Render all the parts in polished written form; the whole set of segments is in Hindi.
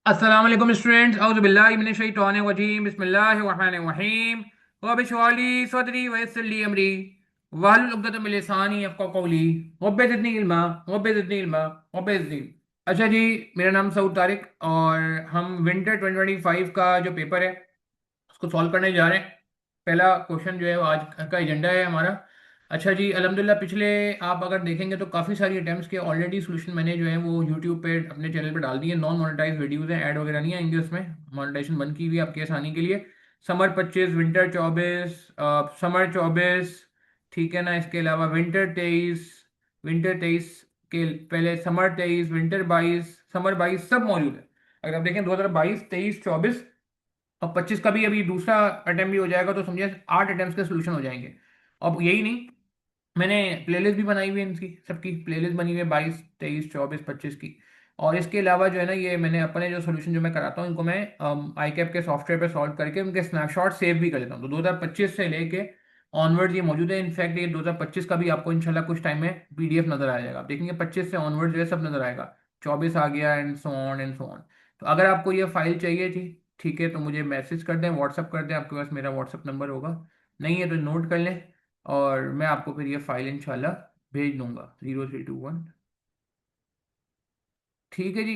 अस्सलाम वालेकुम स्टूडेंट्स औज़ु बिल्लाहि मिनश शैतानिर रजीम बिस्मिल्लाहिर रहमानिर रहीम रब्बि इश्रह ली सदरी व यस्सिर ली अमरी वहलुल उक़दतम मिन लिसानी यफ़क़हू क़ौली रब्बि ज़िदनी इल्मा रब्बि ज़िदनी इल्मा रब्बि ज़िदनी। अच्छा जी, मेरा नाम सऊद तारिक और हम विंटर 2025 का जो पेपर है उसको सॉल्व करने जा रहे हैं। पहला क्वेश्चन जो है वो आज का एजेंडा है हमारा। अच्छा जी, अल्हम्दुलिल्लाह पिछले आप अगर देखेंगे तो काफ़ी सारी अटेम्प्ट्स के ऑलरेडी सोल्यूशन मैंने जो है वो यूट्यूब पे अपने चैनल पे डाल दिए। नॉन मोनेटाइज वीडियोज़ हैं, ऐड वगैरह नहीं आएंगे उसमें, मोनेटाइजेशन बंद की हुई है आपके आसानी के लिए। समर 25, विंटर 24, समर 24, ठीक है ना। इसके अलावा विंटर 23 के पहले समर 23, विंटर 22, समर 22 सब मौजूद है। अगर आप देखें 2022, 23, 24 और 25 का भी अभी दूसरा अटेम्प्ट भी हो जाएगा तो समझिए 8 अटेम्प्ट्स के सोल्यूशन हो जाएंगे। अब यही नहीं, मैंने प्लेलिस्ट भी बनाई हुई है, इनकी सबकी प्लेलिस्ट बनी हुई है 22, 23, 24, 25 की। और इसके अलावा जो है ना, ये मैंने अपने जो सोल्यूशन जो मैं कराता हूँ इनको मैं आई कैप के सॉफ्टवेयर पे सॉल्व करके उनके स्नैपशॉट सेव भी कर लेता हूँ। तो 2025 से लेके ऑनवर्ड ये मौजूद है। इनफैक्ट ये 2025 का भी आपको इंशाल्लाह कुछ टाइम में पीडीएफ नजर आ जाएगा। आप देखेंगे 25 से ऑनवर्ड जो है सब नजर आएगा। 24 आ गया and so on and so on. तो अगर आपको ये फाइल चाहिए थी, ठीक है, तो मुझे मैसेज कर दें, व्हाट्सअप कर दें, आपके पास मेरा व्हाट्सअप नंबर होगा। नहीं है तो नोट कर लें और मैं आपको फिर ये फाइल इंशाल्लाह भेज दूंगा 0321। ठीक है जी।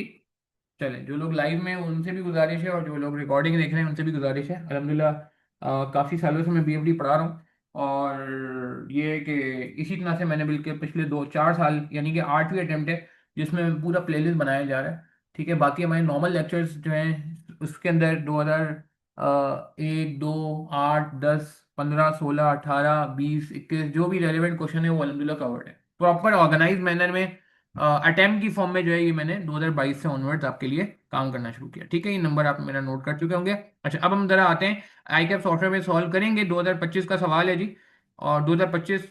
चलें, जो लोग लाइव में हैं उनसे भी गुजारिश है और जो लोग रिकॉर्डिंग देख रहे हैं उनसे भी गुजारिश है। अल्हम्दुलिल्लाह काफ़ी सालों से मैं बीएफडी पढ़ा रहा हूँ और ये कि इसी तरह से मैंने बिल्कुल पिछले 2-4 साल, यानी कि 8वीं अटेम्प्ट है जिसमें पूरा प्लेलिस्ट बनाया जा रहा है। ठीक है, बाकी हमारे नॉर्मल लेक्चर्स जो हैं उसके अंदर 2001, 2, 8, 10, 15, 16, 18, 20, 21 जो भी रेलिवेंट क्वेश्चन है वो अल्हम्दुलिल्लाह कवर्ड है। प्रॉपर ऑर्गेनाइज मैनर में अटेम्प्ट की फॉर्म में जो है ये मैंने 2022 से ऑनवर्ड्स आपके लिए काम करना शुरू किया। ठीक है, ये नंबर आप मेरा नोट कर चुके होंगे। अच्छा, अब हम जरा आते हैं आई कैप सॉफ्टवेयर में सॉल्व करेंगे। 2025 का सवाल है जी, और 2025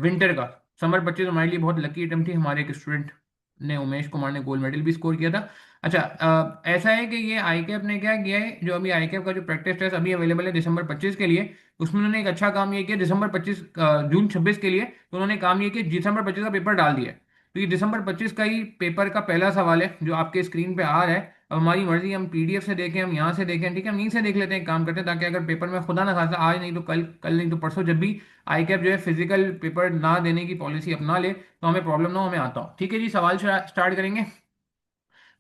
विंटर का। समर 25 हमारे लिए बहुत लकी अटेम्प्ट थी। हमारे एक स्टूडेंट ने, उमेश कुमार ने, गोल्ड मेडल भी स्कोर किया था। अच्छा, ऐसा है कि ये आई कैप ने क्या किया है, जो अभी आई कैप का जो प्रैक्टिस टेस्ट अभी अवेलेबल है दिसंबर 25 के लिए, उसमें उन्होंने एक अच्छा काम ये किया। दिसंबर 25 जून 26 के लिए तो उन्होंने काम ये किया, दिसंबर 25 का पेपर डाल दिया है। तो ये दिसंबर 25 का ही पेपर का पहला सवाल है जो आपके स्क्रीन पे आ रहा है। अब हमारी मर्जी, हम पीडीएफ से देखें, हम यहाँ से देखें, ठीक है, हम यहीं से देख लेते हैं, काम करते हैं, ताकि अगर पेपर में खुदा ना खासा आज नहीं तो कल, कल नहीं तो परसों, जब भी आई कैप जो है फिजिकल पेपर ना देने की पॉलिसी अपना ले तो हमें प्रॉब्लम ना हो, हमें आता हो। ठीक है जी, सवाल स्टार्ट करेंगे।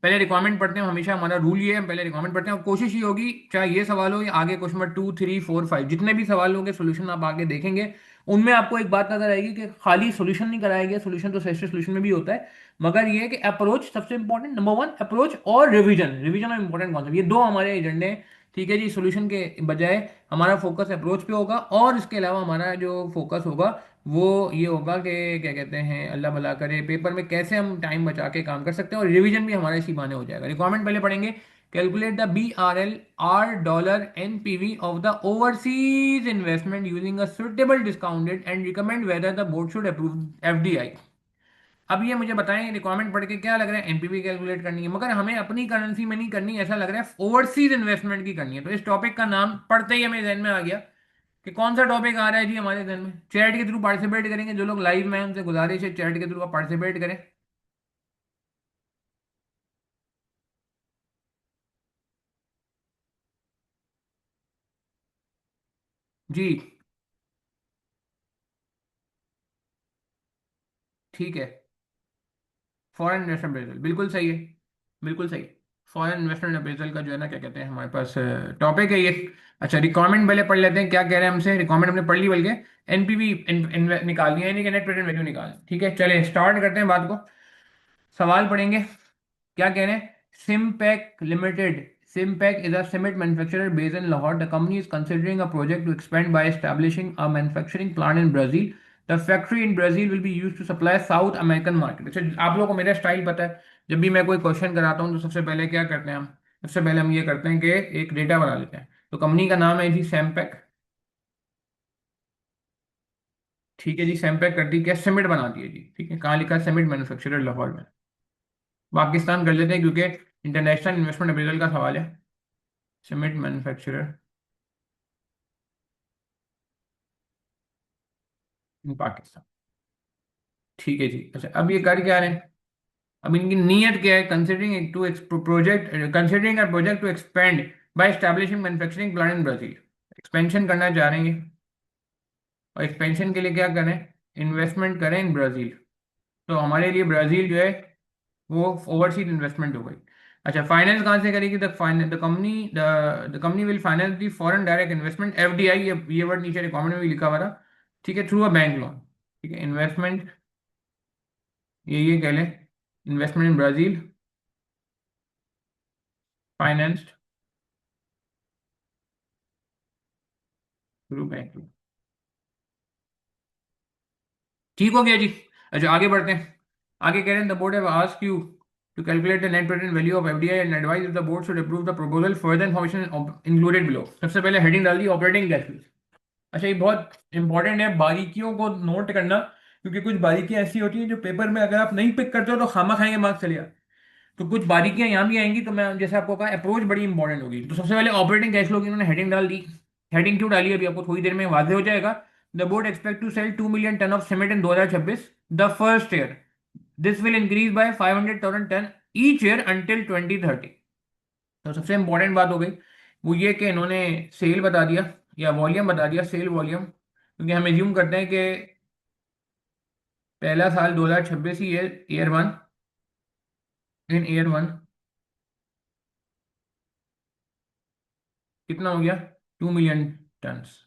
पहले रिक्वायरमेंट पढ़ते हैं। हमेशा हमारा रूल ये है, हम पहले रिक्वायरमेंट पढ़ते हैं और कोशिश ये होगी, चाहे ये सवाल हो या आगे क्वेश्चन नंबर 2, 3, 4, 5 जितने भी सवाल होंगे सोल्यूशन आप आगे देखेंगे, उनमें आपको एक बात नजर आएगी कि खाली सोल्यूशन नहीं कराया गया। सोल्यूशन तो सेस्टर सोल्यूशन में भी होता है, मगर ये है कि अप्रोच सबसे इंपॉर्टेंट, नंबर वन अप्रोच और रिवीजन, रिवीजन और इंपॉर्टेंट कॉन्सेप्ट, ये दो हमारे एजेंडे हैं। ठीक है जी, सोल्यूशन के बजाय हमारा फोकस अप्रोच पे होगा और इसके अलावा हमारा जो फोकस होगा वो ये होगा कि क्या कहते हैं, अल्लाह भला करे, पेपर में कैसे हम टाइम बचा के काम कर सकते हैं। और रिवीजन भी हमारा इसी बहाने हो जाएगा। रिक्वायरमेंट पहले पढ़ेंगे। Calculate the BRL R dollar NPV of the overseas investment using a suitable discounted and recommend whether the board should approve FDI। अब ये मुझे बताएं, रिक्वायरमेंट पढ़ के क्या लग रहा है, एनपीवी कैलकुलेट करनी है, मगर हमें अपनी करेंसी में नहीं करनी, ऐसा लग रहा है ओवरसीज इन्वेस्टमेंट की करनी है। तो इस टॉपिक का नाम पढ़ते ही हमें जहन में आ गया कि कौन सा टॉपिक आ रहा है जी हमारे जहन में। चैट के थ्रू पार्टिसिपेट करेंगे, जो लोग लाइव में हैं उनसे गुजारिश है चैट के थ्रू आप पार्टिसिपेट करें। जी, ठीक है। फॉरेन इन्वेस्टमेंट अप्रेजल बिल्कुल सही है, बिल्कुल सही। फॉरेन इन्वेस्टमेंट अप्रेजल का जो है ना, क्या कहते हैं, हमारे पास टॉपिक है ये। अच्छा, रिक्वायरमेंट पहले पढ़ लेते हैं क्या कह रहे हैं हमसे। रिक्वायरमेंट हमने पढ़ ली, बल्कि एनपीवी निकालनी है, यानी कि नेट प्रेजेंट वैल्यू निकाल। ठीक है, चले स्टार्ट करते हैं बात को। सवाल पढ़ेंगे, क्या कह रहे हैं। Simpac limited, Simpac is a cement manufacturer based in Lahore. The company is considering a project to expand by establishing a manufacturing plant in Brazil. The factory in Brazil will be used to supply South American market. अच्छा, आप लोगों को मेरा स्टाइल पता है, जब भी मैं कोई क्वेश्चन कराता हूँ तो सबसे पहले क्या करते हैं हम, सबसे पहले हम ये करते हैं कि एक डेटा बना लेते हैं। तो कंपनी का नाम है जी सैमपैक। ठीक है जी, सैमपैक कर दी, क्या सीमेंट बनाती है जी, ठीक है, कहाँ लिखा है, सीमेंट मैन्युफैक्चरर लाहौर में। पाकिस्तान कर लेते हैं क्योंकि इंटरनेशनल इन्वेस्टमेंट अप्रेजल का सवाल है। सीमेंट मैन्युफैक्चरर इन पाकिस्तान। ठीक है जी। अच्छा, अब ये कर क्या रहे हैं, अब इनकी नीयत क्या है? Considering a project to expand by establishing manufacturing plant in Brazil. Expansion करना चाह रहे हैं, और एक्सपेंशन के लिए क्या करें? इन्वेस्टमेंट करें इन ब्राजील। तो हमारे लिए ब्राजील जो है वो ओवरसीज इन्वेस्टमेंट हो गई। अच्छा, फाइनेंस कहाँ से करेगी? The company will finance the foreign direct investment, FDI, ये वर्ड नीचे रिकॉर्ड में भी लिखा हुआ था, ठीक है, थ्रू अ बैंक लोन। ठीक है, इन्वेस्टमेंट, ये कह लें, investment in Brazil financed through bank loan. ठीक हो गया जी। अच्छा, आगे बढ़ते हैं। आगे कह रहे हैं the board have asked you to calculate the net present value of FDI and advise the board should approve the proposal, further information included below. सबसे पहले हेडिंग डाल दी ऑपरेटिंग कैश फ्लो। अच्छा, ये बहुत इंपॉर्टेंट है बारीकियों को नोट करना, क्योंकि कुछ बारीकियां ऐसी होती हैं जो पेपर में अगर आप नहीं पिक करते हो तो खामा खाएंगे मार्क्स चले जाते हैं। तो कुछ बारीकियां यहाँ भी आएंगी, तो मैं जैसे आपको कहा अप्रोच बड़ी इंपॉर्टेंट होगी। तो सबसे पहले ऑपरेटिंग कैश फ्लो की इन्होंने हेडिंग डाल दी। हेडिंग क्यों डाली अभी आपको थोड़ी देर में वाजे हो जाएगा। The board expect to sell 2 million tonne of cement in 2026, the first year. This will increase by 500,000 tonne each year until 2030। तो सबसे इंपॉर्टेंट बात हो गई वो ये कि इन्होंने सेल बता दिया, या वॉल्यूम बता दिया, सेल वॉल्यूम, क्योंकि हम एज्यूम करते हैं कि पहला साल 2026 ही है, ईयर वन। इन ईयर वन कितना हो गया? 2 मिलियन टन्स।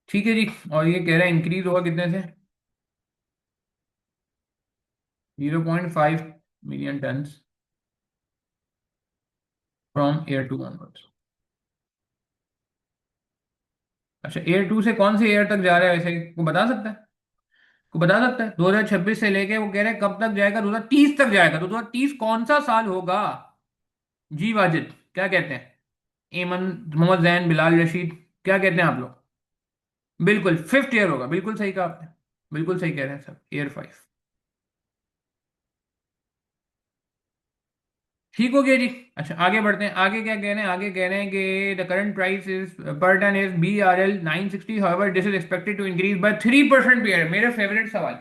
ठीक है जी। और ये कह रहा है इंक्रीज होगा कितने से? 0.5 million tonnes from year two onwards. अच्छा, ईयर टू से कौन से ईयर तक जा रहा है वैसे को बता सकता है? को बता सकता है? 2026 से लेके वो कह रहे हैं कब तक जाएगा? 2030 तक जाएगा। तो 2030 कौन सा साल होगा? जी वाजिद, क्या कहते हैं? एमन, मोहम्मद जैन, बिलाल रशीद, क्या कहते हैं आप लोग? बिल्कुल फिफ्थ ईयर होगा, बिल्कुल सही कहा आपने। बिल्कुल सही कह रहे हैं सब, ईयर 5। ठीक हो गया जी। अच्छा, आगे बढ़ते हैं। आगे क्या कह रहे हैं? आगे कह रहे हैं कि the current price is per tonne is BRL 960, however this is expected to increase by 3% per year। मेरा फेवरेट सवाल,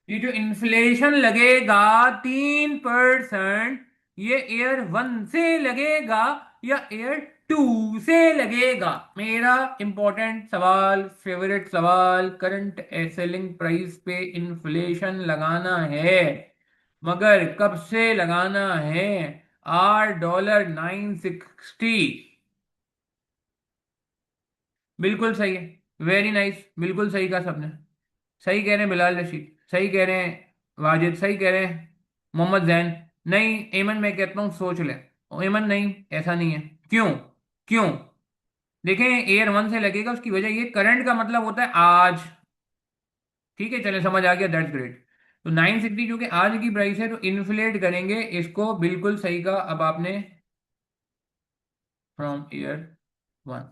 ये जो इन्फ्लेशन लगेगा 3%, ये ईयर वन से लगेगा या ईयर टू से लगेगा? मेरा इंपॉर्टेंट सवाल, फेवरेट सवाल, करंट सेलिंग प्राइस पे इन्फ्लेशन लगाना है, मगर कब से लगाना है? $960। बिल्कुल सही है, वेरी नाइस, बिल्कुल सही कहा सबने। सही कह रहे हैं बिलाल रशीद, सही कह रहे हैं वाजिद, सही कह रहे हैं मोहम्मद जैन। नहीं एमन, मैं कहता हूँ सोच ले। एमन नहीं, ऐसा नहीं है। क्यों? क्यों? देखें, एयर वन से लगेगा, उसकी वजह ये करंट का मतलब होता है आज। ठीक है, चले समझ आ गया, दैट्स ग्रेट। तो 960 जो कि आज की प्राइस है, तो इन्फ्लेट करेंगे इसको, बिल्कुल सही कहा अब आपने, फ्रॉम ईयर वन।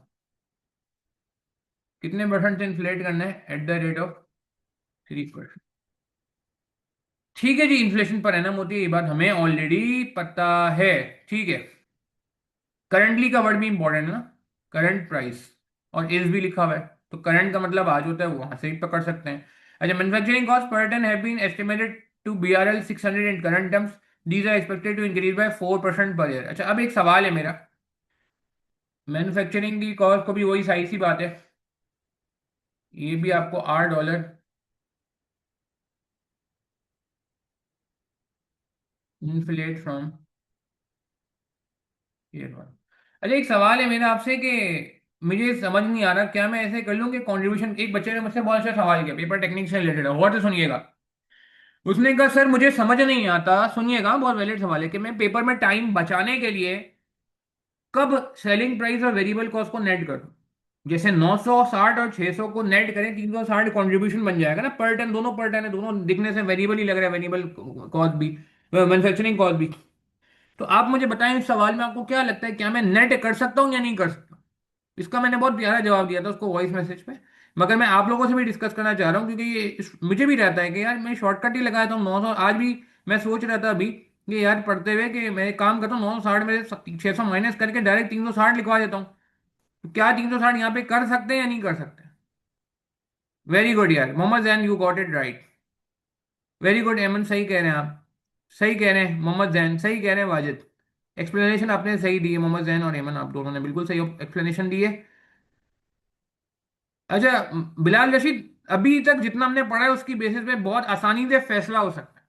कितने परसेंट से इन्फ्लेट करना है? Eight the rate of 3%। ठीक है जी, इन्फ्लेशन पर एनम होती है, ये बात हमें ऑलरेडी पता है। ठीक है, करंटली का वर्ड भी इंपॉर्टेंट है ना, करंट प्राइस, और इज भी लिखा हुआ है, तो करंट का मतलब आज होता है, वहां से ही पकड़ सकते हैं। अच्छा, manufacturing cost per tonne have been estimated to BRL 600 in current terms, these are expected to increase by 4% per year. अच्छा, अब एक सवाल है मेरा, मैन्युफैक्चरिंग की कॉस्ट को भी वही सही सी बात है, ये भी आपको $8 इन्फ्लेट फ्रॉम ईयर वन। अच्छा, एक सवाल है मेरा आपसे कि मुझे समझ नहीं आ रहा, क्या मैं ऐसे कर लूं कि कंट्रीब्यूशन, एक बच्चे ने मुझसे बहुत अच्छा सवाल किया, पेपर टेक्निक से रिलेटेड है, और तो सुनिएगा। उसने कहा सर मुझे समझ नहीं आता, सुनिएगा बहुत वैलिड सवाल है, कि मैं पेपर में टाइम बचाने के लिए कब सेलिंग प्राइस और वेरिएबल कॉस्ट को नेट करूं? जैसे 960 और 600 को नेट करें, 360 कंट्रीब्यूशन बन जाएगा ना पर टन, दोनों पर टन है, दोनों दिखने से वेरिएबल ही लग रहा है, वेरिएबल कॉस्ट भी, मैन्युफैक्चरिंग कॉस्ट भी। तो आप मुझे बताएं इस सवाल में आपको क्या लगता है, क्या मैं नेट कर सकता हूं या नहीं कर सकता? इसका मैंने बहुत प्यारा जवाब दिया था उसको वॉइस मैसेज पे, मगर मैं आप लोगों से भी डिस्कस करना चाह रहा हूँ, क्योंकि ये मुझे भी रहता है कि यार मैं शॉर्टकट ही लगाया था 900। आज भी मैं सोच रहा था अभी कि यार पढ़ते हुए कि मैं एक काम करता हूँ, 960 में 600 माइनस करके डायरेक्ट 360 लिखवा देता हूँ। तो क्या 360 यहाँ पे कर सकते हैं या नहीं कर सकते? वेरी गुड यार Mohammad Zain, you got it right. Very good Aiman, सही कह रहे हैं आप। सही कह रहे हैं मोहम्मद जैन, सही कह रहे हैं वाजिद। एक्सप्लेनेशन आपने सही दी है, मोहम्मद जैन और एमन आप दोनों ने बिल्कुल सही एक्सप्लेनेशन दी है। अच्छा, बिलाल रशीद, अभी तक जितना हमने पढ़ा है उसकी बेसिस पे बहुत आसानी से फैसला हो सकता है।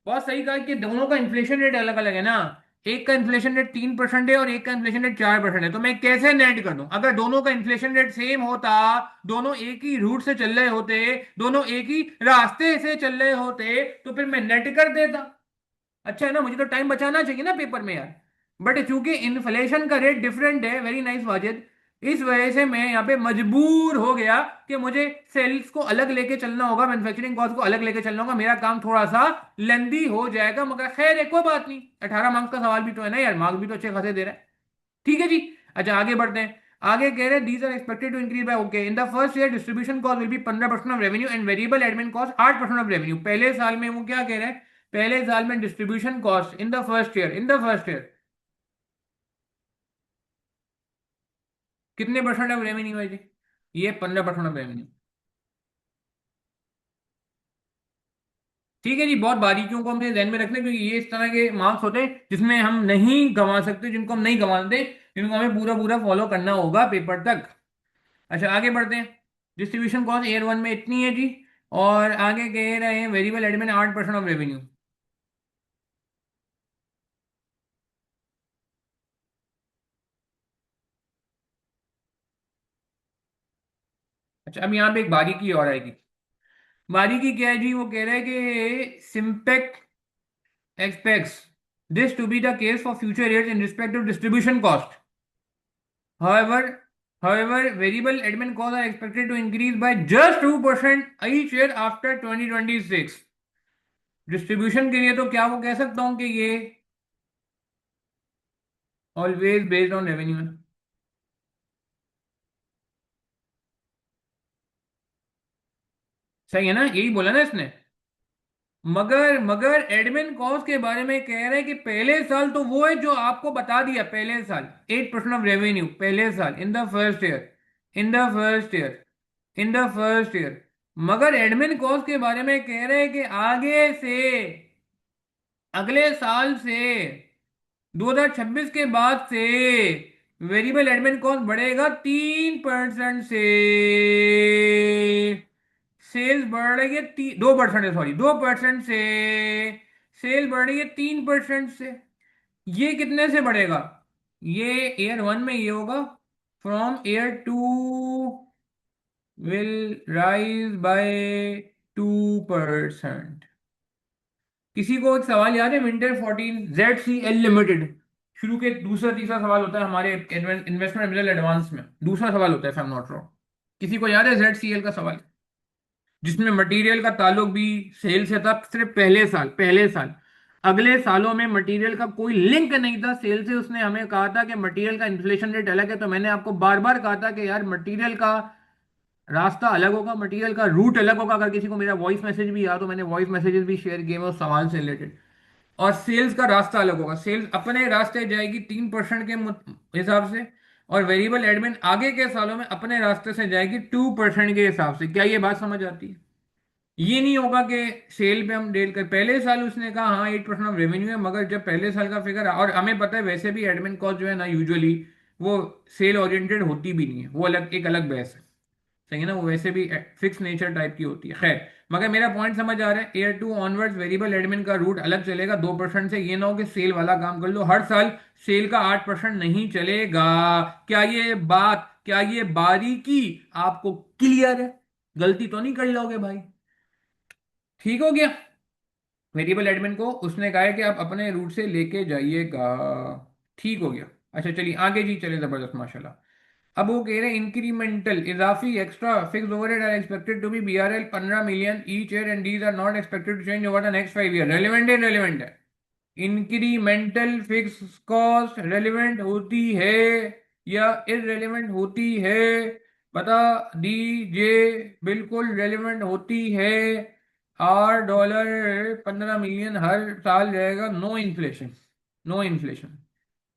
बहुत सही कहा कि दोनों का इन्फ्लेशन रेट अलग अलग है ना। एक का इन्फ्लेशन रेट 3% है और एक का इन्फ्लेशन रेट 4% है, तो मैं कैसे नेट कर दूं? अगर दोनों का इन्फ्लेशन रेट सेम होता, दोनों एक ही रूट से चल रहे होते, दोनों एक ही रास्ते से चल रहे होते, तो फिर मैं नेट कर देता। अच्छा है ना, मुझे तो टाइम बचाना चाहिए ना पेपर में यार। बट चूंकि इन्फ्लेशन का रेट डिफरेंट है, वेरी नाइस वाजिद, इस वजह से मैं यहाँ पे मजबूर हो गया कि मुझे सेल्स को अलग लेके चलना होगा, मैन्युफैक्चरिंग कॉस्ट को अलग लेके चलना होगा, मेरा काम थोड़ा सा लेंदी हो जाएगा। मगर खैर एक कोई बात नहीं, 18 मार्क्स का सवाल भी तो है ना यार, मार्क्स भी तो अच्छे खासे दे रहा है। ठीक है जी। अच्छा आगे बढ़ते हैं। आगे कह रहे हैं these are expected to increase by, okay, in the first year distribution cost will be 15% of revenue and variable admin cost 8% of revenue. पहले साल में वो क्या कह रहे हैं? पहले साल में distribution cost in the first year, in the first year कितने परसेंट ऑफ रेवेन्यू है जी? ये 15% ऑफ रेवेन्यू। ठीक है जी, बहुत बारीकियों को हमें ध्यान में रखना है, क्योंकि ये इस तरह के मार्क्स होते हैं जिसमें हम नहीं गंवा सकते, जिनको हम नहीं गंवाते, जिनको हमें पूरा पूरा फॉलो करना होगा पेपर तक। अच्छा आगे बढ़ते हैं। डिस्ट्रीब्यूशन कॉस्ट ईयर वन में इतनी है जी। और आगे कह रहे हैं वेरिएबल एडमिन 8% ऑफ रेवेन्यू। अच्छा अब यहाँ पे एक बारीकी और आएगी। बारीकी क्या है जी? वो कह रहा है कि Simpac expects this to be the case for future years in respect of distribution cost. However, variable admin costs are expected to increase by just 2% each year after 2026। Distribution के लिए तो क्या वो कह सकता हूं कि ये ऑलवेज बेस्ड ऑन रेवेन्यू है। सही है ना, यही बोला ना इसने। मगर एडमिन कॉस्ट के बारे में कह रहे हैं कि पहले साल तो वो है जो आपको बता दिया, पहले साल 8% ऑफ रेवेन्यू, पहले साल, इन the first year, in the first year, in the first year. मगर एडमिन कॉस्ट के बारे में कह रहे हैं कि आगे से, अगले साल से, 2026 के बाद से वेरिएबल एडमिन कॉस्ट बढ़ेगा 3% से। सेल्स बढ़ रही है 2% है, सॉरी 2% से। सेल बढ़ रही है 3% से। ये कितने से बढ़ेगा? ये ईयर वन में ये होगा, from year two will rise by 2%। किसी को एक सवाल याद है? विंटर 14 ZCL लिमिटेड, शुरू के दूसरा तीसरा सवाल होता है हमारे इन्वेस्टमेंट मिनरल एडवांस में, दूसरा सवाल होता है, if I'm not wrong। किसी को याद है ZCL का सवाल, जिसमें मटेरियल का ताल्लुक भी सेल से था, सिर्फ पहले साल, पहले साल। अगले सालों में मटेरियल का कोई लिंक नहीं था सेल से। उसने हमें कहा था कि मटेरियल का इन्फ्लेशन रेट अलग है, तो मैंने आपको बार बार कहा था कि यार मटेरियल का रास्ता अलग होगा, मटेरियल का रूट अलग होगा। अगर किसी को मेरा वॉइस मैसेज भी याद हो, मैंने वॉइस मैसेजेस भी शेयर किए हैं उस सवाल से रिलेटेड। और सेल्स का रास्ता अलग होगा, सेल्स अपने रास्ते जाएगी 3% के हिसाब से, और वेरिएबल एडमिन आगे के सालों में अपने रास्ते से जाएगी 2% के हिसाब से। क्या ये बात समझ आती है? ये नहीं होगा कि सेल पे हम डील कर, पहले साल उसने कहा हाँ 8% ऑफ रेवेन्यू है, मगर जब पहले साल का फिगर, और हमें पता है वैसे भी एडमिन कॉस्ट जो है ना यूजुअली वो सेल ओरिएंटेड होती भी नहीं है, वो अलग एक अलग बहस है। सही है ना, वो वैसे भी फिक्स नेचर टाइप की होती है। खैर, मगर मेरा पॉइंट समझ आ रहा है, year two onwards variable admin का रूट अलग चलेगा 2% से। ये ना हो कि सेल वाला काम कर लो हर साल, सेल का 8% नहीं चलेगा। क्या ये बारीकी आपको क्लियर है? गलती तो नहीं कर लोगे भाई? ठीक हो गया। वेरिएबल एडमिन को उसने कहा है कि आप अपने रूट से लेके जाइएगा। ठीक हो गया। अच्छा चलिए आगे जी, चले जबरदस्त माशाल्लाह। अब वो कह रहे हैं इंक्रीमेंटल इजाफी extra fix overhead are expected to be BRL 15 million each year and these are not expected to change over the next 5 year. Relevant है, रेलिवेंट है। इंक्रीमेंटल फिक्स कॉस्ट रेलिवेंट होती है या इररेलेवेंट होती है? बता दीजिए। बिल्कुल रेलिवेंट होती है। $8 15 मिलियन हर साल रहेगा, नो इन्फ्लेशन, नो इन्फ्लेशन।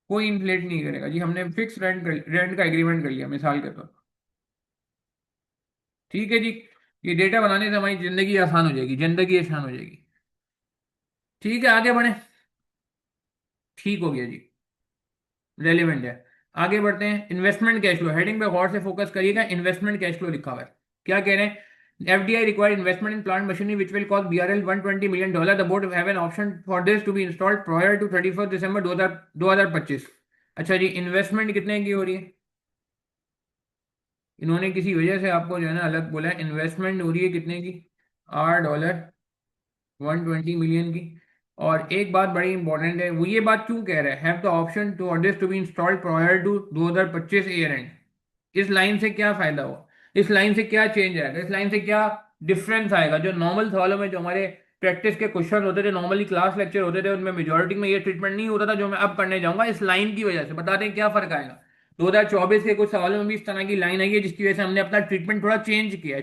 कोई इन्फ्लेट नहीं करेगा जी, हमने फिक्स रेंट का एग्रीमेंट कर लिया मिसाल के तौर पर। ठीक है जी। ये डेटा बनाने से हमारी जिंदगी आसान हो जाएगी, जिंदगी आसान हो जाएगी। ठीक है, आगे बढ़े। ठीक हो गया जी, रेलिवेंट है। आगे बढ़ते हैं, इन्वेस्टमेंट कैश फ्लो हेडिंग पे गौर से फोकस करिएगा। इन्वेस्टमेंट कैश फ्लो लिखा हुआ है, क्या कह रहे हैं? FDI required investment in plant machinery which will cost BRL 120 million dollar, the board have an option for this to be installed prior to 31 December 2025। अच्छा जी, इन्वेस्टमेंट कितने की हो रही है? इन्होंने किसी वजह से आपको जो है ना अलग बोला है, इन्वेस्टमेंट हो रही है कितने की? $8, 120 मिलियन की। और एक बात बड़ी इंपॉर्टेंट है, वो ये बात क्यों कह रहा है, have the option to orders to be installed prior to 2025 year end. इस लाइन से क्या फायदा हुआ? इस लाइन से क्या चेंज आएगा? इस लाइन से क्या डिफरेंस आएगा? जो नॉर्मल सवालों में जो हमारे प्रैक्टिस के क्वेश्चन होते थे, नॉर्मली क्लास लेक्चर होते थे, उनमें मेजोरिटी में ये ट्रीटमेंट नहीं होता था जो मैं अब करने जाऊंगा। इस लाइन की वजह से बताते हैं क्या फर्क आएगा। 2024 के कुछ सवालों में भी इस तरह की लाइन आई है जिसकी वजह से हमने अपना ट्रीटमेंट थोड़ा चेंज किया,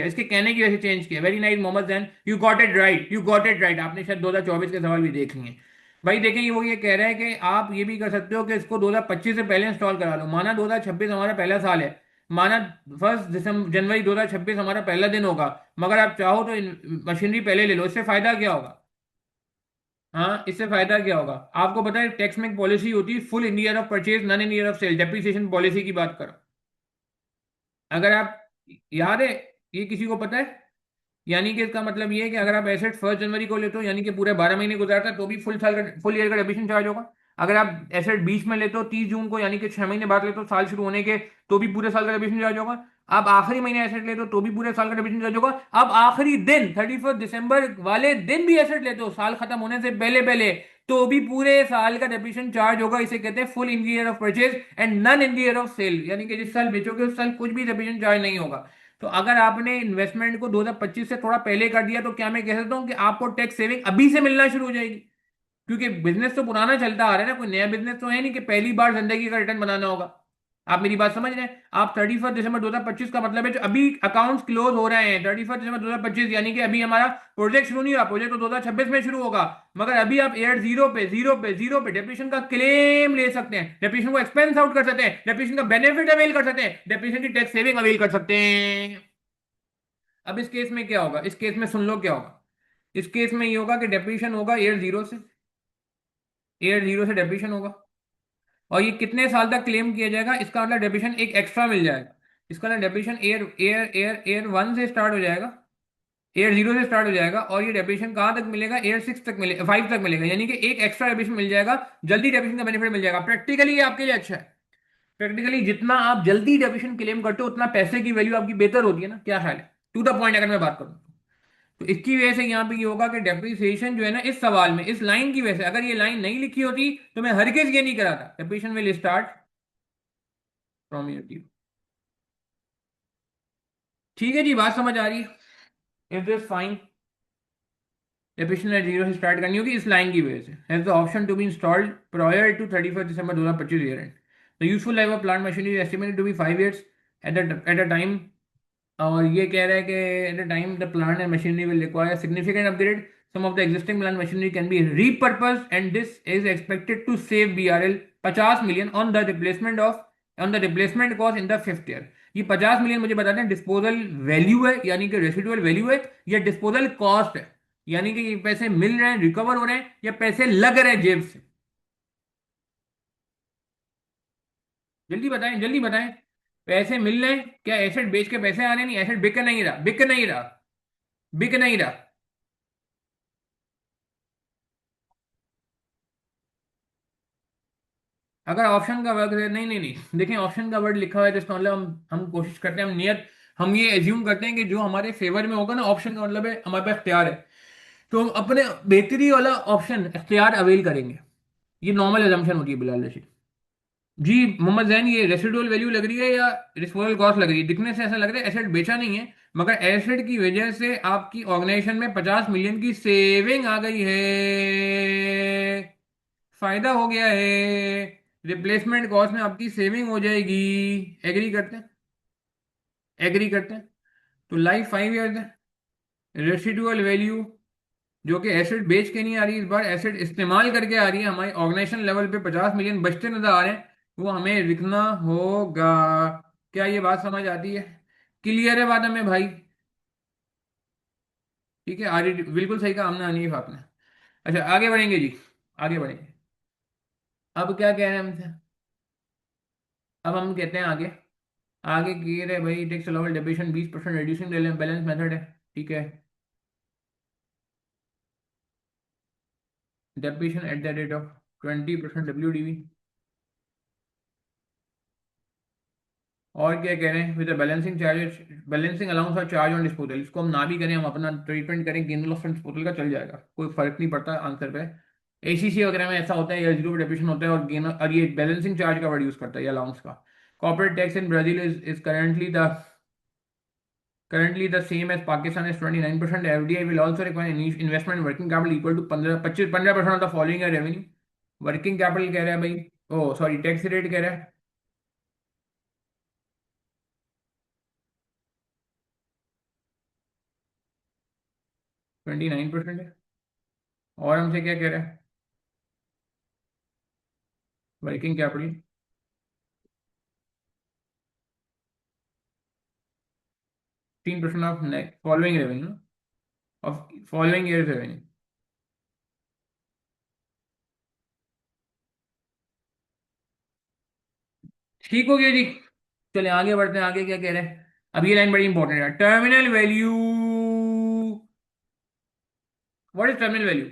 इसके कहने की वजह से चेंज किया। Very nice Mohammad Zain, you got it right, you got it right. आपने शायद 2024 के सवाल भी देख लिए। भाई देखें, ये वो ये कह रहा है कि आप ये भी कर सकते हो कि इसको 2025 से पहले इंस्टॉल करा लो। माना 2026 हमारा पहला साल है, माना 1 जनवरी 2026 हमारा पहला दिन होगा, मगर आप चाहो तो मशीनरी पहले ले लो। इससे फायदा क्या होगा? हाँ, इससे फायदा क्या होगा? आपको पता है टैक्स में एक पॉलिसी होती है, full in year of purchase, none in year of sale, depreciation policy की बात करो। अगर आप, याद है, ये किसी को पता है? यानी कि इसका मतलब ये है कि अगर आप एसेट 1 जनवरी को लेते हो, यानी कि पूरे 12 महीने गुजारता है, तो भी फुल ईयर का डेप्रिसिएशन चार्ज होगा। अगर आप एसेट बीच में लेते हो 30 जून को, यानी कि 6 महीने बाद लेते हो साल शुरू होने के, तो भी पूरे साल का डेप्रिसिएशन चार्ज होगा। आप आखिरी महीने एसेट लेते हो तो भी पूरे साल का डेप्रिसिएशन चार्ज होगा। अब आखिरी दिन 31 दिसंबर वाले दिन भी एसेट लेते हो साल खत्म होने से पहले पहले, तो भी पूरे साल का डेप्रिसिएशन चार्ज होगा। इसे कहते हैं full in year of purchase and none in year of sale, यानी कि जिस साल बेचोगे उस साल कुछ भी डेप्रिसिएशन चार्ज नहीं होगा। तो अगर आपने इन्वेस्टमेंट को 2025 से थोड़ा पहले कर दिया, तो क्या मैं कह सकता हूं कि आपको टैक्स सेविंग अभी से मिलना शुरू हो जाएगी? क्योंकि बिजनेस तो पुराना चलता आ रहा है ना, कोई नया बिजनेस तो है नहीं कि पहली बार जिंदगी का रिटर्न बनाना होगा। आप मेरी बात समझ रहे हैं? आप 31 दिसंबर 2025 का मतलब है जो अभी अकाउंट्स क्लोज हो रहे हैं 31 दिसंबर 2025, यानी कि अभी हमारा प्रोजेक्ट शुरू नहीं हुआ, प्रोजेक्ट तो 2026 में शुरू होगा। मगर अभी आप एयर जीरो पे डेप्रिसिएशन का क्लेम ले सकते हैं, डेप्रिसिएशन को एक्सपेंस आउट कर सकते हैं, डेप्रिसिएशन का बेनिफिट अवेल कर सकते हैं, डेप्रिसिएशन की टैक्स सेविंग अवेल कर सकते हैं। अब इस केस में क्या होगा? इस केस में सुन लो क्या होगा। इस केस में ये होगा कि डेप्रिसिएशन होगा एयर जीरो से डेप्रिसिएशन होगा। और ये कितने साल तक क्लेम किया जाएगा? इसका मतलब डेप्रिसिएशन एक एक्स्ट्रा मिल जाएगा। इसका मतलब डेप्रिसिएशन एयर 1 से स्टार्ट हो जाएगा, एयर 0 से स्टार्ट हो जाएगा, और ये डेप्रिसिएशन कहाँ तक मिलेगा? एयर 6 तक मिलेगा, 5 तक मिलेगा, यानी कि एक एक्स्ट्रा डेप्रिसिएशन मिल जाएगा। जल्दी डेप्रिसिएशन का बेनिफिट मिल जाएगा। प्रैक्टिकली ये आपके लिए अच्छा है। प्रैक्टिकली जितना आप जल्दी डेप्रिसिएशन क्लेम करते हो उतना पैसे की वैल्यू आपकी बेहतर होती है ना, क्या ख्याल है? टू द पॉइंट अगर मैं बात करूं, तो इसकी वजह से यहाँ पे ये होगा कि डेप्रिसिएशन जो है ना, इस सवाल में इस लाइन की वजह से, अगर ये लाइन नहीं लिखी होती तो मैं हरगिज ये नहीं कराता, depreciation will start from year 0। ठीक है जी, बात समझ आ रही है? Is this fine? Depreciation eight 0 से स्टार्ट करनी होगी इस लाइन की वजह से। Has the option to be installed prior to 31 December 2025 year end. The useful life of plant machinery estimated to be 5 years at a time. और ये कह रहा है कि at the time the plant and machinery will require significant upgrade, some of the existing plant machinery can be repurposed and this is expected to save BRL 50 million on the replacement cost in the 5th year. ये 50 मिलियन मुझे बताते हैं डिस्पोजल वैल्यू है, यानी कि रेसिडुअल वैल्यू है, या डिस्पोजल कॉस्ट है, यानी कि ये पैसे मिल रहे हैं, रिकवर हो रहे हैं, या पैसे लग रहे हैं जेब से? जल्दी बताएं, जल्दी बताएं। पैसे मिल रहे हैं क्या? एसेट बेच के पैसे आ रहे हैं? नहीं, एसेट बिक नहीं रहा, बिक नहीं रहा, बिक नहीं रहा। अगर ऑप्शन का वर्ड है, नहीं नहीं नहीं, देखें ऑप्शन का वर्ड लिखा हुआ है तो इसका मतलब हम कोशिश करते हैं, हम नियत, हम ये एज्यूम करते हैं कि जो हमारे फेवर में होगा ना, ऑप्शन का मतलब है हमारे पास इख्तियार है, तो हम अपने बेहतरी वाला ऑप्शन इख्तियार अवेल करेंगे। ये नॉर्मल एजम्पशन होती है बिलाल रशीद जी। मोहम्मद जैन, ये रेसिडुअल वैल्यू लग रही है या डिस्पोजल कॉस्ट लग रही है? दिखने से ऐसा लग रहा है एसेट बेचा नहीं है, मगर एसेट की वजह से आपकी ऑर्गेनाइजेशन में 50 मिलियन की सेविंग आ गई है, फायदा हो गया है, रिप्लेसमेंट कॉस्ट में आपकी सेविंग हो जाएगी। एग्री करते हैं? एग्री करते हैं? तो लाइफ 5 years है। रेसिडुअल वैल्यू जो कि एसेट बेच के नहीं आ रही, इस बार एसेट इस्तेमाल करके आ रही है, हमारी ऑर्गेनाइजेशन लेवल पे 50 मिलियन बचते नजर आ रहे हैं, वो हमें लिखना होगा। क्या ये बात समझ आती है? क्लियर है बात हमें भाई? ठीक है, आगे बिल्कुल सही कहा हमने, हनीफ आपने। अच्छा आगे बढ़ेंगे जी, आगे बढ़ेंगे। अब क्या कह रहे हैं हमसे, अब हम कहते हैं आगे, आगे कह रहे हैं भाई tax allowable depreciation 20% reducing balance method है। ठीक है, depreciation at the rate of 20% WDV। और क्या कह रहे हैं, with balancing charges, balancing allowance और चार्ज ऑन डिस्पोजल, इसको हम ना भी करें, हम अपना ट्रीटमेंट करें गेन ऑफ डिस्पोजल का, चल जाएगा, कोई फर्क नहीं पड़ता आंसर पे। ACC वगैरह में ऐसा होता है, या जीरो डेप्रिसिएशन होता है, और गेन, और ये बैलेंसिंग चार्ज का वर्ड यूज करता है, ये अलाउंस का। Corporate tax in Brazil is currently the same as Pakistan is 29%. FDI will also require investment in working capital equal to 15% of the following year revenue। Working capital कह रहा है भाई, ओ सॉरी टैक्स रेट कह रहा है 29% है। और हमसे क्या कह रहा है, working capital 15% of following revenue, of following year revenue. ठीक हो गया जी। चले आगे बढ़ते हैं, आगे क्या कह रहे हैं। अब ये लाइन बड़ी इंपॉर्टेंट है, terminal value. What is terminal value.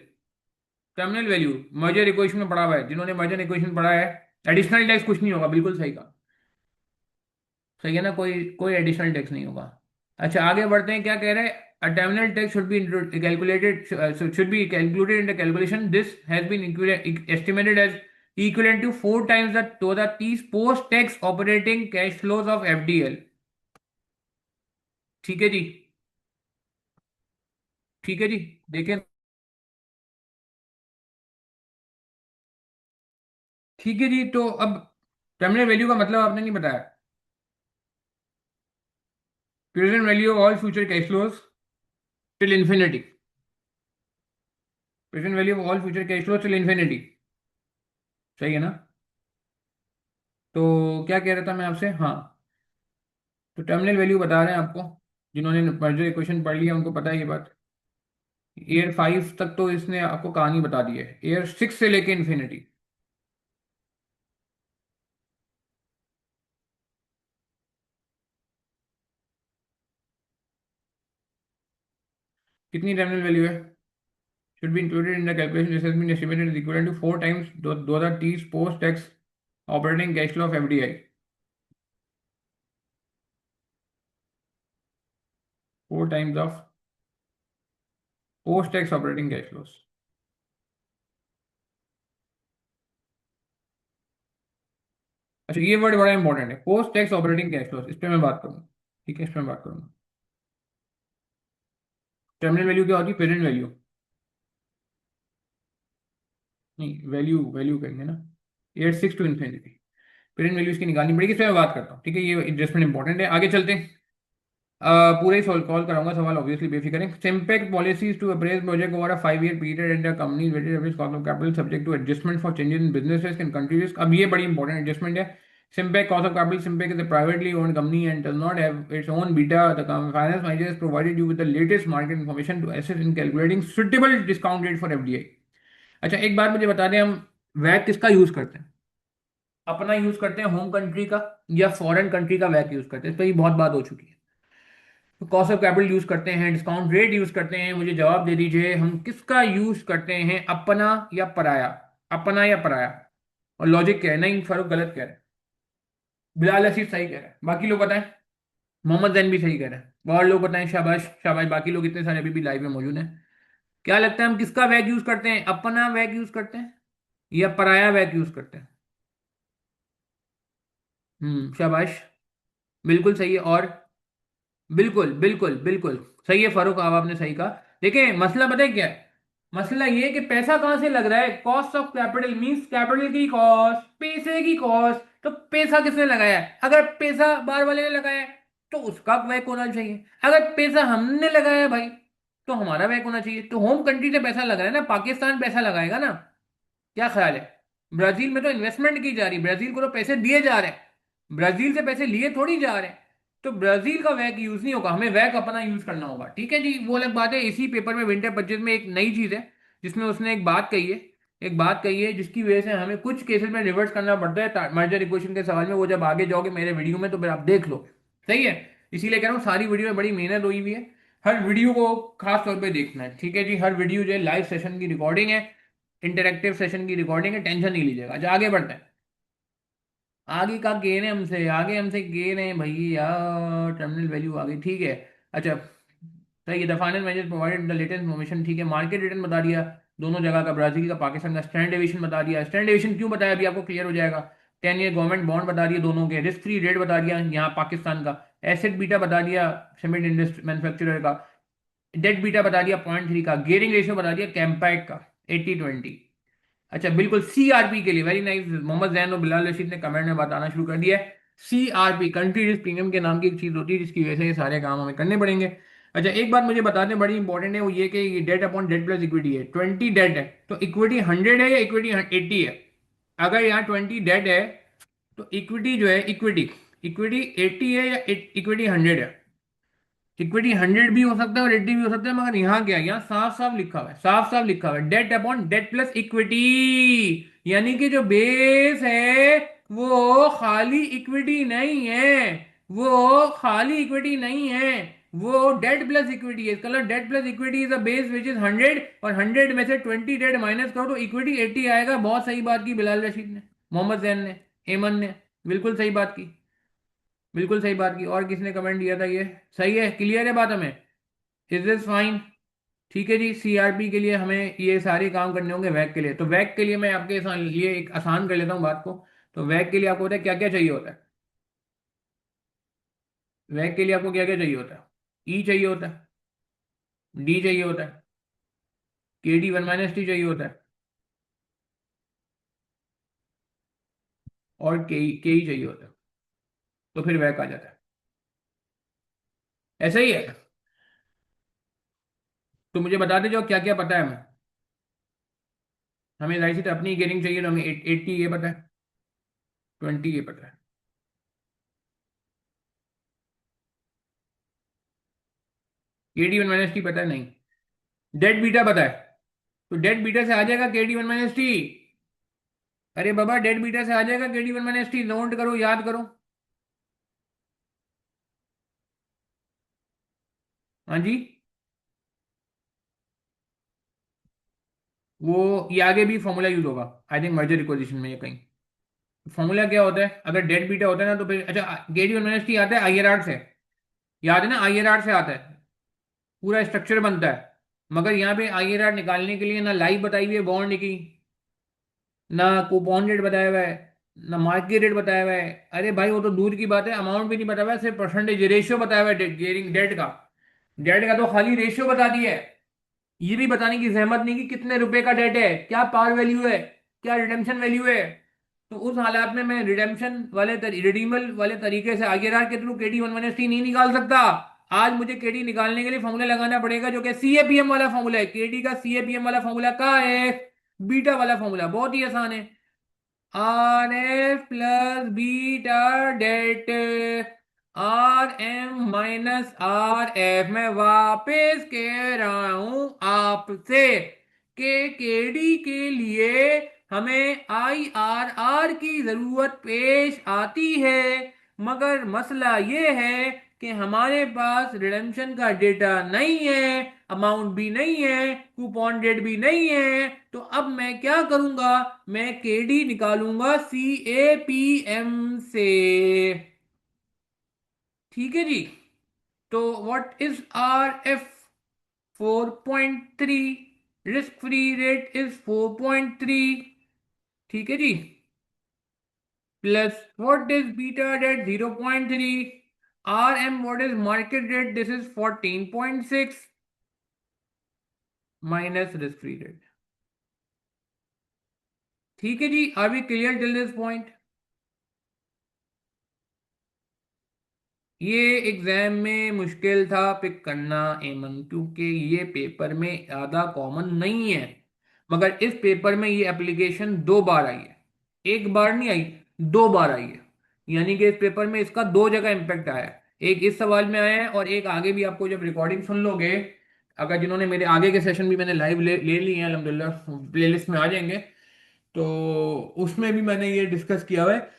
Terminal value merger equation में पढ़ा हुआ है, जिन्होंने मर्जर इक्वेशन पढ़ा है। एडिशनल टैक्स कुछ नहीं होगा, बिल्कुल सही कहा, सही है ना, कोई कोई एडिशनल टैक्स नहीं होगा। अच्छा आगे बढ़ते हैं, क्या कह रहे हैं, a terminal tax should be calculated, should be calculated in the calculation, this has been estimated as equivalent to 4 times the 2030 post tax operating cash flows of FDL। ठीक है जी, ठीक है जी, देखें, ठीक है जी। तो अब टर्मिनल वैल्यू का मतलब आपने नहीं बताया, present value of all future cash flows till infinity, present value of all future cash flows till infinity, सही है ना। तो क्या कह रहा था मैं आपसे, हाँ, तो टर्मिनल वैल्यू बता रहे हैं आपको, जिन्होंने मर्जर इक्वेशन पढ़ लिया उनको पता है ये बात। ईयर 5 तक तो इसने आपको कहानी बता दी है, ईयर 6 से लेके इन्फिनिटी। कितनी टर्मिनल वैल्यू है, should be included in the calculation, this has been estimated as equivalent to 4 times 2030 post tax operating cash flow of FDI, 4 times of post tax operating cash flows। अच्छा ये वर्ड बड़ा इंपॉर्टेंट है, post tax operating cash flows, इस पे मैं बात करूंगा। ठीक है, इस पे मैं बात करूंगा। टर्मिनल वैल्यू क्या होती है, प्रेजेंट वैल्यू, नहीं वैल्यू, वैल्यू कहेंगे ना, year 6 to infinity, present value इसकी निकालनी पड़ेगी, इस पे मैं बात करता हूँ। ठीक है, ये एडजस्टमेंट इंपॉर्टेंट है, आगे चलते हैं। पूरा ही सॉल्व कॉल कराऊंगा सवाल, ऑब्वियसली बेफिक्र हैं। Simpec policies to appraise project over a 5 year period and the company weighted average cost of capital subject to adjustment for changes in business risk and country risk. अब ये बड़ी इंपॉर्टेंट एडजस्टमेंट है। Simpec cost of capital, Simpec is a privately owned company and does not have its own beta। The finance manager has provided you with the latest market information to assist in calculating suitable discount rate for FDI। अच्छा एक बात मुझे बता दें, हम वैक किसका यूज करते हैं, अपना यूज करते हैं होम कंट्री का, या फॉरेन कंट्री का वैक यूज करते हैं, इस पर ही बहुत बात हो चुकी है। कॉस्ट ऑफ कैपिटल यूज करते हैं, डिस्काउंट रेट यूज करते हैं, मुझे जवाब दे दीजिए हम किसका यूज करते हैं, अपना या पराया, अपना या पराया। और लॉजिक क्या है, नहीं फारूक गलत कह रहे हैं, बिलाल हसीब सही कह रहे हैं, बाकी लोग बताएं, मोहम्मद जैन भी सही कह रहे हैं, और लोग बताएं, शाबाश शाबाश, बाकी लोग इतने सारे अभी भी लाइव में मौजूद हैं। क्या लगता है हम किसका वैक यूज करते हैं, अपना वैक यूज करते हैं या पराया वैक यूज करते हैं। शाबाश, बिल्कुल सही है। और बिल्कुल बिल्कुल बिल्कुल सही है फारूक, अब आपने सही कहा। देखिए मसला पता है क्या है, मसला ये है कि पैसा कहां से लग रहा है, cost of capital means capital की कॉस्ट, पैसे की कॉस्ट। तो पैसा किसने लगाया है, अगर पैसा बाहर वाले ने लगाया है तो उसका वैक होना चाहिए, अगर पैसा हमने लगाया है भाई तो हमारा वैक होना चाहिए। तो होम कंट्री से पैसा लग रहा है ना, पाकिस्तान पैसा लगाएगा ना, क्या ख्याल है। ब्राजील में तो इन्वेस्टमेंट की जा रही है, ब्राजील को तो पैसे दिए जा रहे हैं, ब्राजील से पैसे लिए थोड़ी जा रहे हैं। तो ब्राजील का वैक यूज नहीं होगा, हमें वैक अपना यूज करना होगा। ठीक है जी, वो अलग बात है। इसी पेपर में विंटर परचेज में एक नई चीज है जिसमें उसने एक बात कही है, एक बात कही है जिसकी वजह से हमें कुछ केसेस में रिवर्स करना पड़ता है मर्जर इक्वेशन के सवाल में। वो जब आगे जाओगे मेरे वीडियो में तो फिर आप देख लो। सही है, इसीलिए कह रहा हूँ सारी वीडियो में बड़ी मेहनत हुई हुई है। हर वीडियो को खास तौर पे देखना है। ठीक है जी, हर वीडियो जो है लाइव सेशन की रिकॉर्डिंग है, इंटरेक्टिव सेशन की रिकॉर्डिंग है, टेंशन नहीं लीजिएगा। अच्छा आगे बढ़ते हैं। आगे का गेन है हमसे, आगे हमसे गेन है भैया, टर्मिनल वैल्यू आ गई। ठीक है। अच्छा सही है, the final manager provided the latest information. ठीक है, मार्केट रिटर्न बता दिया दोनों जगह का, ब्राजील का पाकिस्तान का। स्टैंडर्ड डेविएशन बता दिया, स्टैंडर्ड डेविएशन क्यों बताया अभी आपको क्लियर हो जाएगा। 10 ईयर गवर्नमेंट बॉन्ड बता दिए दोनों के, रिस्क फ्री रेट बता दिया यहाँ पाकिस्तान का, एसेट बीटा बता दिया सीमेंट इंडस्ट्री मैन्युफैक्चरर का, डेट बीटा बता दिया 0.3 का, गेयरिंग रेशियो बता दिया कैम्पैक का 80-20। अच्छा बिल्कुल, सीआरपी के लिए वेरी नाइस, मोहम्मद जैन और बिलाल रशीद ने कमेंट में बताना शुरू कर दिया है। सीआरपी कंट्री रिस्क प्रीमियम के नाम की एक चीज होती है जिसकी वजह से ये सारे काम हमें करने पड़ेंगे। अच्छा एक बात मुझे बता दें बड़ी इंपॉर्टेंट है, वो ये कि debt upon debt plus equity है। 20 डेट है तो इक्विटी 100 है या इक्विटी 80 है। अगर यहाँ 20 डेट है तो इक्विटी जो है, इक्विटी इक्विटी 80 है या इक्विटी 100 है। इक्विटी 100 भी हो सकता है और 80 भी हो सकता है, मगर यहाँ क्या है, यहाँ साफ साफ लिखा हुआ है, साफ साफ लिखा हुआ है debt upon debt plus equity. यानी कि जो बेस है वो खाली इक्विटी नहीं है, वो खाली इक्विटी नहीं है, वो डेट प्लस इक्विटी है। इसका मतलब debt plus equity is a base which is 100, और 100 में से 20 डेट माइनस करो तो इक्विटी 80 आएगा। बहुत सही बात की बिलाल रशीद ने, मोहम्मद जैन ने, एमन ने, बिल्कुल सही बात की, बिल्कुल सही बात की। और किसने कमेंट दिया था ये, सही है, क्लियर है बात हमें, इज दिस फाइन। ठीक है जी, सीआरपी के लिए हमें ये सारे काम करने होंगे। वैक के लिए, तो वैक के लिए मैं आपके लिए एक आसान कर लेता हूँ बात को। तो वैक के लिए आपको होता है क्या क्या चाहिए होता है। वैक के लिए आपको क्या क्या चाहिए होता है, ई चाहिए होता है, डी चाहिए होता है, के डी वन माइनस टी चाहिए होता है, और के ई चाहिए होता है। तो फिर वैक आ जाता है। ऐसा ही है। तो मुझे बता दे जो क्या क्या पता है हमें। हमें जाहिर सी तो अपनी गेयरिंग चाहिए, तो हमें 80 ये पता है, 20 ये पता है, के डी वन माइनस टी पता है नहीं, डेट बीटा पता है। तो डेट बीटा से आ जाएगा के डी वन माइनस टी। अरे बाबा डेट बीटा से आ जाएगा के D one minus T, note करो, याद करो। हाँ जी, वो ये आगे भी फॉर्मूला यूज होगा आई थिंक मर्जर इक्वेशन में, ये कहीं फॉर्मूला क्या होता है अगर डेट बीटा होता है ना तो फिर। अच्छा के डी वन माइनस टी आता है आईआरआर से, याद है ना, आईआरआर से आता है, पूरा स्ट्रक्चर बनता है। मगर यहाँ पे आईआरआर निकालने के लिए ना लाइफ बताई हुई है बॉन्ड की, ना कूपन रेट बताया हुआ है, ना मार्केट रेट बताया हुआ है। अरे भाई वो तो दूर की बात है, अमाउंट भी नहीं बताया हुआ है, सिर्फ परसेंटेज रेशियो बताया हुआ है गेयरिंग डेट का। डेट का तो खाली रेशियो बता दिया है, ये भी बताने की जहमत नहीं कि कितने रुपए का डेट है, क्या पार वैल्यू है, क्या रिडेम्पशन वैल्यू है। तो उस हालात में मैं रिडेम्पशन वाले रिडीमल वाले तरीके से आईआरआर के through KD one one S T नहीं निकाल सकता। आज मुझे केडी निकालने के लिए फॉर्मूला लगाना पड़ेगा जो कि सीएपीएम वाला फॉर्मूला है। केडी का सीएपीएम वाला फॉर्मूला का है, बीटा वाला फॉर्मूला, बहुत ही आसान है। R F plus beta debt, R M minus R F. मैं वापस कह रहा हूं आपसे कि केडी के लिए हमें आई आर आर की जरूरत पेश आती है, मगर मसला ये है कि हमारे पास रिडेम्पशन का डेटा नहीं है, अमाउंट भी नहीं है, कूपन डेट भी नहीं है। तो अब मैं क्या करूंगा, मैं केडी निकालूंगा सी ए पी एम से। ठीक है जी। तो what is R F, 4.3, risk free rate is 4.3। ठीक है जी, plus what is beta rate 0.3, R M what is market rate, this is 14.6, minus risk free rate. ठीक है जी, are we clear till this point. ये एग्जाम में मुश्किल था पिक करना एमन, क्योंकि ये पेपर में ज्यादा कॉमन नहीं है। मगर इस पेपर में ये एप्लीकेशन 2 बार आई है, एक बार नहीं आई, 2 बार आई है। यानी कि इस पेपर में इसका 2 जगह इंपैक्ट आया है। एक इस सवाल में आया है और एक आगे भी आपको जब रिकॉर्डिंग सुन लोगे, अगर जिन्होंने मेरे आगे के सेशन भी मैंने लाइव ले लिए हैं अल्हम्दुलिल्लाह, प्लेलिस्ट में आ जाएंगे, तो उसमें भी मैंने ये डिस्कस किया हुआ है।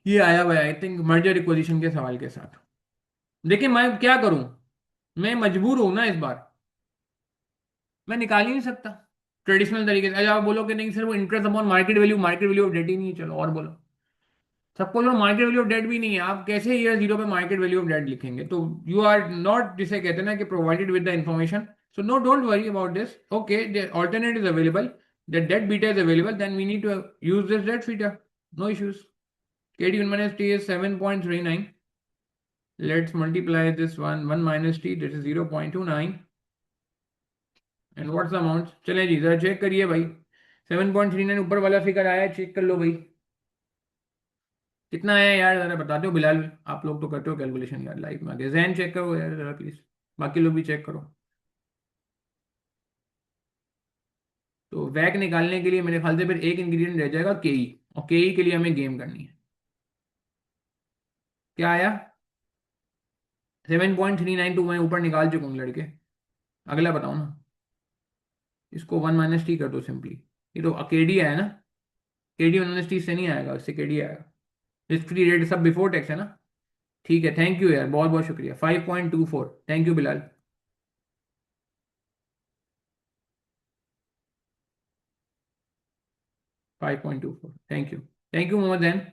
ये आया हुआ है आई थिंक मर्जर इक्विजिशन के सवाल के साथ। देखिए मैं क्या करूं, मैं मजबूर हूं ना इस बार, मैं निकाल ही नहीं सकता ट्रेडिशनल तरीके से। अच्छा आप बोलो कि नहीं सर वो interest upon market value of debt ही नहीं है, चलो और बोलो। सबको जो मार्केट वैल्यू ऑफ डेट भी नहीं है, आप कैसे ईयर जीरो पे मार्केट वैल्यू ऑफ डेट लिखेंगे? तो यू आर नॉट, जिसे कहते हैं ना कि provided with the information, so no don't worry about this, okay the alternate is available, the debt beta is available, then we need to use this debt beta, no issues. KD 1 minus T is 7.39. Let's multiply this one minus T, that is 0.29. And what's the amount? चले जी जरा चेक करिए भाई, 7.39 ऊपर वाला फिगर आया है, चेक कर लो भाई कितना है यार, जरा बता दो बिलाल। आप लोग तो करते हो कैलकुलेशन यार लाइव में, आगे जैन चेक करो यार जरा प्लीज, बाकी लोग भी चेक करो। तो वैक निकालने के लिए मेरे ख्याल से फिर एक इंग्रेडिएंट रह जाएगा केई, और केई के लिए हमें गेम करनी है। क्या आया? 7.39 तो मैं ऊपर निकाल चुका हूँ लड़के, अगला बताओ ना। इसको 1 - T कर दो सिंपली, ये तो केडी आया ना, KD 1 - T से नहीं आएगा, इससे KD आएगा। रिस्क फ्री रेट सब बिफोर टैक्स है ना। ठीक है, थैंक यू यार, बहुत बहुत शुक्रिया, 5.24, thank you Bilal. 5.24, thank you Mohammad Zain.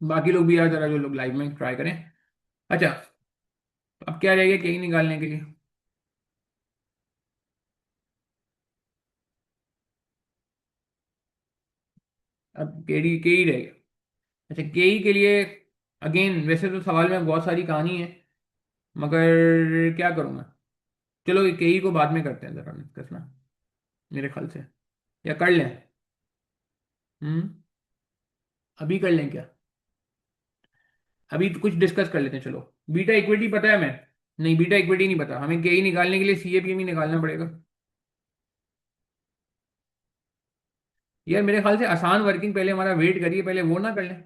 बाकी लोग भी यार जरा जो लोग लाइव में ट्राई करें। अच्छा, अब क्या रहेगा कहीं निकालने के लिए? अब केडी केई रहेगा। अच्छा केई के लिए, अगेन वैसे तो सवाल में बहुत सारी कहानी है, मगर क्या करूँ मैं? चलो केई को बाद में करते हैं जरा डिस्कस ना, मेरे ख्याल से, या कर लें? हम्म, अभी कर लें क्या? अभी तो कुछ डिस्कस कर लेते हैं चलो। बीटा इक्विटी पता है हमें? नहीं बीटा इक्विटी नहीं पता हमें, केई निकालने के लिए CAPM निकालना पड़ेगा। यार मेरे ख्याल से आसान वर्किंग पहले हमारा वेट करिए, पहले वो ना कर लें?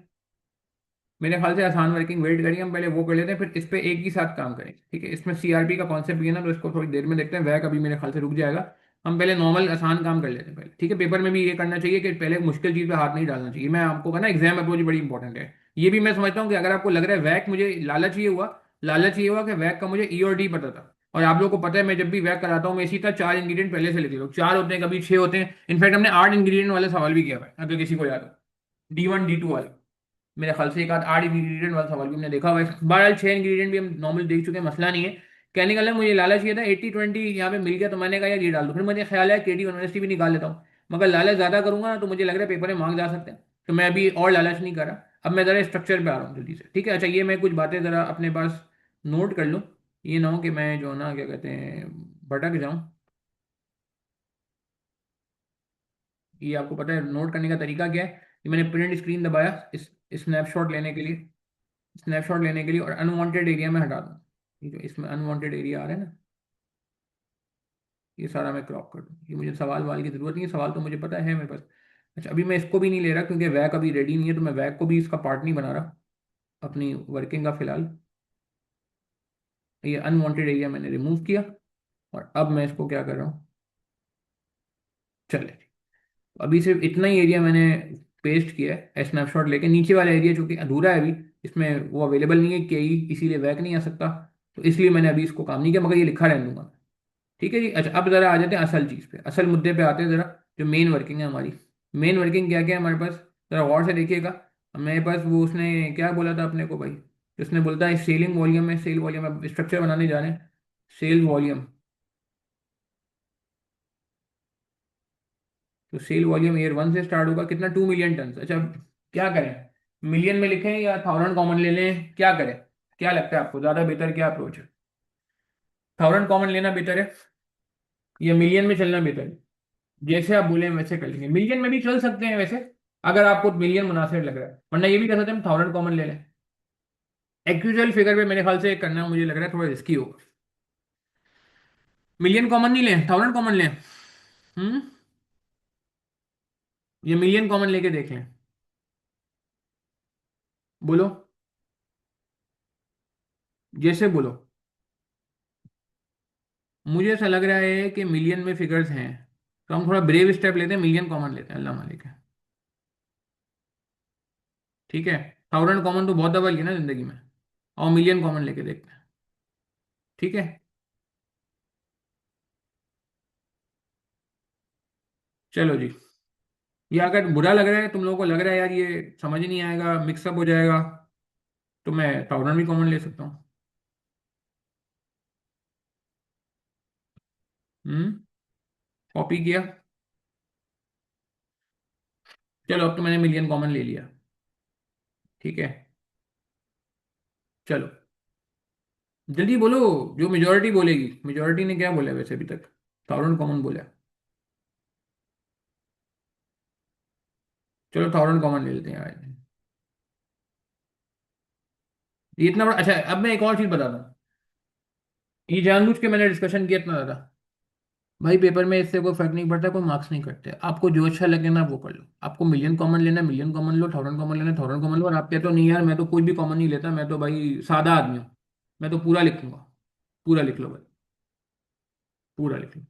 मेरे ख्याल से आसान वर्किंग वेट करिए, हम पहले वो कर लेते हैं, फिर इस पे एक ही साथ काम करेंगे, ठीक है? इसमें CRP का कॉन्सेप्ट भी है ना, तो इसको थोड़ी देर में देखते हैं, वह कभी मेरे ख्याल से रुक जाएगा। हम पहले नॉर्मल आसान काम कर लेते हैं पहले, ठीक है? पेपर में भी ये करना चाहिए कि पहले मुश्किल चीज़ पे हाथ नहीं डालना चाहिए। मैं आपको कहना एग्जाम अप्रोच बड़ी इंपॉर्टेंट है। ये भी मैं समझता हूँ कि अगर आपको लग रहा है वैक मुझे लालच ये हुआ कि वैक का मुझे E और D पता था, और आप लोगों को पता है मैं जब भी वैक कराता हूँ मैं इसी तरह 4 इंग्रीडियंट पहले से लेती हूँ, 4 होते हैं कभी 6 होते हैं, इनफैक्ट हमने 8 इंग्रीडियंट वाला सवाल भी किया हुआ है अगर किसी को याद हो, D1 D2 वाला। मेरे ख्याल से एक आध 8 इंग्रीडियंट वाला सवाल भी हमने देखा हुआ है, बहरहाल 6 इंग्रीडियंट भी हम नॉर्मल देख चुके हैं, मसला नहीं है। कहने का मतलब मुझे लालच ये था 80-20 यहाँ पे मिल गया, तो मैंने कहा यार ये डाल दो, फिर मुझे ख्याल है KD यूनिवर्सिटी भी निकाल लेता हूँ, मगर लालच ज़्यादा करूंगा ना तो मुझे लग रहा है पेपर में मार्क्स जा सकते हैं, तो मैं अभी और लालच नहीं कर रहा। अब मैं ज़रा स्ट्रक्चर पे आ रहा हूँ जल्दी से, ठीक है? अच्छा ये मैं कुछ बातें ज़रा अपने पास नोट कर लूँ, ये ना हो कि मैं जो ना क्या कहते हैं भटक जाऊँ। ये आपको पता है नोट करने का तरीका क्या है? ये मैंने प्रिंट स्क्रीन दबाया इस स्नैपशॉट लेने के लिए, और अनवांटेड एरिया में हटा दूँ, ये जो इसमें अनवांटेड एरिया आ रहा है ना, ये सारा मैं क्रॉप कर दूँ, ये मुझे सवाल वाल की जरूरत नहीं है, सवाल तो मुझे पता है मेरे पास। अच्छा अभी मैं इसको भी नहीं ले रहा क्योंकि वैक अभी रेडी नहीं है, तो मैं वैक को भी इसका पार्ट नहीं बना रहा अपनी वर्किंग का फिलहाल। ये अनवांटेड एरिया मैंने रिमूव किया, और अब मैं इसको क्या कर रहा हूँ, चले अभी सिर्फ इतना ही एरिया मैंने पेस्ट किया है स्नैपशॉट लेके, नीचे वाला एरिया जो कि अधूरा है अभी, इसमें वो अवेलेबल नहीं है कि इसीलिए वैक नहीं आ सकता, तो इसलिए मैंने अभी इसको काम नहीं किया, मगर ये लिखा रहने दूंगा। ठीक है जी। अच्छा अब जरा आ जाते हैं असल चीज़ पे, असल मुद्दे पे आते हैं जरा, जो मेन वर्किंग है हमारी। मेन वर्किंग क्या क्या है हमारे पास, जरा गौर से देखिएगा। मेरे पास वो उसने क्या बोला था अपने को भाई, उसने बोलता है सेलिंग वॉल्यूम है, सेल वॉल्यूम अब स्ट्रक्चर बनाने जा रहे हैं, सेल वॉल्यूम। तो सेल वॉल्यूम ईयर 1 से स्टार्ट होगा, कितना? 2 मिलियन टन। अच्छा अब क्या करें, मिलियन में लिखें या 1000 कॉमन ले लें, क्या करें? क्या लगता है आपको ज़्यादा बेहतर क्या अप्रोच है? 1000 कॉमन लेना बेहतर है या मिलियन में चलना बेहतर है? जैसे आप बोले वैसे कर लेंगे, मिलियन में भी चल सकते हैं वैसे, अगर आपको मिलियन मुनासिब लग रहा है, वरना ये भी कर सकते हैं हम 1000 कॉमन ले लें। एक्चुअल फिगर पे मेरे ख्याल से करना मुझे लग रहा है थोड़ा रिस्की होगा। मिलियन कॉमन नहीं लें, 1000 कॉमन लें? हम्म, ये मिलियन कॉमन लेके देख लें। बोलो, जैसे बोलो। मुझे ऐसा लग रहा है कि मिलियन में फिगर्स हैं, तो हम थोड़ा ब्रेव स्टेप लेते हैं, मिलियन कॉमन लेते हैं, अल्लाह मालिक है। ठीक है। 1000 कॉमन तो बहुत दबा लिया ना जिंदगी में, और मिलियन कॉमन लेके देखते हैं। ठीक है। चलो जी। ये अगर बुरा लग रहा है, तुम लोगों को लग रहा है यार ये समझ ही नहीं आएगा, मिक्सअप हो जाएगा, तो मैं 1000 भी कॉमन ले सकता हूँ। हम्म। कॉपी किया। चलो अब तो मैंने मिलियन कॉमन ले लिया। ठीक है। चलो जल्दी बोलो, जो मेजोरिटी बोलेगी, मेजोरिटी ने क्या बोला वैसे अभी तक? 1000 कॉमन बोला। चलो 1000 कॉमन ले लेते हैं आज। ये इतना बड़ा, अच्छा अब मैं एक और चीज बताता हूँ। ये जानबूझ के मैंने डिस्कशन किया इतना ज्यादा। भाई पेपर में इससे कोई फर्क नहीं पड़ता, कोई मार्क्स नहीं कटते, आपको जो अच्छा लगे ना वो कर लो। आपको मिलियन कॉमन लेना है मिलियन कॉमन लो, 1000 कॉमन लेना है 1000 कॉमन लो, और आप कहते हो नहीं यार मैं तो कोई भी कॉमन नहीं लेता, मैं तो भाई सादा आदमी हूँ, मैं तो पूरा लिखूंगा। पूरा लिख लो भाई, पूरा लिख लो।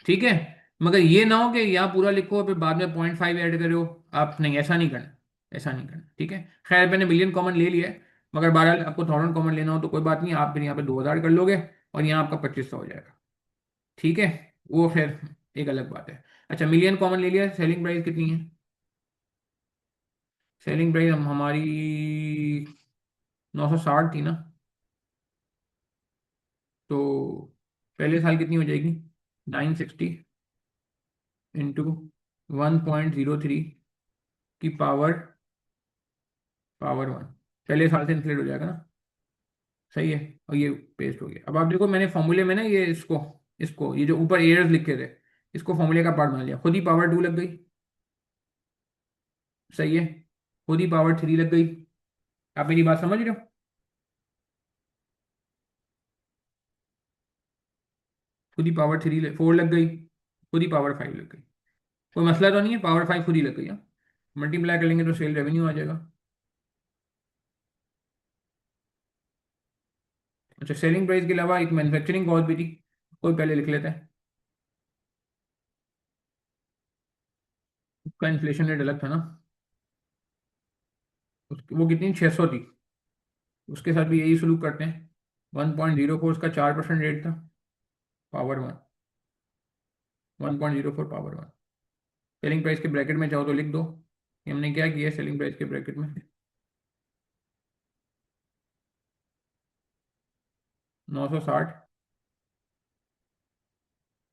ठीक है। मगर ये ना हो कि यहाँ पूरा लिखो फिर बाद में 0.5 ऐड करो। आप नहीं, ऐसा नहीं करना, ऐसा नहीं करना। ठीक है। खैर मैंने मिलियन कॉमन ले लिया है, मगर बहरहाल आपको 1000 कॉमन लेना हो तो कोई बात नहीं, आप फिर यहाँ पे 2000 कर लोगे, और यहाँ आपका 2500 हो जाएगा। ठीक है। वो फिर एक अलग बात है। अच्छा मिलियन कॉमन ले लिया, सेलिंग प्राइस कितनी है? सेलिंग प्राइस हम हमारी 960 थी ना, तो पहले साल कितनी हो जाएगी? 960 इंटू 1.03 की पावर वन, पहले साल से इंफ्लेट हो जाएगा ना। सही है। और ये पेस्ट हो गया। अब आप देखो मैंने फॉर्मूले में ना ये इसको इसको ये जो ऊपर एयर्स लिखे थे, इसको फॉर्मूले का पार्ट बना लिया, खुद ही पावर 2 लग गई। सही है। खुद ही पावर 3 लग गई। आप मेरी बात समझ रहे हो? खुद ही पावर 4 लग गई, खुद ही पावर 5 लग गई। कोई मसला तो नहीं है, पावर 5 खुद ही लग गई। हाँ, मल्टीप्लाई कर लेंगे तो सेल रेवेन्यू आ जाएगा। अच्छा सेलिंग प्राइस के अलावा एक मैन्युफैक्चरिंग कॉस्ट भी थी, कोई पहले लिख लेते हैं। उसका इन्फ्लेशन रेट अलग था ना। वो कितनी 600 थी, उसके साथ भी यही सलूक करते हैं। 1.04 उसका 4% रेट था, power one. 1.04 power one. Selling price के ब्रैकेट में चाहो तो लिख दो, कि हमने क्या किया है सेलिंग प्राइस के ब्रैकेट में। 960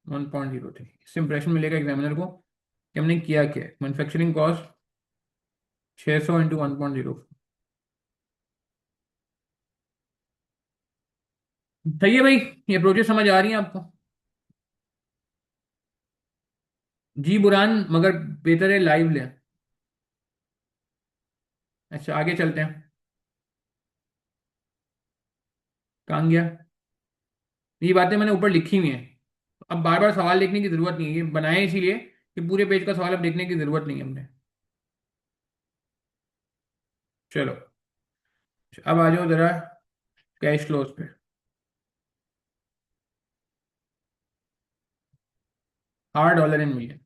1.03, इससे इंप्रेशन मिलेगा एग्जामिनर को कि हमने किया क्या है। Manufacturing cost 600 into 1.0। सही है भाई। ये अप्रोचेस समझ आ रही हैं आपको? जी बुरान, मगर बेहतर है लाइव लें। अच्छा आगे चलते हैं। कहाँ गया? ये बातें मैंने ऊपर लिखी हुई हैं, अब बार बार सवाल लिखने की जरूरत नहीं है, ये बनाए इसीलिए कि पूरे पेज का सवाल अब देखने की जरूरत नहीं है हमने। चलो अब आ जाओ जरा कैश फ्लोज पे। $8 इन मिलियन।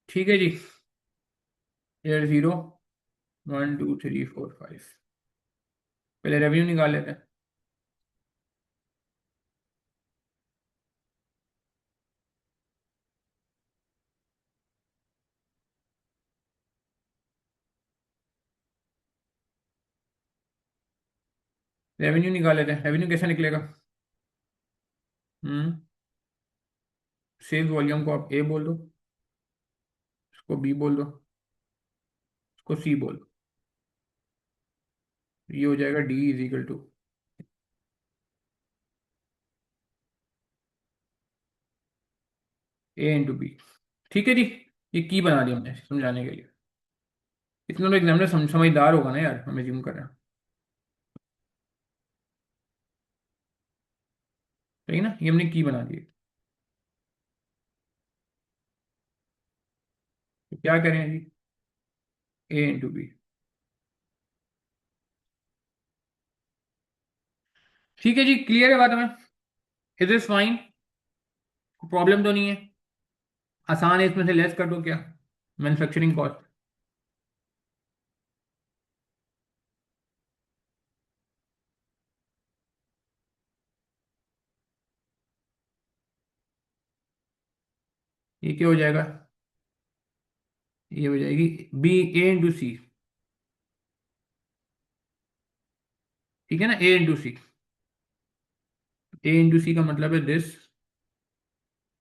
ठीक है जी। Air zero, 1 2 3 4 5। पहले रेवेन्यू निकाल लेते हैं। रेवेन्यू निकाल लेते हैं, रेवेन्यू कैसे निकलेगा? हम्म। सेल्स वॉल्यूम को आप ए बोल दो, इसको बी बोल दो, इसको सी बोल दो। ये हो जाएगा D is equal to A into B. ठीक है जी। ये की बना दिया हमने समझाने के लिए। इतना तो एग्जामिनर समझदार होगा ना यार, हमें ज्यूम कर रहे हैं। सही ना, ये हमने की बना दी। क्या करें जी? A into B। ठीक है जी, क्लियर है बात हमें? Is is fine? प्रॉब्लम तो नहीं है? आसान है, इसमें से लेस कर दो क्या मैन्युफैक्चरिंग कॉस्ट? ये क्या हो जाएगा? ये हो जाएगी B A into C। ठीक है ना, A into C। A into C का मतलब है दिस।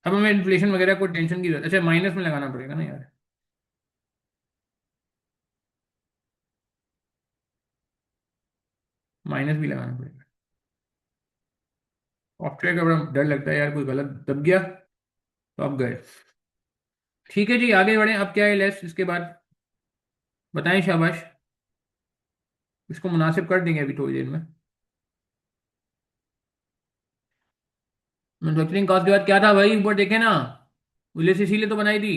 अब हमें इन्फ्लेशन वगैरह कोई टेंशन की जरूरत, अच्छा माइनस में लगाना पड़ेगा ना यार। माइनस भी लगाना पड़ेगा। सॉफ्टवेयर का बड़ा डर लगता है यार, कोई गलत दब गया तो अब गए। ठीक है जी, आगे बढ़े। अब क्या है लेस इसके बाद? बताएं, शाबाश। इसको मुनासिब कर देंगे अभी थोड़ी देर में। मैन्युफैक्चरिंग कॉस्ट के बाद क्या था भाई, ऊपर देखे ना। उल्लेख इसीलिए तो बनाई थी।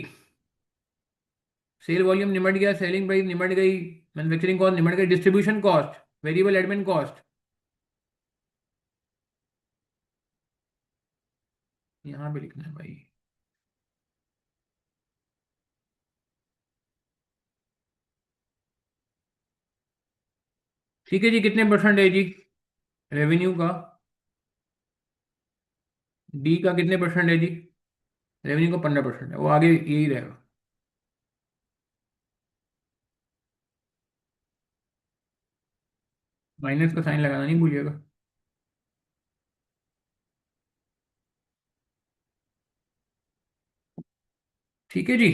सेल वॉल्यूम निमट गया, सेलिंग प्राइस निमट गई, मैन्युफैक्चरिंग कॉस्ट निमट गई, distribution cost, variable admin cost. यहाँ पे लिखना है भाई। ठीक है जी, कितने परसेंट है जी रेवेन्यू का? डी का कितने परसेंट है जी? रेवेन्यू का 15% है, वो आगे यही रहेगा। माइनस का साइन लगाना नहीं भूलिएगा। ठीक है जी।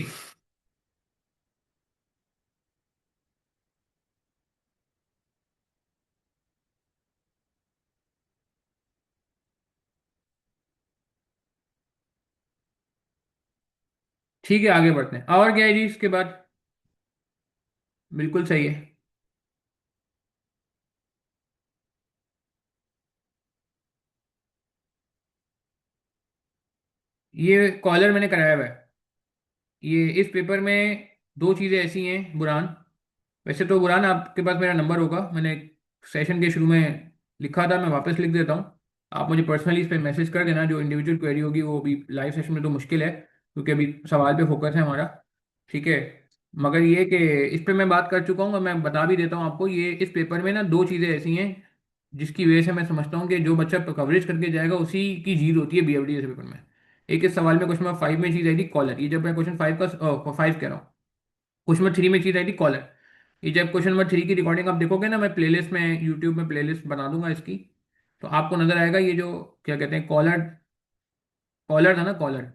ठीक है, आगे बढ़ते हैं। और क्या है जी इसके बाद? बिल्कुल सही है। ये कॉलर मैंने कराया हुआ है। ये इस पेपर में दो चीज़ें ऐसी हैं बुरान। वैसे तो बुरान आपके पास मेरा नंबर होगा, मैंने सेशन के शुरू में लिखा था, मैं वापस लिख देता हूँ। आप मुझे पर्सनली इस पर मैसेज कर देना, जो इंडिविजुअल क्वेरी होगी वो भी लाइव सेशन में तो मुश्किल है क्योंकि अभी सवाल पे फोकस है हमारा। ठीक है। मगर ये कि इस पे मैं बात कर चुका हूँ और मैं बता भी देता हूँ आपको, ये इस पेपर में ना दो चीज़ें ऐसी हैं जिसकी वजह से मैं समझता हूँ कि जो बच्चा कवरेज करके जाएगा उसी की जीत होती है BFD जैसे पेपर में। एक इस सवाल में क्वेश्चन नंबर 5 में चीज़ आई थी कॉलर, ये जब मैं क्वेश्चन 5 का 5 कह रहा हूँ, क्वेश्चन नंबर 3 में चीज़ आई थी कॉलर। ये जब क्वेश्चन नंबर 3 की रिकॉर्डिंग आप देखोगे ना, मैं प्लेलिस्ट में यूट्यूब में प्लेलिस्ट बना दूंगा इसकी, तो आपको नजर आएगा ये जो क्या कहते हैं कॉलर। कॉलर था ना, कॉलर।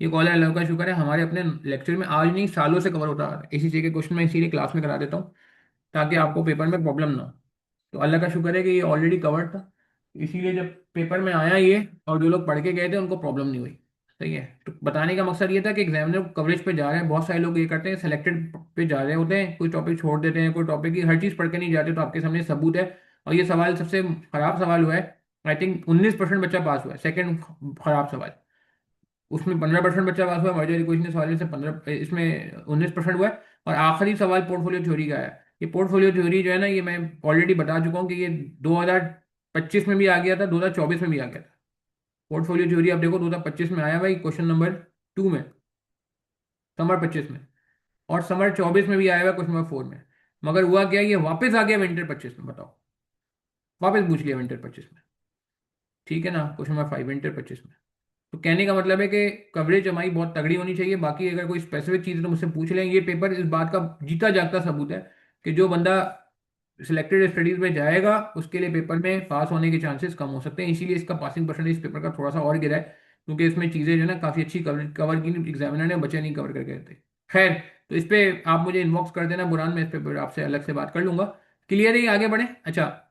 ये कॉलर अल्लाह का शुक्र है हमारे अपने लेक्चर में आज नहीं सालों से कवर होता आ रहा है। इसी चीज़ के क्वेश्चन मैं इसीलिए क्लास में करा देता हूँ ताकि आपको पेपर में प्रॉब्लम ना हो। तो अल्लाह का शुक्र है कि ये ऑलरेडी कवर्ड था, इसीलिए जब पेपर में आया ये और जो लोग पढ़ के गए थे उनको प्रॉब्लम नहीं हुई। सही है, तो बताने का मकसद ये था कि एग्जामिनर कवरेज पे जा रहे हैं, बहुत सारे लोग ये करते हैं सिलेक्टेड पे जा रहे होते हैं, कोई टॉपिक छोड़ देते हैं, कोई टॉपिक की हर चीज़ पढ़ के नहीं जाते, तो आपके सामने सबूत है। और ये सवाल सबसे खराब सवाल हुआ है। आई थिंक 19% बच्चा पास हुआ है, सेकंड खराब सवाल। उसमें 15% बच्चा पास हुआ, मर्जर इक्वेशन सवाल से 15, इसमें 19% हुआ है। और आखिरी सवाल पोर्टफोलियो थ्योरी का है। ये पोर्टफोलियो थ्योरी जो है ना, ये मैं ऑलरेडी बता चुका हूँ कि ये 2025 में भी आ गया था, 2024 में भी आ गया था। पोर्टफोलियो थ्योरी आप देखो 2025 में आया भाई, क्वेश्चन नंबर 2 में, समर 25 में। और समर 24 में भी आया हुआ क्वेश्चन नंबर 4 में। मगर हुआ क्या, ये वापस आ गया विंटर 25 में, बताओ। वापस पूछ लिया विंटर 25 में। ठीक है ना, क्वेश्चन नंबर 5 विंटर 25 में। तो कहने का मतलब है कि कवरेज हमारी बहुत तगड़ी होनी चाहिए। बाकी अगर कोई स्पेसिफिक चीज़ है तो मुझसे पूछ लें। ये पेपर इस बात का जीता जागता सबूत है कि जो बंदा सिलेक्टेड स्टडीज में जाएगा उसके लिए पेपर में पास होने के चांसेस कम हो सकते हैं। इसीलिए इसका पासिंग परसेंटेज इस पेपर का थोड़ा सा और गिरा है, क्योंकि इसमें चीज़ें जो है ना काफ़ी अच्छी कवर कवर की एग्जामिनर ने, बच्चे नहीं कवर करके गए थे। खैर, तो इस पे आप मुझे इन्बॉक्स कर देना बुरान, में इस पे आपसे अलग से बात कर लूंगा। क्लियर है, आगे बढ़े। अच्छा,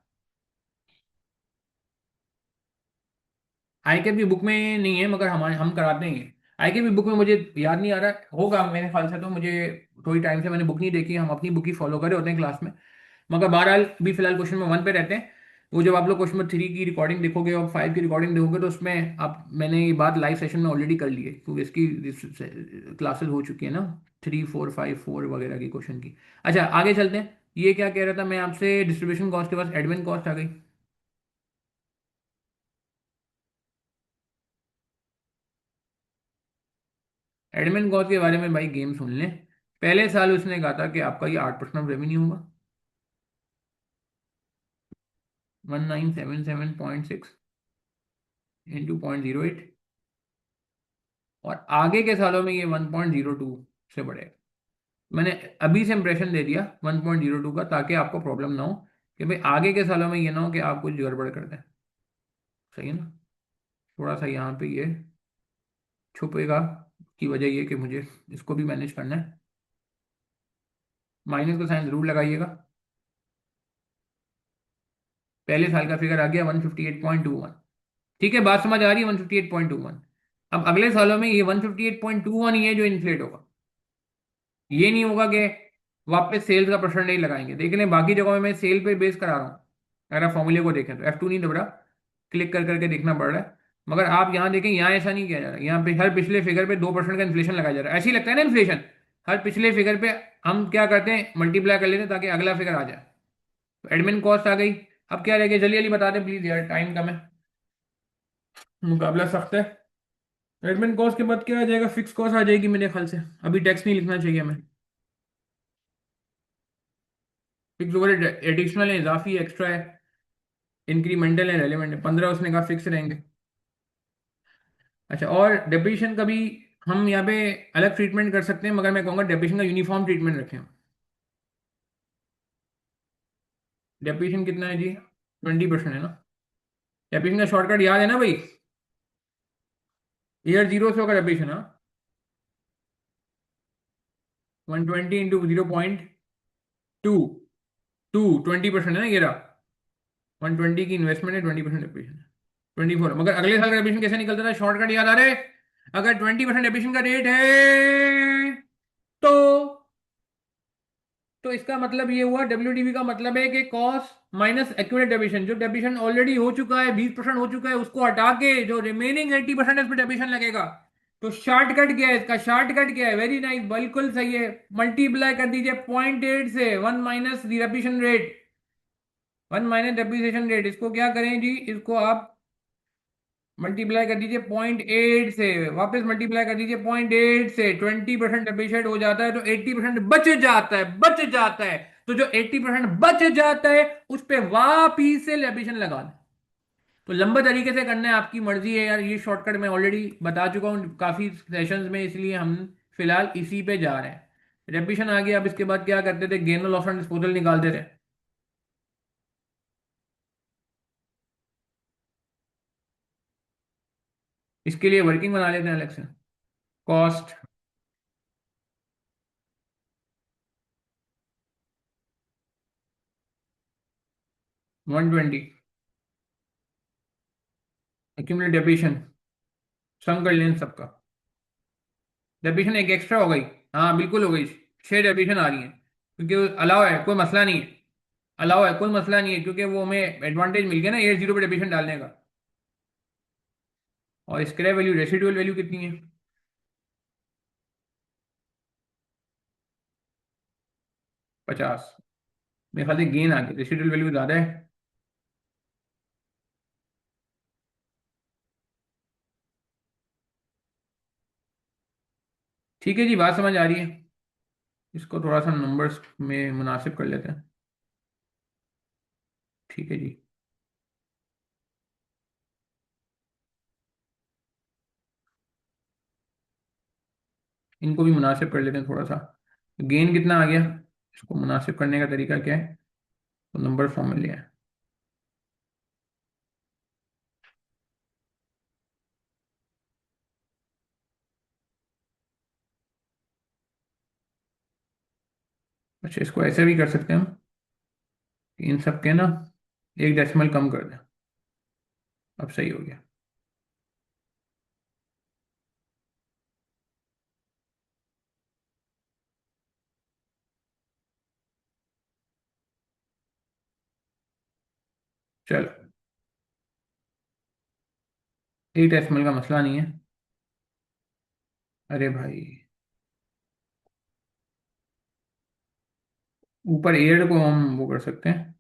आई के भी बुक में नहीं है मगर हमारे हम कराते हैं। आई के भी बुक में मुझे याद नहीं आ रहा होगा मेरे ख्याल से, तो मुझे थोड़ी टाइम से मैंने बुक नहीं देखी, हम अपनी बुक ही फॉलो करे होते हैं क्लास में। मगर बहरहाल भी फिलहाल क्वेश्चन में 1 पे रहते हैं। वो जब आप लोग क्वेश्चन नंबर 3 की रिकॉर्डिंग देखोगे और 5 की रिकॉर्डिंग देखोगे तो उसमें आप मैंने ये बात लाइव सेशन में ऑलरेडी कर ली है, क्योंकि इसकी क्लासेस हो चुकी है ना, 3 4 5 4 वगैरह की क्वेश्चन की। अच्छा आगे चलते हैं। ये क्या कह रहा था मैं आपसे, डिस्ट्रीब्यूशन कॉस्ट के पास एडमिन कॉस्ट आ गई। एडमिन कॉस्ट के बारे में भाई गेम सुन लें। पहले साल उसने कहा था कि आपका ये 8% ऑफ रेवेन्यू होगा, 1977.6 इंटू 0.08, और आगे के सालों में ये 1.02 से बढ़ेगा। मैंने अभी से इंप्रेशन दे दिया 1.02 का, ताकि आपको प्रॉब्लम ना हो कि भाई आगे के सालों में ये ना हो कि आप कुछ गड़बड़ कर दें। सही है ना। थोड़ा सा यहाँ पे ये छुपेगा, की वजह ये कि मुझे इसको भी मैनेज करना है। माइनस का साइन जरूर लगाइएगा। पहले साल का फिगर आ गया 158.21। ठीक है, बात समझ आ रही है, 158.21। अब अगले सालों में ये 158.21 ही है जो इन्फ्लेट होगा। ये नहीं होगा कि वापस सेल्स का परसेंटेज लगाएंगे। देख लें बाकी जगहों में मैं सेल पे बेस करा रहा हूँ। अगर आप फॉर्मूले को देखें तो F2 नहीं दब रहा, क्लिक कर करके देखना पड़ रहा है। मगर आप यहाँ देखें, यहाँ ऐसा नहीं किया जा रहा। यहाँ पे हर पिछले फिगर पे 2% का इन्फ्लेशन लगाया जा रहा है। ऐसे ही लगता है ना इन्फ्लेशन। हर पिछले फिगर पे हम क्या करते हैं, मल्टीप्लाई कर लेते हैं ताकि अगला फिगर आ जाए। तो एडमिन कॉस्ट आ गई। अब क्या रह गया, जल्दी जल्दी बता दें प्लीज यार, टाइम कम है, मुकाबला सख्त है। एडमिन कॉस्ट के बाद क्या आ जाएगा, फिक्स कॉस्ट आ जाएगी मेरे ख्याल से। अभी टैक्स नहीं लिखना चाहिए हमें। फिक्स ओवर एडिशनल है, इजाफी है, एक्स्ट्रा है, इंक्रीमेंटल है, रेलेवेंट है, 15 उसने कहा फिक्स रहेंगे। अच्छा, और डेप्रिसिएशन का भी हम यहाँ पे अलग ट्रीटमेंट कर सकते हैं, मगर मैं कहूँगा डेप्रिसिएशन का यूनिफॉर्म ट्रीटमेंट रखें। डेप्रिसिएशन कितना है जी, 20% है ना। डेप्रिसिएशन का शॉर्टकट याद है ना भाई, ईयर जीरो से होगा डेप्रिसिएशन। हाँ, 120 इंटू 0.2, 20% है ना ये रहा। 120 की इन्वेस्टमेंट है, 20% डेप्रिसिएशन है, 24। मगर अगले साल का डेप्रिसिएशन कैसे निकलता था, शॉर्टकट याद आ रहा है। अगर 20% डेप्रिसिएशन का रेट है तो इसका मतलब ये हुआ, डब्ल्यूडीवी का मतलब है कि कॉस्ट माइनस एक्यूरेट डेबिशन। जो डेबिशन ऑलरेडी हो चुका है, 20% हो चुका है, उसको हटा के जो रिमेनिंग 80% है उस पर डेबिशन लगेगा। तो शॉर्टकट क्या है इसका, शॉर्टकट क्या है, वेरी नाइस, बिल्कुल सही है। मल्टीप्लाई कर दीजिए 0.8 से, 1 minus depreciation rate, 1 minus depreciation rate, इसको क्या करें जी, इसको आप मल्टीप्लाई कर दीजिए 0.8 से, वापस मल्टीप्लाई कर दीजिए 0.8 से, 20% अप्रिशिएट हो जाता है तो 80% बच जाता है, बच जाता है। तो जो 80% बच जाता है उस पे वापिस से लेबिशन लगा दें। तो लंबे तरीके से करना है, आपकी मर्जी है यार। ये शॉर्टकट मैं ऑलरेडी बता चुका हूँ काफी सेशंस में, इसलिए हम फिलहाल इसी पे जा रहे हैं। रेपिशन आ गया। अब इसके बाद क्या करते थे, गेन और लॉस ऑन डिस्पोजल निकालते थे। इसके लिए वर्किंग बना लेते हैं अलग से। कॉस्ट 120, एक्यूमुलेट डेप्रिसिएशन, सम कर लें सबका। डेप्रिसिएशन एक एक्स्ट्रा हो गई। हाँ बिल्कुल हो गई, 6 डेप्रिसिएशन आ रही है, क्योंकि अलाउ है, कोई मसला नहीं है। अलाउ है, कोई मसला नहीं है, क्योंकि वो हमें एडवांटेज मिल गया ना 8 0 पे डेप्रिसिएशन डालने का। और स्क्रैप वैल्यू, रेसिडुअल वैल्यू कितनी है, 50। मेरे ख्याल से गेन आ गया, रेसिडुअल वैल्यू ज्यादा है। ठीक है जी, बात समझ आ रही है। इसको थोड़ा सा नंबर्स में मुनासिब कर लेते हैं। ठीक है जी, इनको भी मुनासिब कर लेते हैं थोड़ा सा। गेन कितना आ गया, इसको मुनासिब करने का तरीका क्या है, तो नंबर फॉर्म में लिया है। अच्छा, इसको ऐसे भी कर सकते हैं हम, कि इन सब के ना एक डेसिमल कम कर दें। अब सही हो गया। चलो, 8 डेसिमल का मसला नहीं है। अरे भाई, ऊपर एड को हम वो कर सकते हैं।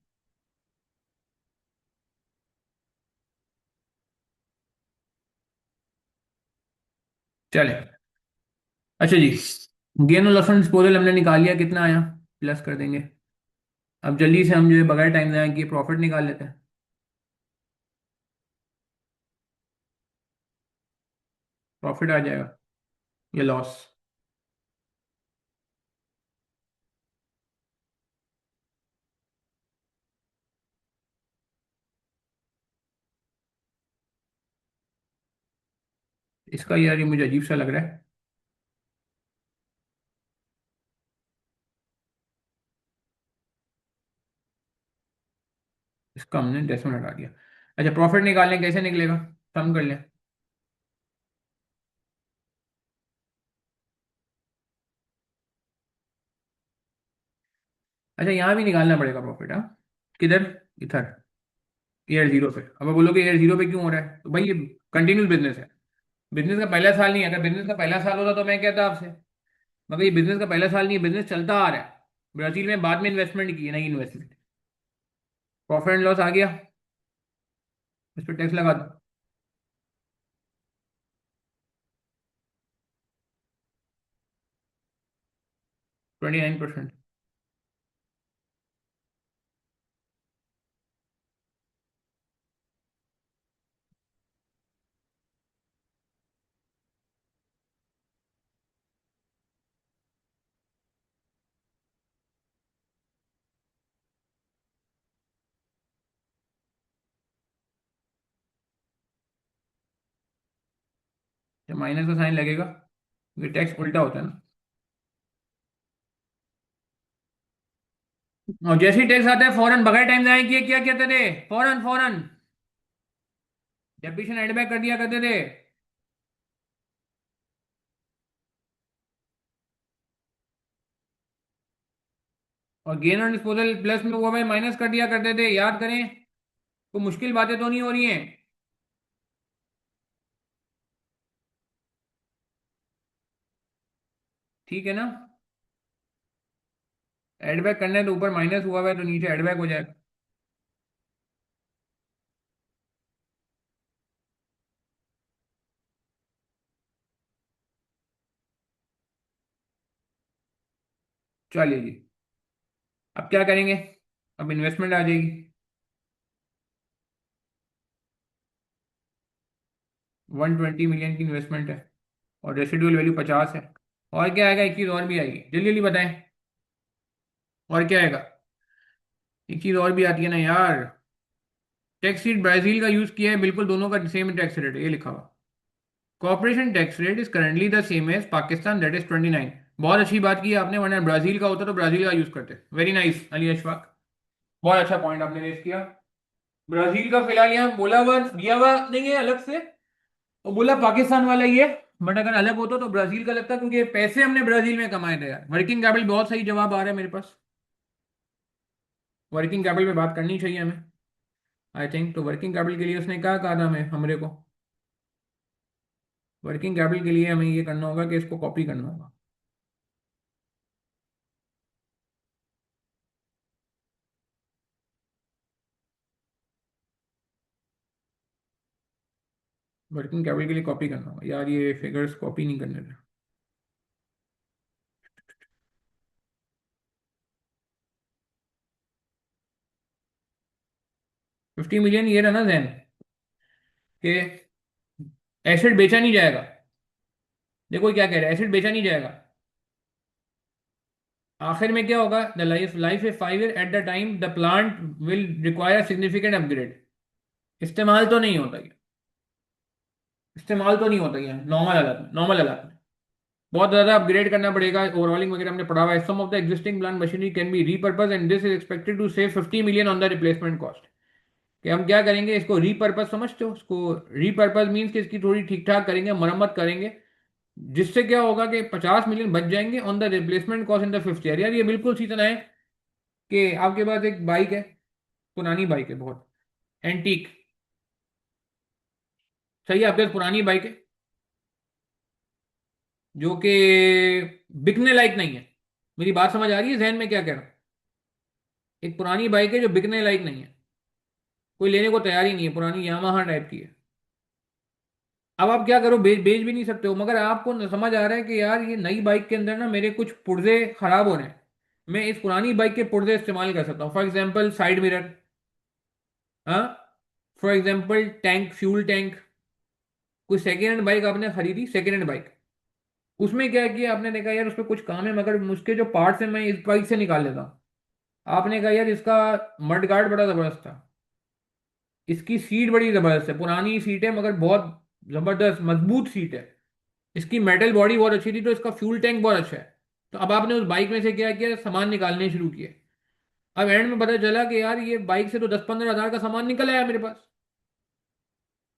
चले। अच्छा जी, गेन और लॉस ऑन डिस्पोजल हमने निकाल लिया, कितना आया, प्लस कर देंगे। अब जल्दी से हम जो है बगैर टाइम जाए कि प्रॉफिट निकाल लेते हैं। प्रॉफिट आ जाएगा या लॉस? इसका यार ये मुझे अजीब सा लग रहा है। इसका हमने डेसिमल हटा दिया। अच्छा, प्रॉफिट निकालने कैसे निकलेगा, सम कर लें। अच्छा, यहाँ भी निकालना पड़ेगा प्रॉफिट, हाँ? किधर? इधर, ईयर जीरो पे। अब बोलोगे ईयर जीरो पे क्यों हो रहा है, तो भाई ये कंटिन्यूस बिजनेस है। बिजनेस का पहला साल नहीं है। अगर बिजनेस का पहला साल होता तो मैं कहता आपसे, मगर ये बिजनेस का पहला साल नहीं है, बिजनेस चलता आ रहा है। ब्राजील में बाद में इन्वेस्टमेंट की है, नहीं इन्वेस्टमेंट। प्रॉफिट एंड लॉस आ गया, इस पर टैक्स लगा दो। 29%। जब माइनस का साइन लगेगा, ये टैक्स उल्टा होता है ना। और जैसे ही टैक्स आता है फौरन बगैर टाइम जाए किए क्या कहते थे, फौरन फौरन डेप्रिसिएशन एड बैक कर दिया करते थे। और गेन ऑन डिस्पोजल प्लस में वो भाई माइनस कर दिया करते थे, याद करें। कोई मुश्किल बातें तो नहीं हो रही हैं? ठीक है ना? एड बैक करना है तो ऊपर माइनस हुआ हुआ है तो नीचे एड बैक हो जाएगा। चलिए जी, अब क्या करेंगे? अब इन्वेस्टमेंट आ जाएगी। 120 मिलियन की इन्वेस्टमेंट है, और रेसिडुअल वैल्यू 50 है। और क्या आएगा, एक चीज और भी आएगी, जल्दी जल्दी बताएं। और क्या आएगा? एक चीज और भी आती है ना यार। टैक्स रेट ब्राजील का यूज किया है, बिल्कुल दोनों का सेम टैक्स रेट है, ये लिखा हुआ। Corporation tax rate is currently the same as Pakistan, that is 29। बहुत अच्छी बात की आपने, वरना ब्राजील का होता तो ब्राजील का यूज करते। वेरी नाइस अली अशफाक, बहुत अच्छा पॉइंट आपने रेज किया। ब्राजील का फिलहाल यहाँ बोला हुआ दिया हुआ नहीं है अलग से, वो बोला पाकिस्तान वाला ही है। बट अगर अलग होता तो ब्राजील का लगता, क्योंकि पैसे हमने ब्राजील में कमाए थे यार। वर्किंग कैपिटल, बहुत सही जवाब आ रहा है मेरे पास। वर्किंग कैपिटल पे बात करनी चाहिए हमें, आई थिंक। तो वर्किंग कैपिटल के लिए उसने क्या कहा था हमें, हमरे को? वर्किंग कैपिटल के लिए हमें ये करना होगा कि इसको कॉपी करना होगा। वर्किंग कैपिटल के लिए कॉपी करना होगा यार, ये फिगर्स कॉपी नहीं करने थे। 50 मिलियन ये रहा ना जैन, कि एसिड बेचा नहीं जाएगा। देखो ये क्या कह रहा है, एसिड बेचा नहीं जाएगा। आखिर में क्या होगा, the life life a 5 year eight the time the plant will require significant upgrade. इस्तेमाल तो नहीं होता ये, इस्तेमाल तो नहीं होता ये नॉर्मल हालत में, नॉर्मल हालत में बहुत ज्यादा अपग्रेड करना पड़ेगा। ओवरऑलिंग वगैरह हमने पढ़ा हुआ है। Some of the existing plant machinery can be repurpose and this is expected to save 50 million on the replacement cost. कि हम क्या करेंगे, इसको रीपर्पज समझते हो? इसको रीपर्पज मीन्स कि इसकी थोड़ी ठीक ठाक करेंगे, मरम्मत करेंगे, जिससे क्या होगा कि 50 मिलियन बच जाएंगे on the replacement cost in the fifth year. यार ये बिल्कुल सी तरह है कि आपके पास एक बाइक है, पुरानी बाइक है बहुत, एंटीक। सही है, आपके पास पुरानी बाइक है जो कि बिकने लायक नहीं है। मेरी बात समझ आ रही है जहन में क्या कह रहा हूं? एक पुरानी बाइक है जो बिकने लायक नहीं है, कोई लेने को तैयार ही नहीं है, पुरानी यामाहा टाइप की है। अब आप क्या करो, बेच बेच भी नहीं सकते हो, मगर आपको समझ आ रहा है कि यार ये नई बाइक के अंदर ना मेरे कुछ पुर्जे खराब हो रहे हैं, मैं इस पुरानी बाइक के पुर्जे इस्तेमाल कर सकता हूँ। फॉर एग्जाम्पल साइड मिरर, हाँ, for example tank, fuel tank. कोई सेकेंड हैंड बाइक आपने खरीदी, सेकेंड हैंड बाइक, उसमें क्या किया आपने, देखा यार उस पर कुछ काम है मगर उसके जो पार्ट्स हैं मैं इस बाइक से निकाल लेता हूँ। आपने कहा यार इसका मड गार्ड बड़ा जबरदस्त था, इसकी सीट बड़ी जबरदस्त है, पुरानी सीट है मगर बहुत जबरदस्त मजबूत सीट है, इसकी मेटल बॉडी बहुत अच्छी थी, तो इसका फ्यूल टैंक बहुत अच्छा है। तो अब आपने उस बाइक में से क्या किया, सामान निकालने शुरू किए। अब एंड में पता चला कि यार ये बाइक से तो 10-15 हज़ार का सामान निकल आया मेरे पास।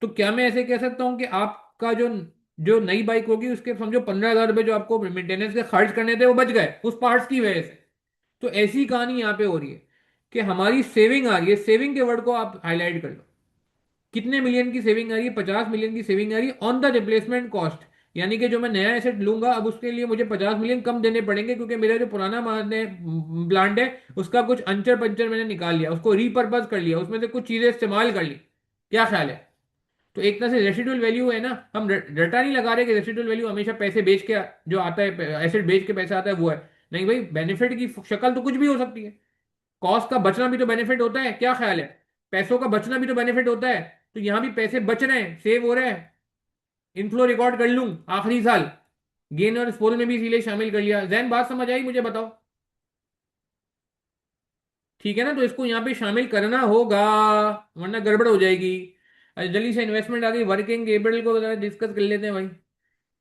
तो क्या मैं ऐसे कह सकता हूँ कि आपका जो जो नई बाइक होगी उसके समझो 15 हज़ार रुपये जो आपको मेंटेनेंस के खर्च करने थे वो बच गए उस पार्ट्स की वजह से। तो ऐसी कहानी यहाँ पे हो रही है कि हमारी सेविंग आ रही है, सेविंग के वर्ड को आप हाईलाइट कर लो। कितने मिलियन की सेविंग आ रही है, 50 मिलियन की सेविंग आ रही है ऑन द रिप्लेसमेंट कॉस्ट। यानी कि जो मैं नया एसेट लूंगा अब उसके लिए मुझे 50 मिलियन कम देने पड़ेंगे, क्योंकि मेरा जो पुराना प्लांट है उसका कुछ अंचर पंचर मैंने निकाल लिया, उसको रीपर्पज कर लिया, उसमें से कुछ चीजें इस्तेमाल कर ली। क्या ख्याल है? तो एक तरह से रेसिडुअल वैल्यू है ना, हम रटा नहीं लगा रहे कि रेसिडुअल वैल्यू हमेशा पैसे बेच के जो आता है, एसेट बेच के पैसा आता है वो है। नहीं भाई, बेनिफिट की शक्ल तो कुछ भी हो सकती है। कॉस्ट का बचना भी तो बेनिफिट होता है, क्या ख्याल है? पैसों का बचना भी तो बेनिफिट होता है। तो यहां भी पैसे बच रहे हैं, सेव हो रहे हैं। इनफ्लो रिकॉर्ड कर लूं आखिरी साल, गेन और स्पोल में भी इसीलिए शामिल कर लिया। जैन बात समझ आई मुझे, बताओ? ठीक है ना, तो इसको यहाँ पे शामिल करना होगा वरना गड़बड़ हो जाएगी। अरे जल्दी से इन्वेस्टमेंट आ गई, वर्किंग कैपिटल को जरा डिस्कस कर लेते हैं भाई।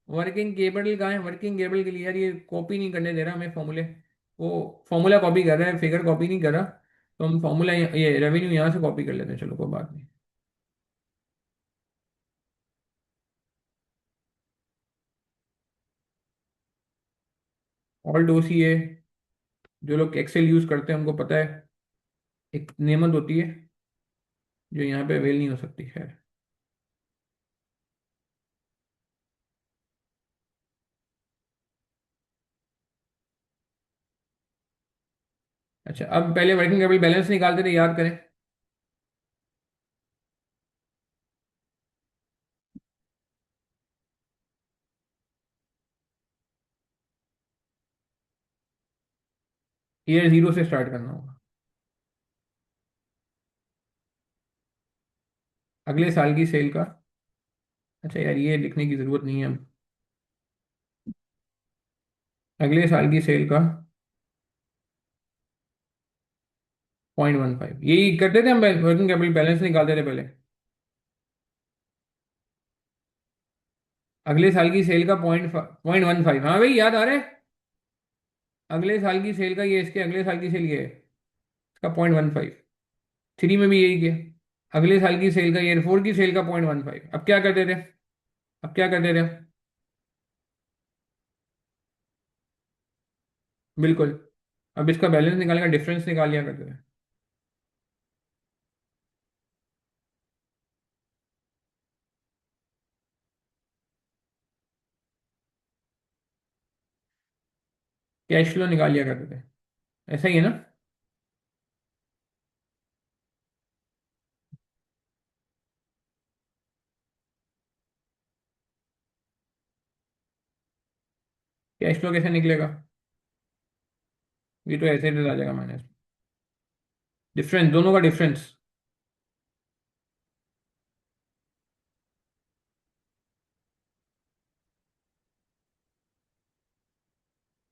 वर्किंग कैपिटल कहाँ है? वर्किंग कैपिटल के लिए यार ये कॉपी नहीं करने दे रहा हमें फॉर्मूले, वो फॉर्मूला कॉपी कर रहा है, फिगर कॉपी नहीं कर रहा। तो हम फॉर्मूला ये रेवेन्यू यहाँ से कॉपी कर लेते हैं, चलो कोई बात नहीं। ऑल्ट OCA, जो लोग एक्सेल यूज करते हैं उनको पता है, एक नेमत होती है जो यहाँ पे अवेल नहीं हो सकती, खैर। अच्छा, अब पहले वर्किंग कैपिटल बैलेंस निकालते थे, याद करें। ईयर जीरो से स्टार्ट करना होगा। अगले साल की सेल का, अच्छा यार ये लिखने की जरूरत नहीं है अब। अगले साल की सेल का 0.15, यही करते थे हम, वर्किंग कैपिटल बैलेंस निकालते थे पहले। अगले साल की सेल का 0.15, हाँ भाई याद आ रहा है। अगले साल की सेल का ये, इसके अगले साल की सेल ये है, इसका 0.15। थ्री में भी यही किया। अगले साल की सेल का, ईयर फोर की सेल का 0.15। अब क्या करते थे? अब क्या करते थे? बिल्कुल, अब इसका बैलेंस निकालने का डिफरेंस निकाल लिया करते थे। कैश फ्लो निकाल लिया करते थे, ऐसा ही है ना? कैश फ्लो कैसे निकलेगा? ये तो ऐसे ही आ जाएगा माइनस, डिफरेंस, दोनों का डिफरेंस।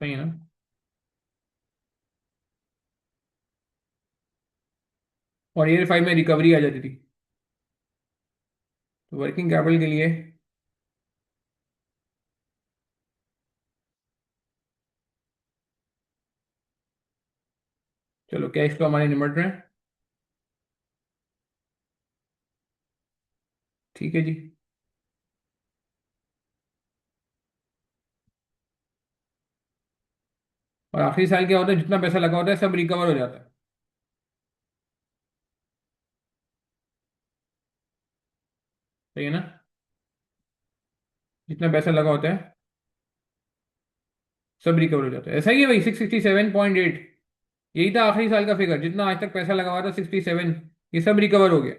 सही है ना? और ईयर फाइव में रिकवरी आ जाती थी। तो वर्किंग कैपिटल के लिए, चलो कैश फ्लो हमारे निमट रहे हैं। ठीक है जी। और आखिरी साल क्या होता है, जितना पैसा लगा होता है सब रिकवर हो जाता है। सही है ना? जितना पैसा लगा होता है सब रिकवर हो जाता है। ऐसा ही है भाई, 667.8, यही था आखिरी साल का फिगर, जितना आज तक पैसा लगा हुआ था 67, ये सब रिकवर हो गया।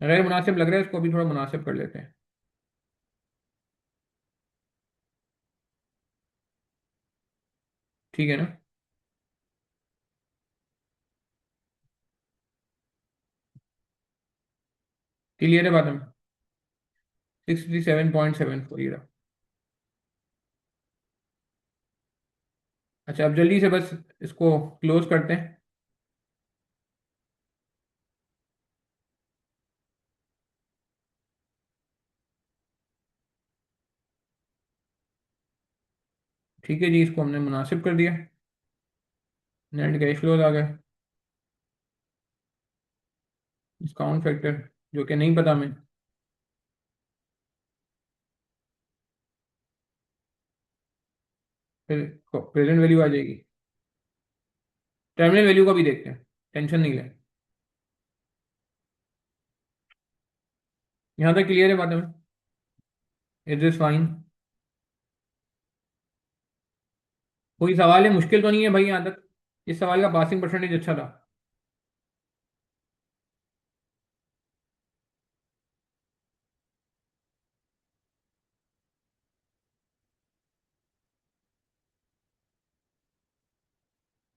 गैर मुनासिब लग रहा है, इसको अभी थोड़ा मुनासिब कर लेते हैं। ठीक है ना? क्लियर है बात में? 67.74 ये रहा। अच्छा, अब जल्दी से बस इसको क्लोज करते हैं। ठीक है जी, इसको हमने मुनासिब कर दिया। नेट कैश फ्लोज आ गए। डिस्काउंट फैक्टर जो कि नहीं पता हमें, फिर प्रेजेंट वैल्यू आ जाएगी। टर्मिनल वैल्यू का भी देखते हैं, टेंशन नहीं लें। यहाँ तक क्लियर है बात में? Is this fine? कोई सवाल है? मुश्किल तो नहीं है भाई यहाँ तक? इस सवाल का पासिंग परसेंटेज अच्छा था।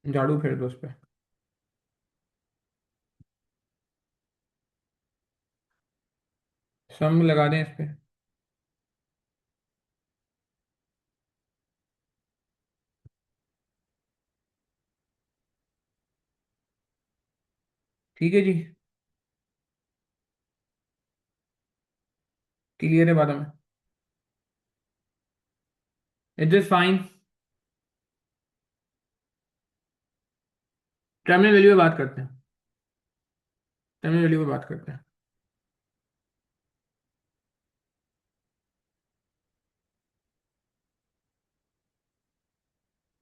झाड़ू फेर दो उस पर। सम लगा दें इस पे। ठीक है जी, क्लियर है बात में? Is this fine? Terminal value पे बात करते हैं। टर्मिनल वैल्यू पे बात करते हैं।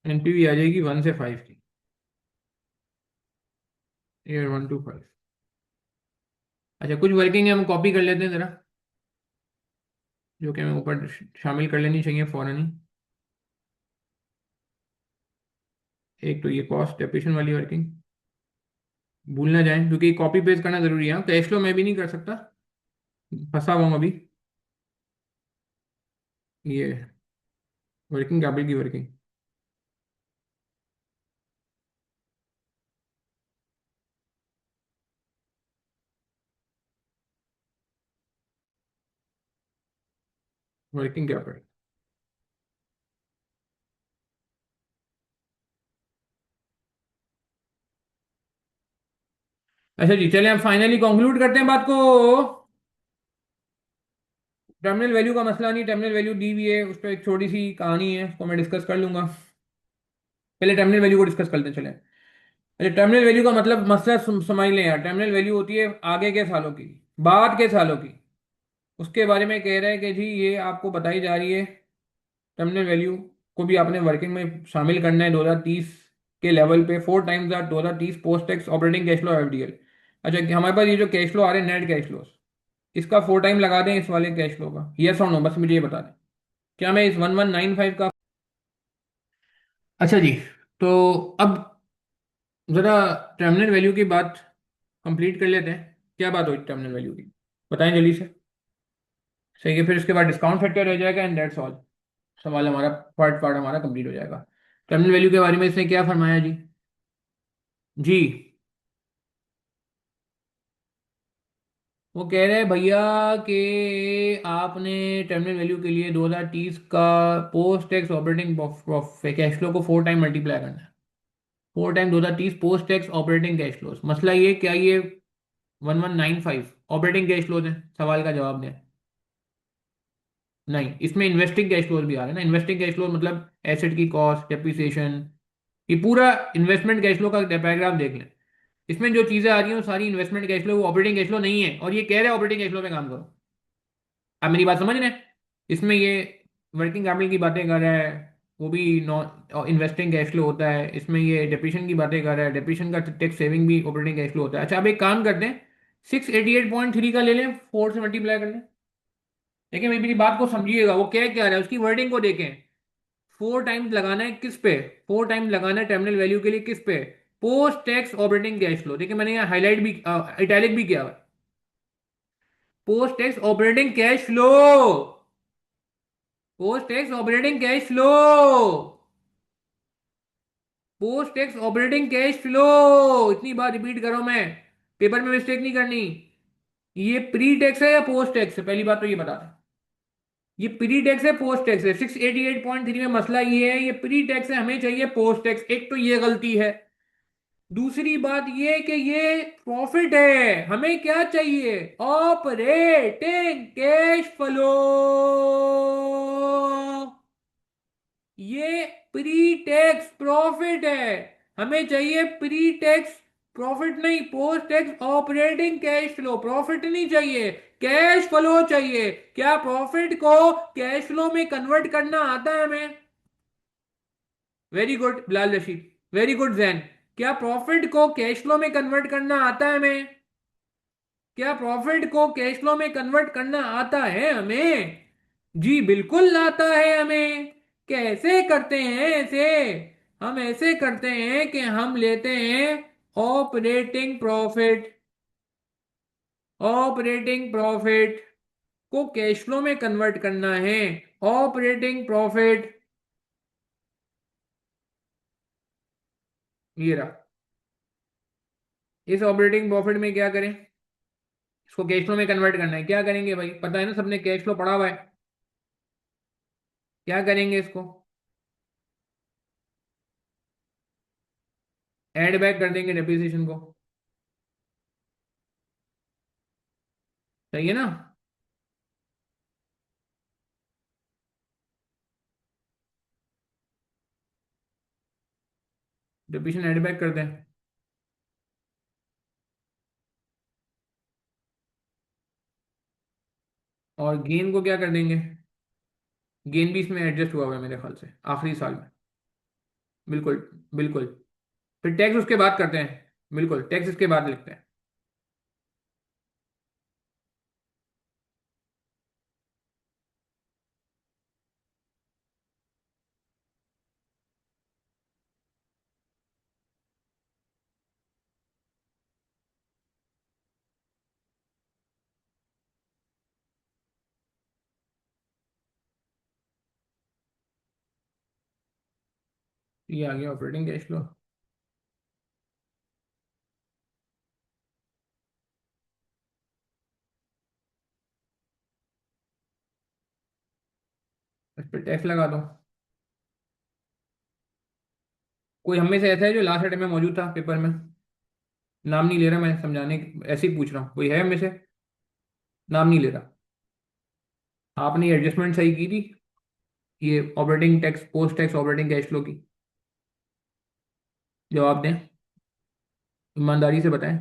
एनपीवी आ जाएगी 1 से 5 की। Year 1 to 5। अच्छा, कुछ वर्किंग है, हम कॉपी कर लेते हैं जरा, जो कि हमें ऊपर शामिल कर लेनी चाहिए फौरन ही। एक तो ये कॉस्ट डेप्रिसिएशन वाली वर्किंग भूल ना जाए, क्योंकि कॉपी पेस्ट करना जरूरी है। कैश फ्लो मैं भी नहीं कर सकता, फंसा हुआ हूं अभी। ये वर्किंग कैपिटल की वर्किंग। Working capital. अच्छा जी, चलिए हम फाइनली कंक्लूड करते हैं बात को। टर्मिनल वैल्यू का मसला नहीं, टर्मिनल वैल्यू दी हुई है, उस पर एक छोटी सी कहानी है, उसको मैं डिस्कस कर लूंगा। पहले टर्मिनल वैल्यू को डिस्कस करते हैं, चले। अच्छा, टर्मिनल वैल्यू का मतलब मसला समझ लें यार। टर्मिनल वैल्यू होती है आगे के सालों की, बाद के सालों की। उसके बारे में कह रहे हैं कि जी ये आपको बताई जा रही है। टर्मिनल वैल्यू को भी आपने वर्किंग में शामिल करना है 2030 के लेवल पे, 4 times the 2030 post tax operating cash flow FDL. अच्छा, हमारे पास ये जो कैश फ्लो आ रहे हैं, नेट कैश फ्लो, इसका 4 टाइम लगा दें इस वाले कैश फ्लो का, यस और नो, बस मुझे ये बता दें। क्या मैं इस 1195 का। अच्छा जी, तो अब जरा टर्मिनल वैल्यू की बात कंप्लीट कर लेते हैं। क्या बात हुई टर्मिनल वैल्यू की, बताएं जल्दी से। सही है, फिर उसके बाद डिस्काउंट फैक्टर रह जाएगा एंड दैट्स ऑल। सवाल हमारा, पार्ट पार्ट हमारा कंप्लीट हो जाएगा। टर्मिनल वैल्यू के बारे में इसने क्या फरमाया जी? जी, वो कह रहे हैं भैया कि आपने टर्मिनल वैल्यू के लिए 2030 का post tax operating cash flow को 4 टाइम मल्टीप्लाई करना है। 4 time 2030 post tax operating cash flows. मसला ये क्या, ये 1195 ऑपरेटिंग कैश फ्लोज है? सवाल का जवाब दें। नहीं, इसमें इन्वेस्टिंग कैश फ्लोज भी आ रहे हैं ना। इन्वेस्टिंग कैश फ्लोज मतलब एसेट की कॉस्ट, डेप्रिसिएशन, ये पूरा इन्वेस्टमेंट कैश फ्लो का पैराग्राफ देख लें। इसमें जो चीजें आ रही हैं वो सारी इन्वेस्टमेंट कैश फ्लो, वो ऑपरेटिंग कैश फ्लो नहीं है, और ये कह रहे हैं ऑपरेटिंग कैश फ्लो पे काम करो। आप मेरी बात समझ रहे हैं? इसमें ये वर्किंग कैपिटल की बातें कर रहा है, वो भी नॉन इन्वेस्टिंग कैश फ्लो होता है। इसमें ये डेप्रिसिएशन की बातें कर रहा है, डेप्रिसिएशन का टैक्स सेविंग भी ऑपरेटिंग कैश फ्लो होता है। अच्छा, अब एक काम करते हैं, 688.3 का ले लें, 4 से मल्टीप्लाई कर लें। देखिए मेरी बात को समझिएगा, वो क्या रहा है, उसकी वर्डिंग को देखें। 4 टाइम्स लगाना है किस पे? 4 टाइम्स लगाना है टर्मिनल वैल्यू के लिए किस पे? Post tax operating cash flow. देखिए मैंने यहाँ हाईलाइट भी, इटैलिक भी किया हुआ है। Post tax operating cash flow. Post tax operating cash flow. Post tax operating cash flow. इतनी बार रिपीट करो, मैं पेपर में मिस्टेक नहीं करनी। ये प्री टैक्स है या पोस्ट टैक्स है, पहली बात तो ये बता दें। ये प्री टैक्स है पोस्ट टैक्स है? 688.3 में मसला ये है, ये प्री टैक्स है, हमें चाहिए पोस्ट टैक्स। एक तो ये गलती है। दूसरी बात ये कि ये प्रॉफिट है, हमें क्या चाहिए? Operating cash flow. ये प्री टैक्स प्रॉफिट है, हमें चाहिए प्री टैक्स प्रॉफिट नहीं, post tax operating cash flow. Profit नहीं चाहिए, कैश फ्लो चाहिए। क्या प्रॉफिट को कैश फ्लो में कन्वर्ट करना आता है हमें? Very good Bilal Rashid, very good Jain. क्या प्रॉफिट को कैश फ्लो में कन्वर्ट करना आता है हमें? क्या प्रॉफिट को कैश फ्लो में कन्वर्ट करना आता है हमें? जी बिल्कुल आता है हमें। कैसे करते हैं ऐसे? हम ऐसे करते हैं कि हम लेते हैं ऑपरेटिंग प्रॉफिट। ऑपरेटिंग प्रॉफिट को कैश फ्लो में कन्वर्ट करना है। ऑपरेटिंग प्रॉफिट, ये रहा। इस ऑपरेटिंग प्रॉफिट में क्या करें? इसको कैश फ्लो में कन्वर्ट करना है, क्या करेंगे भाई? पता है ना, सबने कैश फ्लो पढ़ा हुआ है। क्या करेंगे इसको? ऐड बैक कर देंगे डेप्रिसिएशन को। सही है ना? डेप्रिसिएशन ऐड बैक कर दें। और गेन को क्या कर देंगे? गेन भी इसमें एडजस्ट हुआ हुआ है मेरे ख्याल से आखिरी साल में। बिल्कुल बिल्कुल। फिर टैक्स उसके बाद करते हैं। बिल्कुल टैक्स इसके बाद लिखते हैं। ये आ गया ऑपरेटिंग कैश फ्लो। इस पर टैक्स लगा दो। कोई हम में से ऐसा है जो लास्ट अटेम्प्ट में मौजूद था पेपर में? नाम नहीं ले रहा मैं, समझाने ऐसे ही पूछ रहा हूँ, कोई है हम में से? नाम नहीं ले रहा। आपने ये एडजस्टमेंट सही की थी, ये operating tax post tax operating cash flow की? जवाब दें, ईमानदारी से बताएं।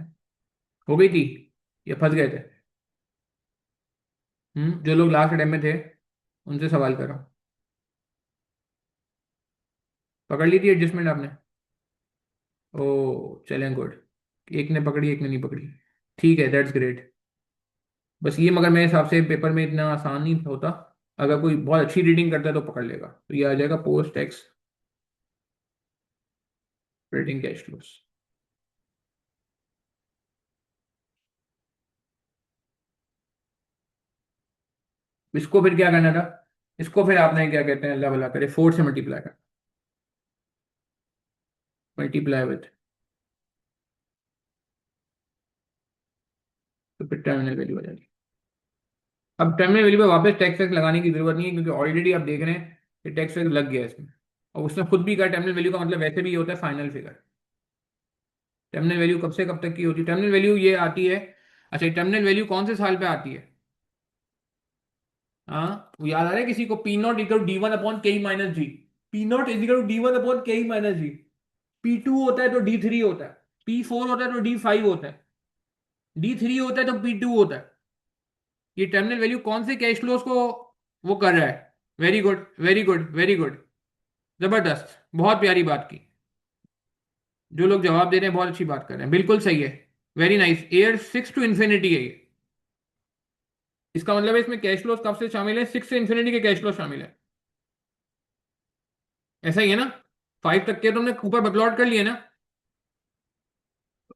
हो गई थी या फंस गए थे? जो लोग लास्ट अटेम्प्ट में थे उनसे सवाल करो। पकड़ ली थी एडजस्टमेंट आपने? ओ चलें गुड। एक ने पकड़ी एक ने नहीं पकड़ी। ठीक है, दैट्स ग्रेट। बस ये मगर मेरे हिसाब से पेपर में इतना आसान नहीं होता। अगर कोई बहुत अच्छी रीडिंग करता है तो पकड़ लेगा। तो ये आ जाएगा post tax operating cash flows. इसको फिर क्या करना था? इसको फिर आपने क्या कहते हैं, अल्लाह भला करे, 4 से मल्टीप्लाई कर। मल्टीप्लाई विथ, तो फिर टर्मिनल वैल्यू आ जाएगी। अब टर्मिनल वैल्यू पे वापस टैक्स वैक्स लगाने की जरूरत नहीं है, क्योंकि ऑलरेडी आप देख रहे हैं कि टैक्स वैक्स लग गया है इसमें। और उसने खुद भी कहा टर्मिनल वैल्यू का मतलब वैसे भी ये होता है फाइनल फिगर। टर्मिनल वैल्यू कब से कब तक की होती है? टर्मिनल वैल्यू ये आती है। अच्छा, टर्मिनल वैल्यू कौन से साल पे आती है? हाँ, वो याद आ रहा है किसी को? P naught equal D one upon K minus G. P naught is equal to D one upon K minus G. P two होता है तो डी थ्री होता है। पी फोर होता है तो डी फाइव होता है। डी थ्री होता है तो पी टू होता है। ये टर्मिनल वैल्यू कौन से कैश फ्लोज को वो कर रहा है? Very good very good very good. जबरदस्त, बहुत प्यारी बात की। जो लोग जवाब दे रहे हैं बहुत अच्छी बात कर रहे हैं, बिल्कुल सही है। Very nice, year 6 to infinity है ये। इसका मतलब है इसमें कैश फ्लोज कब से शामिल है, 6 से इन्फिनिटी के कैश फ्लो शामिल है। ऐसा ही है ना, 5 तक के तुमने ऊपर प्लॉट कर लिए ना।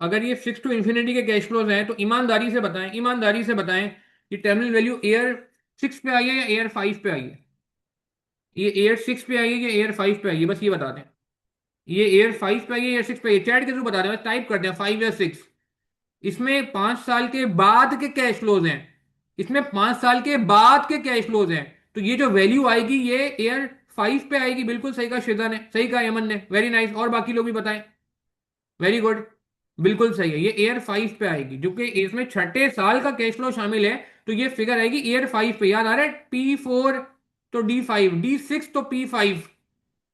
अगर ये 6 टू इन्फिनिटी के कैश फ्लोज हैं तो ईमानदारी से बताएं, ईमानदारी से बताएं कि टर्मिनल वैल्यू ईयर 6 पे आई है या ईयर 5 पे आई है। ये ईयर 6 पे आई है या ईयर 5 पे आई है, बस ये बता दें। ये ईयर 5 पे आई है, ईयर 6 पे आई है, चैट के थ्रू बता दें, बस टाइप कर दें 5 या 6। इसमें 5 साल के बाद के कैश फ्लोज हैं, इसमें 5 साल के बाद के कैश फ्लोज हैं। तो ये जो वैल्यू आएगी ये ईयर 5 पे आएगी। बिल्कुल सही कहा श्वेता ने, सही कहा यमन ने, वेरी नाइस। और बाकी लोग भी बताएं। वेरी गुड, बिल्कुल सही है, ये ईयर 5 पे आएगी, जो कि इसमें छठे साल का कैश फ्लो शामिल है। तो ये फिगर आएगी ईयर 5 पे। याद आ रहा है, P4 तो D5, D6 तो P5।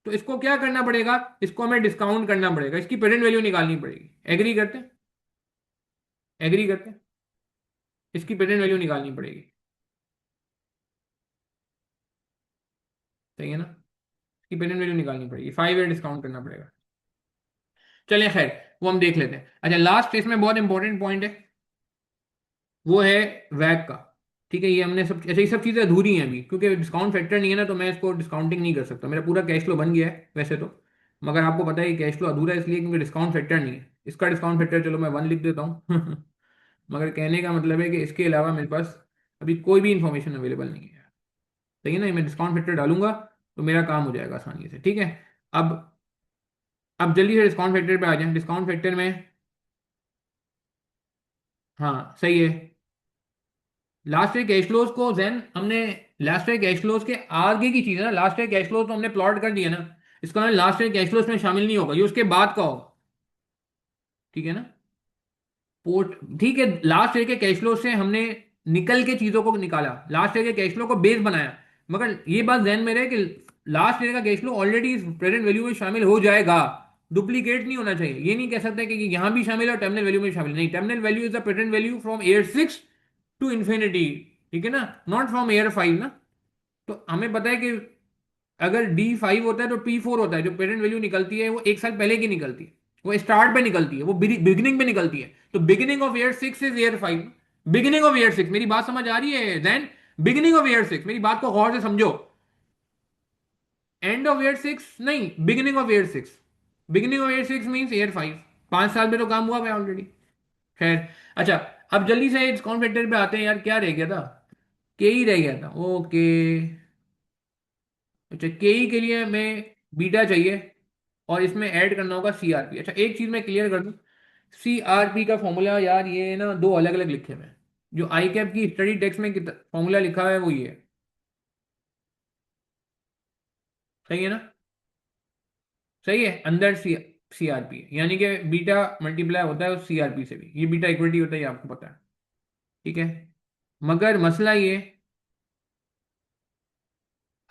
तो इसको क्या करना पड़ेगा, इसको हमें डिस्काउंट करना पड़ेगा, इसकी प्रेजेंट वैल्यू निकालनी पड़ेगी। एग्री करते हैं, एग्री करते हैं, इसकी प्रेजेंट वैल्यू निकालनी पड़ेगी। सही है ना, इसकी प्रेजेंट वैल्यू निकालनी पड़ेगी, 5 ईयर डिस्काउंट करना पड़ेगा। चलिए खैर, वो हम देख लेते हैं। अच्छा, लास्ट इसमें बहुत इंपॉर्टेंट पॉइंट है, वो है वैग का। ठीक है, ये हमने सब, अच्छा ये सब चीज़ें अधूरी हैं अभी, क्योंकि डिस्काउंट फैक्टर नहीं है ना, तो मैं इसको डिस्काउंटिंग नहीं कर सकता। मेरा पूरा कैश फ्लो बन गया है वैसे तो, मगर आपको पता है ये कैश फ्लो अधूरा है इसलिए क्योंकि डिस्काउंट फैक्टर नहीं है। इसका डिस्काउंट फैक्टर चलो मैं 1 लिख देता हूँ मगर कहने का मतलब है कि इसके अलावा मेरे पास अभी कोई भी इंफॉर्मेशन अवेलेबल नहीं है। सही है ना, मैं डिस्काउंट फैक्टर डालूंगा तो मेरा काम हो जाएगा आसानी से। ठीक है, अब अब जल्दी से डिस्काउंट फैक्टर पे आ जाए। डिस्काउंट फैक्टर में, हाँ सही है, लास्ट ईयर कैश फ्लोज को जैन हमने, लास्ट ईयर कैश फ्लोज के आगे की चीज है ना, लास्ट ईयर कैश फ्लोज तो हमने प्लॉट कर दिया ना, इसका मतलब लास्ट ईयर कैश फ्लोज में शामिल नहीं होगा, ये उसके बाद का होगा। ठीक है ना, पोर्ट, ठीक है, लास्ट ईयर के कैश फ्लो से हमने निकल के चीजों को निकाला, लास्ट ईयर के कैश फ्लो को बेस बनाया। मगर ये बात ध्यान में रहे कि लास्ट ईयर का cash flow already present value में शामिल हो जाएगा, डुप्लीकेट नहीं होना चाहिए। ये नहीं कह सकते कि यहां भी शामिल है और टर्मिनल वैल्यू में शामिल नहीं। Terminal value is the present value from year 6 to infinity. ठीक है ना, नॉट फ्रॉम ईयर 5 ना। तो हमें पता है कि अगर D5 होता है तो P4 होता है, जो पेरेंट वैल्यू निकलती है वो एक साल पहले की निकलती है, वो स्टार्ट पे निकलती है, वो बिगिनिंग पे निकलती है। तो beginning of year 6 is year 5। Beginning of year 6, मेरी बात समझ आ रही है देन, बिगिनिंग ऑफ ईयर 6, मेरी बात को गौर से समझो। एंड ऑफ ईयर 6 नहीं, beginning of year 6। Beginning of year 6 means year 5। 5 साल में तो काम हुआ है ऑलरेडी। खैर, अच्छा, अब जल्दी से डिस्काउंट फैक्टर पे आते हैं यार, क्या रह गया था, के ही रह गया था। ओके, अच्छा के ई के लिए मैं बीटा चाहिए और इसमें ऐड करना होगा सीआरपी। अच्छा एक चीज मैं क्लियर कर दूं, सीआरपी का फॉर्मूला यार ये ना दो अलग अलग लिखे हुए हैं। जो आई कैप की स्टडी टेक्स्ट में फॉर्मूला लिखा हुआ है वो ये है। सही है ना, सही है, अंदर सीआरपी है, यानी कि बीटा मल्टीप्लाई होता है सीआरपी से भी, ये बीटा इक्विटी होता है, ये आपको पता है। ठीक है, मगर मसला ये,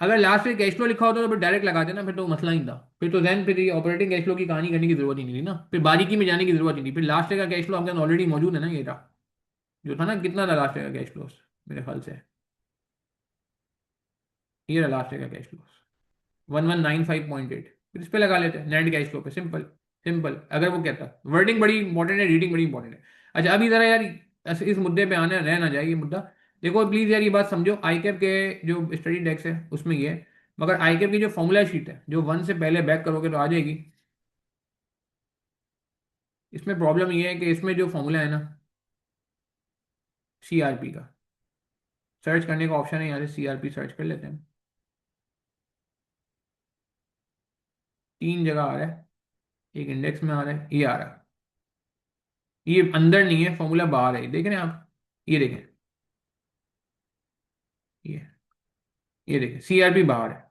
अगर लास्ट में कैश फ्लो लिखा होता तो फिर डायरेक्ट लगा देना, फिर तो मसला ही था। फिर तो जैन फिर ये ऑपरेटिंग कैश फ्लो की कहानी करने की जरूरत ही नहीं थी ना, फिर बारीकी में जाने की जरूरत ही नहीं। फिर लास्ट का कैश फ्लो आपके ऑलरेडी मौजूद है ना, ये था जो था ना, कितना था लास्ट का कैश फ्लो मेरे ख्याल से, ये रहा लास्ट का कैश फ्लो 1195.8। फिर इस पे लगा लेते हैं नेट कैश फ्लो पे, सिंपल सिंपल। अगर वो कहता, वर्डिंग बड़ी इंपॉर्टेंट है, रीडिंग बड़ी इंपॉर्टेंट है। अच्छा अभी जरा यार इस मुद्दे पे आने रह ना जाए ये मुद्दा। देखो प्लीज यार ये बात समझो, आई कैप के जो स्टडी डेस्क है उसमें ये है, मगर आई कैप की जो फॉर्मूला शीट है जो 1 से पहले बैक करोगे तो आ जाएगी। इसमें प्रॉब्लम ये है कि इसमें जो फॉर्मूला है ना सीआरपी का, सर्च करने का ऑप्शन है यहाँ से, सीआरपी सर्च कर लेते हैं। 3 जगह आ रहा है, एक इंडेक्स में आ रहा है, ये आ रहा है, ये अंदर नहीं है फॉर्मूला, बाहर है, देख रहे हैं आप, ये देखें, ये ये देखें सीआरपी बाहर है,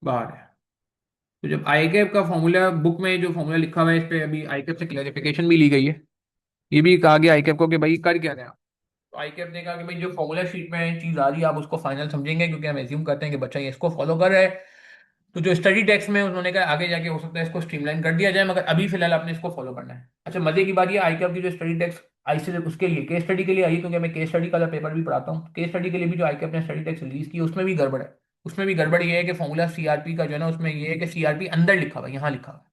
बाहर है। तो जब आईकैप का फॉर्मूला बुक में जो फॉर्मूला लिखा हुआ है, इस पे अभी आईकैप से क्लैरिफिकेशन भी ली गई है। ये भी कहा गया आईकैप को कि भाई कर क्या रहे हैं आप। तो आईकैप ने कहा कि भाई जो फॉर्मूला शीट में चीज आ रही है आप उसको फाइनल समझेंगे, क्योंकि हम एज्यूम करते हैं कि बच्चा ये इसको फॉलो कर रहा है। तो जो स्टडी टेक्स्ट में उन्होंने कहा आगे जाके हो सकता है इसको स्ट्रीमलाइन कर दिया जाए, मगर अभी फिलहाल आपने इसको फॉलो करना है। अच्छा मजे की बात ये, आईकैप की जो स्टडी टेक्स्ट आई से उसके लिए केस स्टडी के लिए आई, क्योंकि मैं केस स्टडी का पेपर भी पढ़ाता हूँ। केस स्टडी के लिए भी जो आईकैप ने स्टडी टेक्स्ट रिलीज की उसमें भी गड़बड़ है। उसमें भी गड़बड़ ये है कि फॉर्मूला सीआरपी का जो है ना, उसमें ये है कि सीआरपी अंदर लिखा हुआ है, यहाँ लिखा हुआ है।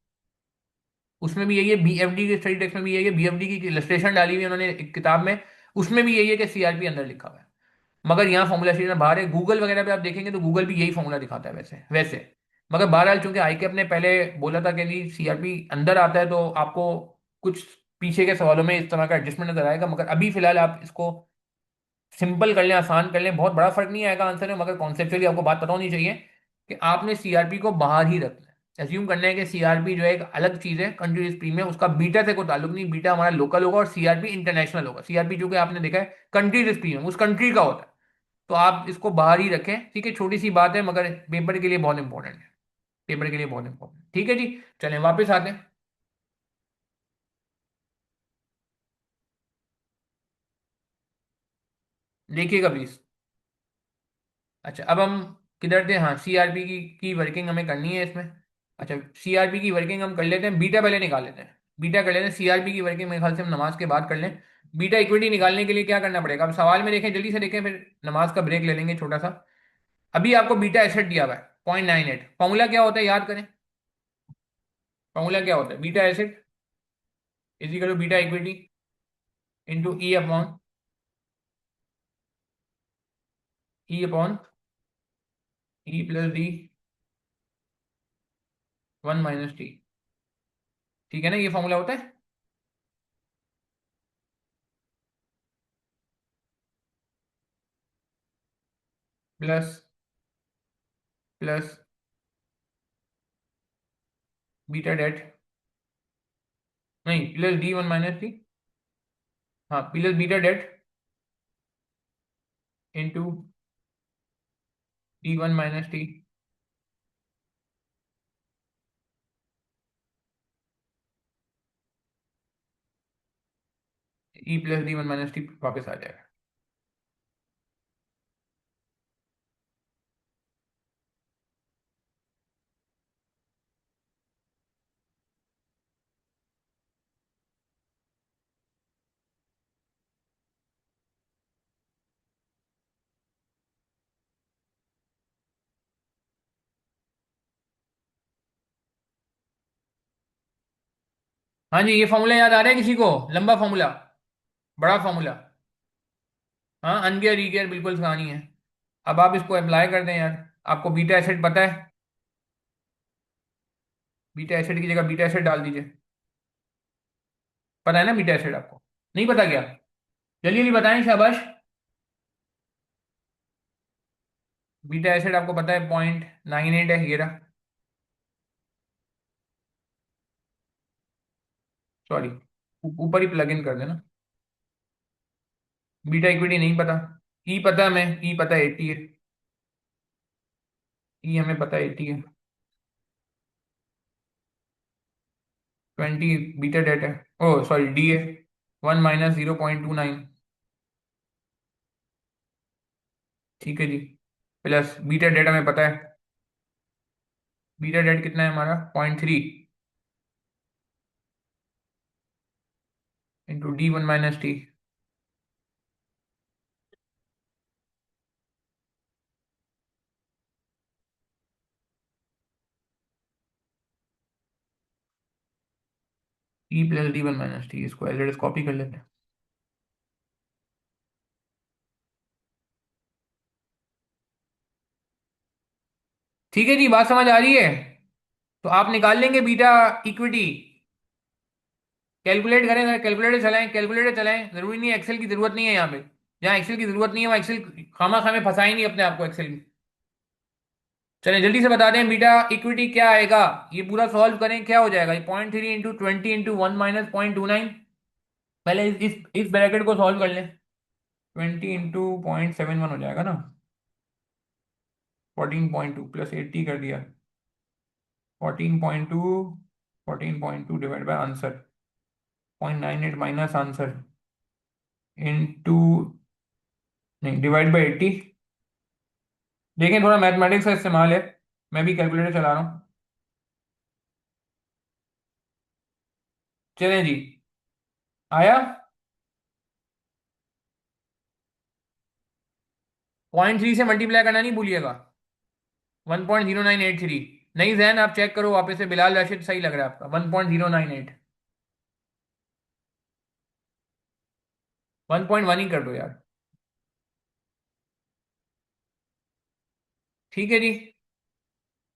उसमें भी यही है, बीएफडी के स्टडी टेक्स्ट में भी यही है, बीएफडी की इलस्ट्रेशन डाली हुई है उन्होंने एक किताब में, उसमें भी यही है कि सीआरपी अंदर लिखा हुआ है। मगर यहाँ फॉर्मूला शीट में बाहर है, गूगल वगैरह पे आप देखेंगे तो गूगल भी यही फॉर्मूला दिखाता है वैसे वैसे। मगर बहरहाल चूंकि आईकेएप ने पहले बोला था कि सीआरपी अंदर आता है, तो आपको कुछ पीछे के सवालों में इस तरह का एडजस्टमेंट नजर आएगा, मगर अभी फिलहाल आप इसको सिंपल कर लें, आसान कर लें, बहुत बड़ा फर्क नहीं आएगा आंसर में, मगर कॉन्सेप्चुअली आपको बात पता होनी चाहिए कि आपने सीआरपी को बाहर ही रखना है। एज्यूम करना है कि सीआरपी जो है एक अलग चीज है, कंट्री रिस्क प्रीमियम, उसका बीटा से कोई ताल्लुक नहीं, बीटा हमारा लोकल होगा और सीआरपी इंटरनेशनल होगा। सीआरपी जो कि आपने देखा है कंट्री रिस्क प्रीमियम उस कंट्री का होता है, तो आप इसको बाहर ही रखें, ठीक है, छोटी सी बात है मगर पेपर के लिए बहुत इंपॉर्टेंट है, पेपर के लिए बहुत इंपॉर्टेंट, ठीक है जी। चलें वापस आते हैं, देखिएगा प्लीज। अच्छा अब हम किधर थे, हाँ सीआरपी की वर्किंग हमें करनी है इसमें। अच्छा सीआरपी की वर्किंग हम कर लेते हैं, बीटा पहले निकाल लेते हैं, बीटा कर लेते हैं, सीआरपी की वर्किंग मेरे ख्याल से हम नमाज के बाद कर लें। बीटा इक्विटी निकालने के लिए क्या करना पड़ेगा, अब सवाल में देखें, जल्दी से देखें, फिर नमाज का ब्रेक ले लेंगे छोटा सा। अभी आपको बीटा एसेट दिया हुआ है 0.98, फॉर्मूला क्या होता है याद करें, फॉर्मूला क्या होता है, beta asset is equal to beta equity into E upon E plus D 1 - T, ठीक है ना, ये फॉर्मूला होता है। प्लस प्लस बीटा डेट, नहीं प्लस D1 - टी, हाँ plus beta debt into D1 - T, E plus D1 - T वापस आ जाएगा। हाँ जी, ये फॉर्मूला याद आ रहा है किसी को, लंबा फॉर्मूला, बड़ा फॉर्मूला, हाँ अनगियर रीगियर बिल्कुल कहानी है। अब आप इसको अप्लाई कर दें यार, आपको बीटा एसिड पता है, बीटा एसिड की जगह बीटा एसिड डाल दीजिए, पता है ना बीटा एसिड आपको, नहीं पता क्या, जल्दी जल्दी बताएं शाबाश। बीटा एसिड आपको पता है 0.98 है, ये रहा, सॉरी ऊपर ही प्लग इन कर देना। बीटा इक्विटी नहीं पता, ई पता है, हमें ई पता है 80 है, ई हमें पता है 80 है, 20 बीटा डेट है, ओ सॉरी डी है, 1 - 0.29, ठीक है जी। प्लस बीटा डेट हमें पता है, बीटा डेट कितना है हमारा 0.3 into D1 - T, E plus D1 - T, इसको एज इट इज कॉपी कर लेते हैं। ठीक है जी, बात समझ आ रही है, तो आप निकाल लेंगे बीटा इक्विटी, कैलकुलेट करें, अगर कैलकुलेटर चलाएं, कैलकुलेटर चलाएं, जरूरी नहीं है, एक्सेल की जरूरत नहीं है यहाँ पे, जहाँ एक्सेल की जरूरत नहीं है वहाँ एक्सेल खामा खामे फंसाए नहीं अपने आप को एक्सेल में। चलें जल्दी से बता दें बीटा इक्विटी क्या आएगा, ये पूरा सॉल्व करें, क्या हो जाएगा, ये 0.3 इंटू 20 इंटू 1 - 0.29, पहले इस ब्रैकेट को सॉल्व कर लें, 20 इंटू 0.71 हो जाएगा ना, 14.2 प्लस 80 कर दिया, 14.2, 14.2 divide by answer, 0.98 minus answer into, नहीं डिवाइड बाय 80, देखें थोड़ा मैथमेटिक्स का इस्तेमाल है, मैं भी कैलकुलेटर चला रहा हूँ, चलें जी, आया, 0.3 से मल्टीप्लाई करना नहीं भूलिएगा, 1.0983, नहीं जैन, आप चेक करो वापस से, बिलाल राशिद सही लग रहा है आपका, 1.098। 1.1 ही कर दो यार। ठीक है जी।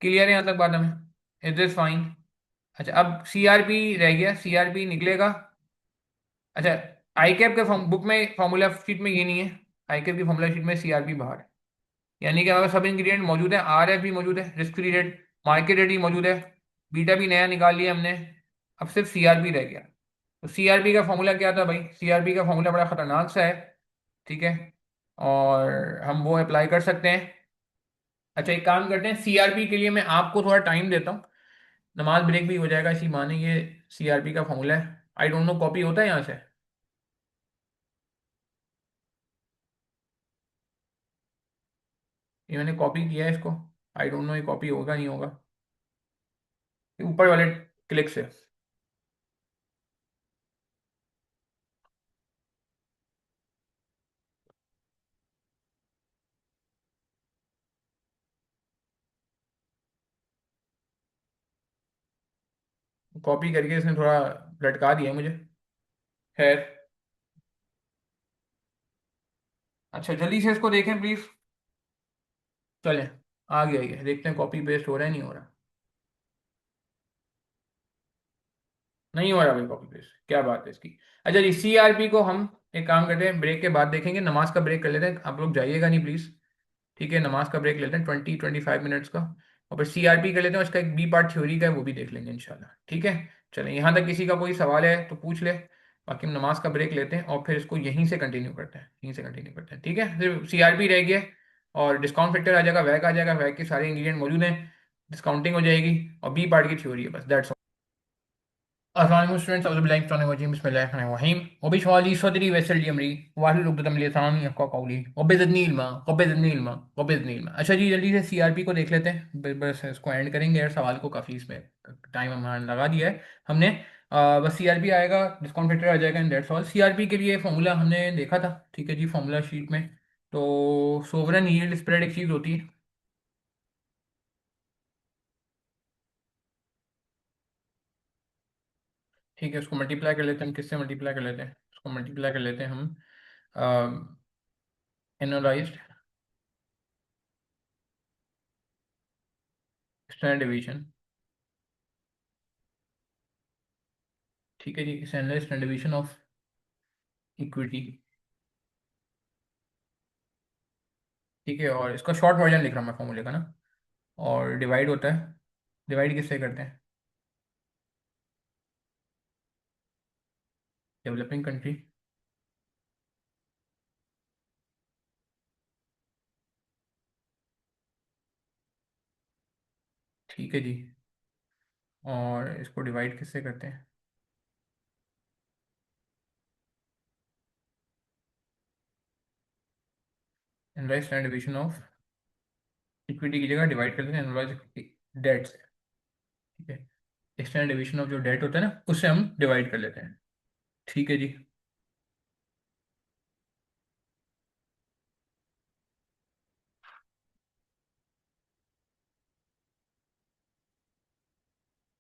क्लियर है यहाँ तक बात हमें? Is this fine? अच्छा, अब सीआरपी रह गया, सीआरपी निकलेगा। अच्छा, आई कैप के बुक में फॉर्मूला शीट में ये नहीं है। आई कैप की फॉर्मूला शीट में सीआरपी बाहर है। यानी कि हमारे सब इंग्रेडिएंट मौजूद है, आर एफ भी मौजूद है, risk free rate, market rate भी मौजूद है, बीटा भी नया निकाल लिया हमने। अब सिर्फ सीआरपी रह गया। तो सीआरपी का फॉर्मूला क्या था भाई? सीआरपी का फॉर्मूला बड़ा खतरनाक सा है। ठीक है, और हम वो अप्लाई कर सकते हैं। अच्छा, एक काम करते हैं, सीआरपी के लिए मैं आपको थोड़ा टाइम देता हूँ, नमाज ब्रेक भी हो जाएगा इसी बहाने। ये सीआरपी का फॉर्मूला है, आई डोंट नो कॉपी होता है यहाँ से? ये मैंने कॉपी किया है इसको, आई डोंट नो ये कॉपी होगा नहीं होगा। ये ऊपर वाले क्लिक से कॉपी करके इसने थोड़ा लटका दिया है मुझे। खैर, अच्छा जल्दी से इसको देखें प्लीज। चलें, आ गया ये, देखते हैं कॉपी पेस्ट हो रहा है नहीं हो रहा। नहीं हो रहा भाई कॉपी पेस्ट, क्या बात है इसकी। अच्छा जी, सीआरपी को हम एक काम करते हैं, ब्रेक के बाद देखेंगे, नमाज का ब्रेक कर लेते हैं, आप लोग जाइएगा नहीं प्लीज। ठीक है, नमाज का ब्रेक लेते हैं 20-25 मिनट्स का। और फिर सीआरपी कर लेते हैं, उसका एक बी पार्ट थ्योरी का है, वो भी देख लेंगे इंशाल्लाह। ठीक है, चलें, यहाँ तक किसी का कोई सवाल है तो पूछ ले। बाकी हम नमाज का ब्रेक लेते हैं और फिर इसको यहीं से कंटिन्यू करते हैं, यहीं से कंटिन्यू करते हैं। ठीक है, सिर्फ सीआरपी रह गया, और डिस्काउंट फैक्टर आ जाएगा, वैक आ जाएगा, वैक के सारे इंग्रीडियंट मौजूद हैं, डिस्काउंटिंग हो जाएगी, और बी पार्ट की थ्योरी है, बस दैट्स। अस्सलाम स्टूडेंट्स, अब्दुल बिलाहि मिनश शैतानिर रजीम, बिस्मिल्लाहिर्रहमानिर्रहीम, वबिशरह ली सदरी वयस्सिर ली अमरी वाहलुल उक़दतम मिन लिसानी यफ़क़हू क़ौली वबिज़िदनी इल्मा वबिज़िदनी इल्मा वबिज़िदनी इल्मा। अच्छा जी, जल्दी से सीआरपी को देख लेते हैं, बस इसको एंड करेंगे यार, सवाल को काफ़ी इसमें टाइम हमारा लगा दिया है हमने। बस सीआरपी आएगा, डिस्काउंट फैक्टर आ जाएगा, एंड दैट्स ऑल। सीआरपी के लिए फॉर्मूला हमने देखा था, ठीक है जी, फॉर्मूला शीट में। तो सोवरेन यील्ड स्प्रेड एक चीज़ होती है। ठीक है, उसको मल्टीप्लाई कर लेते हैं हम, किससे मल्टीप्लाई कर लेते हैं? उसको मल्टीप्लाई कर लेते हैं हम एनुअलाइज्ड स्टैंडर्ड डिवीजन। ठीक है जी, standard standard division of equity. ठीक है, और इसका शॉर्ट वर्जन लिख रहा हूँ मैं फॉर्मूले का ना। और डिवाइड होता है, डिवाइड किससे करते हैं? Developing country. ठीक है जी, और इसको डिवाइड किससे करते हैं? Annualised standard division of equity की जगह डिवाइड कर देते हैं एनुअलाइज्ड डेट से। ठीक है, स्टैंडर्ड डिवीजन ऑफ जो डेट होता है ना, उससे हम डिवाइड कर लेते हैं। ठीक है जी,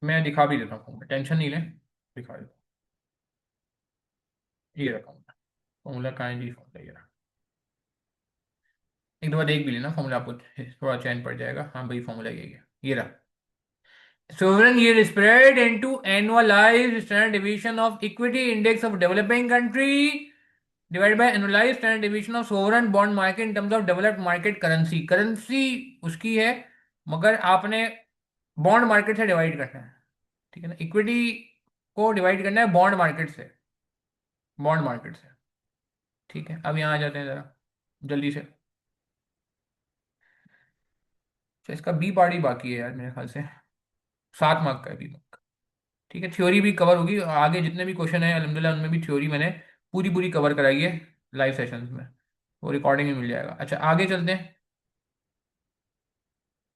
मैं दिखा भी देता हूँ, टेंशन नहीं लें, दिखा देता हूँ, ये रखा हूँ फॉर्मूला, कहाँ है जी फॉर्मूला, ये रहा। एक दो बार देख भी लेना फॉर्मूला, आपको थोड़ा चैन पड़ जाएगा, हाँ भाई फॉर्मूला यही है, ये रहा। Sovereign yield spread into annualized standard deviation of equity index of developing country divided by annualized standard deviation of sovereign bond market in terms of developed market currency। Currency उसकी है, मगर आपने बॉन्ड मार्केट से डिवाइड करना है। ठीक है ना, इक्विटी को डिवाइड करना है बॉन्ड मार्केट से, बॉन्ड मार्केट से। ठीक है, अब यहाँ आ जाते हैं जरा जल्दी से। तो इसका बी पार्ट ही बाकी है यार मेरे ख्याल से, 7 मार्क का है बी। ठीक है, थ्योरी भी कवर होगी, आगे जितने भी क्वेश्चन है अल्हम्दुलिल्लाह उनमें भी थ्योरी मैंने पूरी पूरी कवर कराई है लाइव सेशंस में, वो रिकॉर्डिंग में मिल जाएगा। अच्छा, आगे चलते हैं,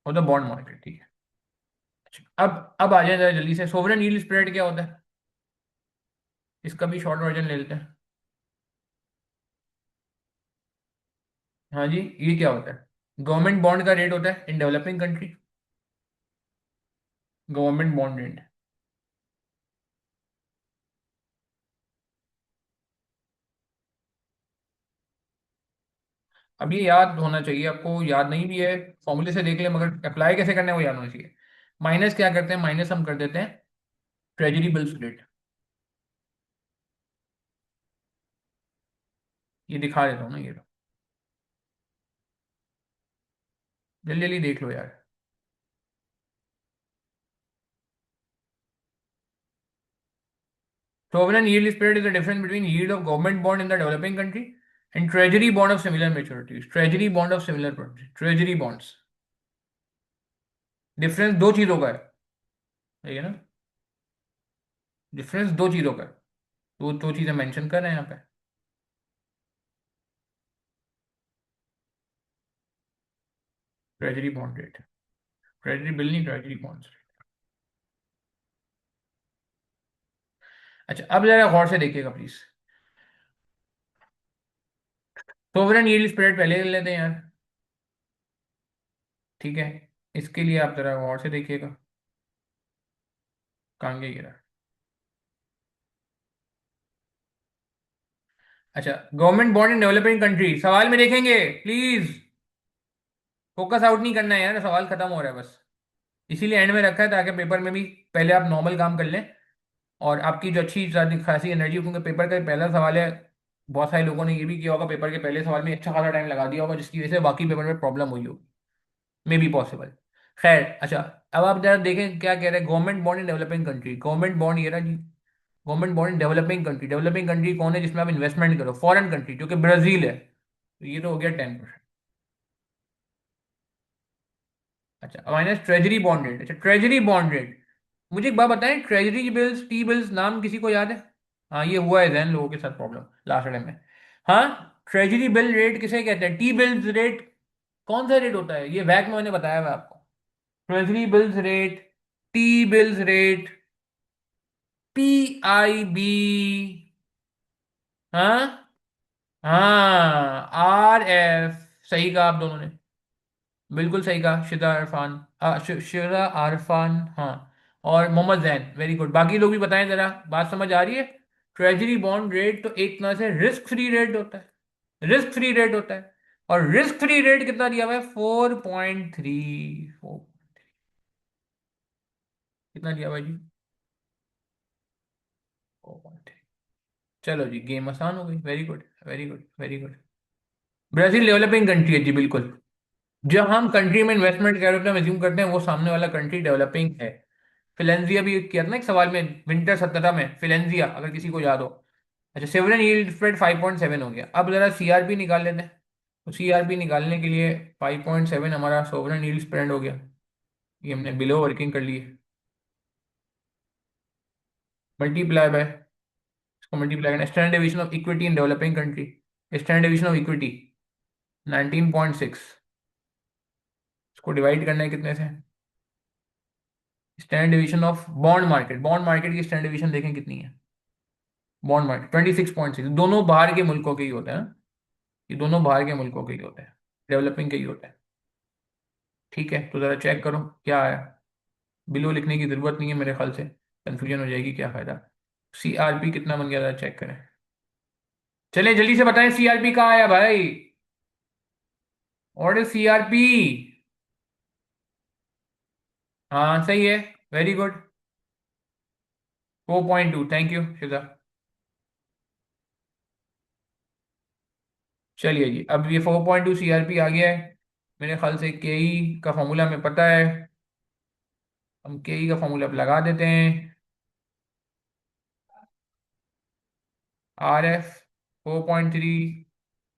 और द बॉन्ड मार्केट। ठीक है, अच्छा अब आ जाए जरा जल्दी से, सोवरेन यील्ड स्प्रेड क्या होता है? इसका भी शॉर्ट वर्जन ले लेते हैं। हाँ जी, ये क्या होता है? गवर्नमेंट बॉन्ड का रेट होता है इन डेवलपिंग कंट्री। Government bond. अब ये याद होना चाहिए आपको, याद नहीं भी है फॉर्मूले से देख ले, मगर अप्लाई कैसे करना है वो याद होना चाहिए। माइनस क्या करते हैं, माइनस हम कर देते हैं ट्रेजरी बिल्स रेट। ये दिखा देता हूँ ना, ये लो, जल्दी जल्दी देख लो यार। Sovereign yield spread is the difference between yield of government bond in the developing country and treasury bond of similar maturities. Treasury bond of similar treasury bonds। Difference दो चीजों का है, ठीक है ना। डिफरेंस दो चीजों का है, तो दो चीजें मेंशन कर रहे हैं यहाँ पे। Treasury bond rate, treasury bill नहीं, ट्रेजरी बॉन्ड्स। अच्छा अब जरा गौर से देखिएगा प्लीज। सोवरेन यील्ड स्प्रेड पहले ले लेते हैं यार, ठीक है। इसके लिए आप जरा गौर से देखिएगा, कहाँ गया ये रहा। अच्छा, government bond in developing country सवाल में देखेंगे प्लीज, फोकस आउट नहीं करना है यार, सवाल खत्म हो रहा है बस। इसीलिए एंड में रखा है ताकि पेपर में भी पहले आप नॉर्मल काम कर लें, और आपकी जो अच्छी खासी एनर्जी, क्योंकि पेपर का पहला सवाल है। बहुत सारे लोगों ने ये भी किया होगा, पेपर के पहले सवाल में अच्छा खासा टाइम लगा दिया होगा, जिसकी वजह से बाकी पेपर में प्रॉब्लम हुई होगी, मे बी पॉसिबल। खैर अच्छा, अब आप जरा देखें क्या कह रहे हैं। Government bond in developing country, government bond ये रहा जी। Government bond in developing country, developing country कौन है जिसमें आप इन्वेस्टमेंट करो, फॉरेन कंट्री जो कि ब्राजील है, तो ये तो हो गया 10%। अच्छा माइनस ट्रेजरी बॉन्ड रेट। अच्छा ट्रेजरी बॉन्ड रेट, मुझे एक बात बताएं, ट्रेजरी बिल्स, टी बिल्स, नाम किसी को याद है? हाँ ये हुआ है जैन लोगों के साथ प्रॉब्लम लास्ट टाइम में। हाँ, ट्रेजरी बिल रेट किसे कहते हैं, टी बिल्स रेट कौन सा रेट होता है, ये वैक में मैंने बताया हुआ है आपको। Treasury bills rate, T bills rate, PIB। हाँ हाँ, RF। सही कहा आप दोनों ने, बिल्कुल सही कहा। शिदा अरफान, शिदा अरफान, हाँ। और मोहम्मद जैन, वेरी गुड। बाकी लोग भी बताएं जरा, बात समझ आ रही है। ट्रेजरी बॉन्ड रेट तो एक तरह से रिस्क फ्री रेट होता है, रिस्क फ्री रेट होता है। और रिस्क फ्री रेट कितना दिया हुआ है, 4.3। कितना दिया हुआ है जी, 4.3। चलो जी, गेम आसान हो गई, very good very good very good. Brazil developing country है जी, बिल्कुल। जब हम कंट्री में इन्वेस्टमेंट कर रहे हैं, एज्यूम करते हैं वो सामने वाला कंट्री डेवलपिंग है। फिलेंजिया भी किया था ना एक सवाल में, विंटर 17 में, फिलेंजिया, अगर किसी को याद हो। अच्छा, सेवरन यील्ड स्प्रेड 5.7 हो गया। अब जरा CRP निकाल लेते हैं। तो CRP निकालने के लिए 5.7 हमारा सोवरन यील्ड स्प्रेड हो गया, ये हमने बिलो वर्किंग कर लिए। मल्टीप्लाई बाय, इसको मल्टीप्लाई करना, standard division of equity in developing country, standard division of equity 19.6। इसको डिवाइड करना है कितने से, standard division of bond market, bond market की स्टैंडर्ड डिवीजन देखें कितनी है। बॉन्ड मार्केट 26.6, दोनों बाहर के मुल्कों के ही होते हैं। ये दोनों बाहर के मुल्कों के ही होते हैं, डेवलपिंग के ही होते हैं। ठीक है, तो जरा चेक करो क्या आया। बिलो लिखने की जरूरत नहीं है मेरे ख्याल से, कंफ्यूजन हो जाएगी, क्या फायदा। CRP कितना बन गया, जरा चेक करें। चले जल्दी से बताएं, CRP कहाँ आया भाई, और CRP। हाँ सही है, वेरी गुड। 4.2, thank you शिजा। चलिए जी, अब ये 4.2 CRP आ गया है। मेरे ख्याल से KE का फॉर्मूला हमें पता है, हम KE का फॉर्मूला अब लगा देते हैं। RF 4.3,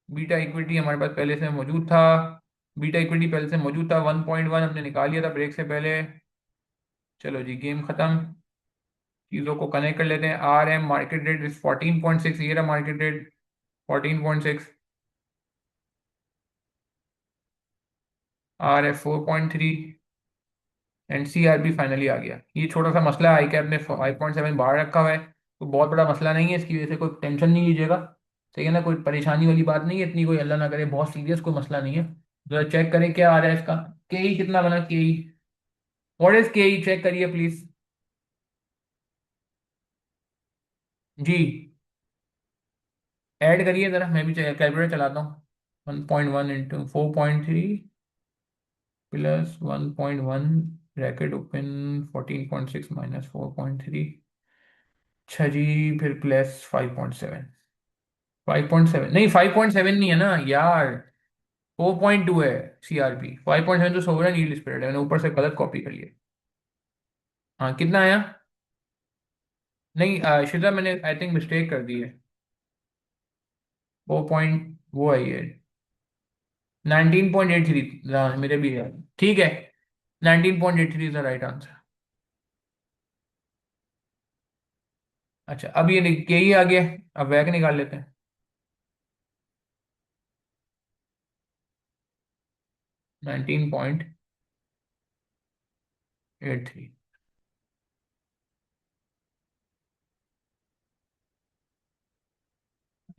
बीटा इक्विटी हमारे पास पहले से मौजूद था, बीटा इक्विटी पहले से मौजूद था, 1.1 हमने निकाल लिया था ब्रेक से पहले। चलो जी, गेम खत्म। चीज़ों को कनेक्ट कर लेते हैं। RM मार्केट रेट इज 14.6, ये रहा market rate 14.6। RF 4.3 and CRP finally आ गया। ये छोटा सा मसला है, ICAP ने 5.7 बाहर रखा हुआ है, तो बहुत बड़ा मसला नहीं है, इसकी वजह से कोई टेंशन नहीं लीजिएगा। ठीक है ना, कोई परेशानी वाली बात नहीं है इतनी, कोई अल्लाह ना करे बहुत सीरियस कोई मसला नहीं है। जरा चेक करें क्या आ रहा है इसका। KE कितना बना, KE व्हाट इज के ई, चेक करिए प्लीज। जी, ऐड करिए जरा, मैं भी कैलकुलेटर चलाता हूँ। 1.1 into 4.3 plus 1.1 bracket open, 14.6 minus 4.3। अच्छा जी, फिर प्लस 5.7। 5.7 नहीं, 5.7 नहीं है ना यार, 4.2 है। सीआरपी 5.7 तो सोवरेन यील्ड स्प्रेड है, मैंने ऊपर से गलत कॉपी कर लिया। हाँ, कितना आया? नहीं शिदा, मैंने आई थिंक मिस्टेक कर दी है। वो पॉइंट वो है ये, 19.83। मेरे भी है, ठीक है। 19.83 इज द राइट आंसर। अच्छा, अब ये यही आ गया। अब वैक निकाल लेते हैं। 19.83।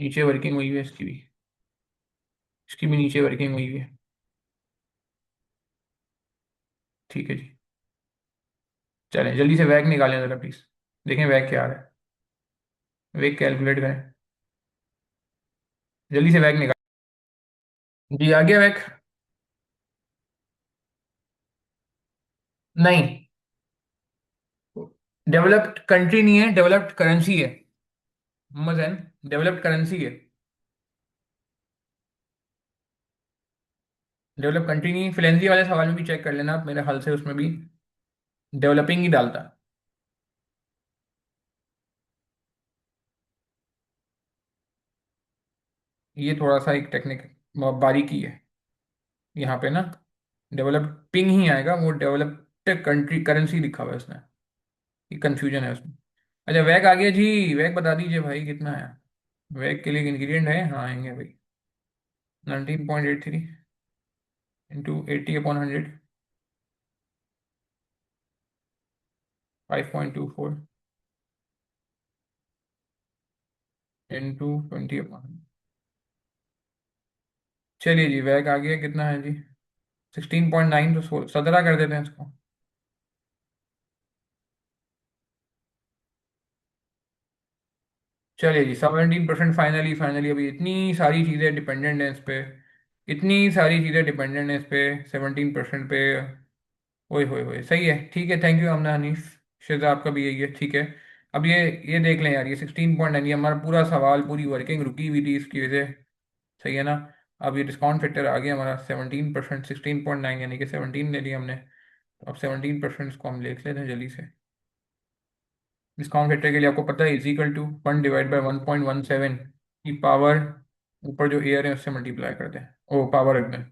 नीचे वर्किंग हुई है इसकी भी, इसकी भी नीचे वर्किंग हुई है। ठीक है जी। चलें जल्दी से वैक निकालें जरा प्लीज, देखें वैक क्या आ रहा है। वैक कैलकुलेट करें, जल्दी से वैक निकाल। जी आ गया वैक। नहीं, डेवलप्ड कंट्री नहीं है, डेवलप्ड करेंसी है। मजन, डेवलप्ड करेंसी है। डेवलप कंट्री नहीं, फिलेंसी वाले सवाल में भी चेक कर लेना आप, मेरे ख्याल से उसमें भी डेवलपिंग ही डालता। ये थोड़ा सा एक टेक्निक बारीकी है यहाँ पे ना, डेवलपिंग ही आएगा, वो डेवलप्ड कंट्री करेंसी लिखा हुआ है उसने, ये कंफ्यूजन है उसमें। अच्छा वैक आ गया जी, वैक बता दीजिए भाई कितना है। वैक के लिए इंग्रेडिएंट है, हाँ आएंगे भाई। 19.83 इंटू 80/100, 5.24 इंटू 20/100। चलिए जी, वैक आ गया, कितना है जी? 16.9, तो 17 कर देते हैं इसको। चलिए जी, 17%। फाइनली फाइनली, अभी इतनी सारी चीज़ें डिपेंडेंट हैं इस पे, इतनी सारी चीज़ें डिपेंडेंट हैं इस पे, 17% पे। ओए होए होए, सही है, ठीक है, थैंक यू अमना हनीफ। शिजा आपका भी यही है, ठीक है। अब ये देख लें यार, ये 16.9, ये हमारा पूरा सवाल, पूरी वर्किंग रुकी हुई थी इसकी वजह। सही है ना? अब ये डिस्काउंट फैक्टर आ गया हमारा 17%, 16.9 यानी कि 17 ले लिया हमने। तो अब 17% इसको हम लिख लेते हैं जल्दी से। डिस्काउंट फैक्टर के लिए आपको पता है, इजिकल टू 1/1.17 की पावर, ऊपर जो एयर है उससे मल्टीप्लाई कर दें, ओ पावर रख दें।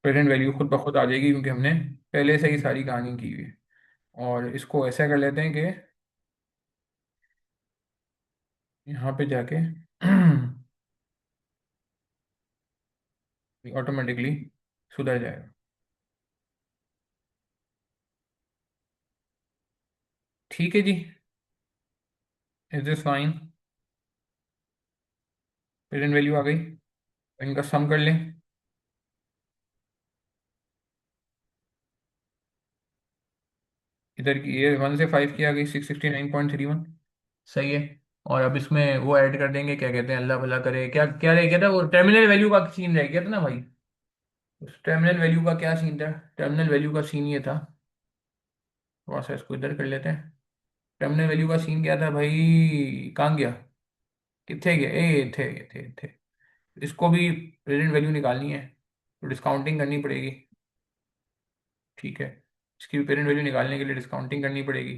प्रेजेंट वैल्यू खुद ब खुद आ जाएगी, क्योंकि हमने पहले से ही सारी कहानी की हुई है। और इसको ऐसा कर लेते हैं कि यहाँ पे जाके ऑटोमेटिकली सुधर जाएगा। ठीक है जी, is this fine? Present value आ गई, इनका सम कर लें। इधर की ये 1 से 5 की आ गई, 669.31। सही है। और अब इसमें वो ऐड कर देंगे, क्या कहते हैं, अल्लाह भला करे, क्या क्या रह गया था वो, टर्मिनल वैल्यू का सीन रह गया था ना भाई। उस टर्मिनल वैल्यू का क्या सीन था? टर्मिनल वैल्यू का सीन ये था, थोड़ा सा इसको इधर कर लेते हैं। टर्मिनल वैल्यू का सीन क्या था भाई, कहाँ गया, कितने गया, ए थे। इसको भी प्रेजेंट वैल्यू निकालनी है, तो डिस्काउंटिंग करनी पड़ेगी। ठीक है, इसकी भी प्रेजेंट वैल्यू निकालने के लिए डिस्काउंटिंग करनी पड़ेगी।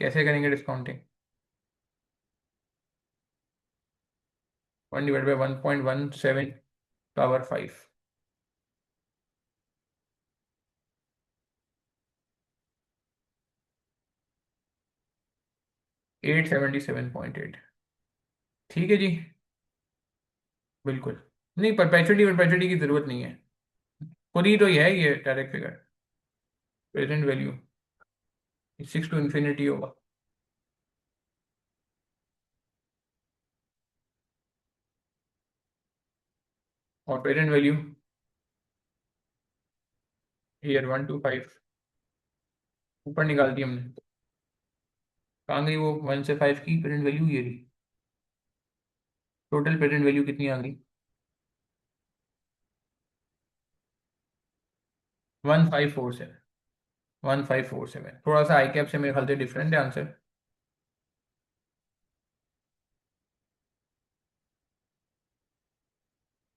कैसे करेंगे डिस्काउंटिंग? 1/1.17 पावर 5, 877.8। ठीक है जी, बिल्कुल। नहीं, परपेचुटी परपेचुटी की जरूरत नहीं है, खुद ही तो ये है ये direct figure. Present value 6 to infinity होगा। और प्रेजेंट वैल्यू ईयर 1 to 5 ऊपर निकाल दी हमने। कहाँ गई वो 1 से 5 की प्रेजेंट वैल्यू, ये रही। टोटल प्रेजेंट वैल्यू कितनी आ गई? 1547। 1547, थोड़ा सा आई कैप से मेरे ख्याल से डिफरेंट है आंसर।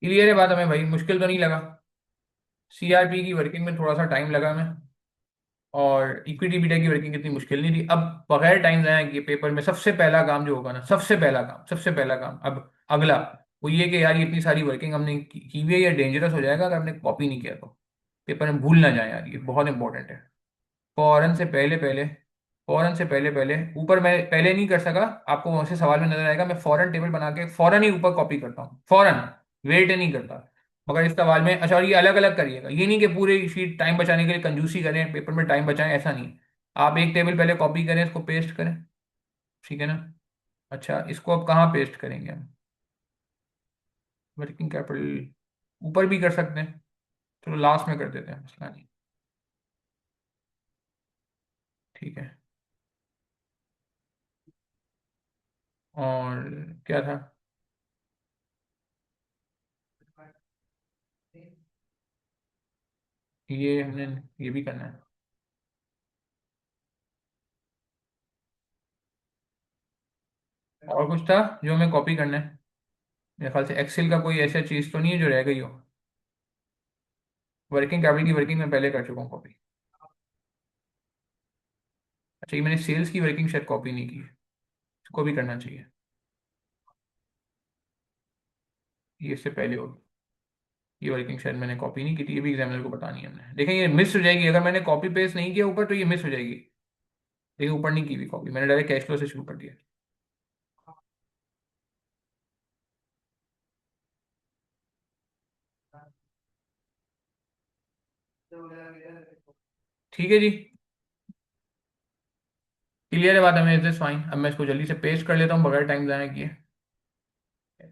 क्लियर है बात हमें भाई, मुश्किल तो नहीं लगा। सीआरपी की वर्किंग में थोड़ा सा टाइम लगा हमें, और इक्विटी बीटा की वर्किंग इतनी मुश्किल नहीं थी। अब बगैर टाइम जाए कि पेपर में सबसे पहला काम जो होगा ना, सबसे पहला काम अब अगला, वो ये कि यार ये इतनी सारी वर्किंग हमने की हुई है, ये डेंजरस हो जाएगा अगर हमने कॉपी नहीं किया तो। पेपर में भूल ना जाए यार, ये बहुत इंपॉर्टेंट है। फौरन से पहले पहले फौरन से पहले पहले ऊपर, मैं पहले नहीं कर सका, आपको वहां से सवाल में नजर आएगा, मैं फौरन टेबल बना के फौरन ही ऊपर कॉपी करता हूँ, फौरन, वेट नहीं करता। मगर इस सवाल में अच्छा, और ये अलग अलग करिएगा, ये नहीं कि पूरी शीट टाइम बचाने के लिए कंजूसी करें, पेपर में टाइम बचाएं, ऐसा नहीं। आप एक टेबल पहले कॉपी करें, इसको पेस्ट करें। ठीक है ना? अच्छा, इसको अब कहाँ पेस्ट करेंगे हम? वर्किंग कैपिटल ऊपर भी कर सकते हैं, चलो लास्ट में कर देते हैं, मसला नहीं। ठीक है। और क्या था? ये हमने ये भी करना है। और कुछ था जो हमें कॉपी करना है? मेरे ख्याल से एक्सेल का कोई ऐसा चीज तो नहीं है जो रह गई हो। वर्किंग कैपिटल की वर्किंग मैं पहले कर चुका हूँ कॉपी। अच्छा, ये मैंने सेल्स की वर्किंग शायद कॉपी नहीं की है, इसको भी करना चाहिए। ये इससे पहले होगी। ये वर्किंग शायद मैंने कॉपी नहीं की थी, ये भी एग्जामिनर को बतानी है हमने। देखें ये मिस हो जाएगी अगर मैंने कॉपी पेस्ट नहीं किया ऊपर, तो ये मिस हो जाएगी। देखिए ऊपर नहीं की हुई कॉपी, मैंने डायरेक्ट कैश फ्लो से शुरू कर दिया। ठीक है जी। क्लियर है बात हमें, इज दिस फाइन? अब मैं इसको जल्दी से पेस्ट कर लेता हूँ बगैर टाइम जाने किए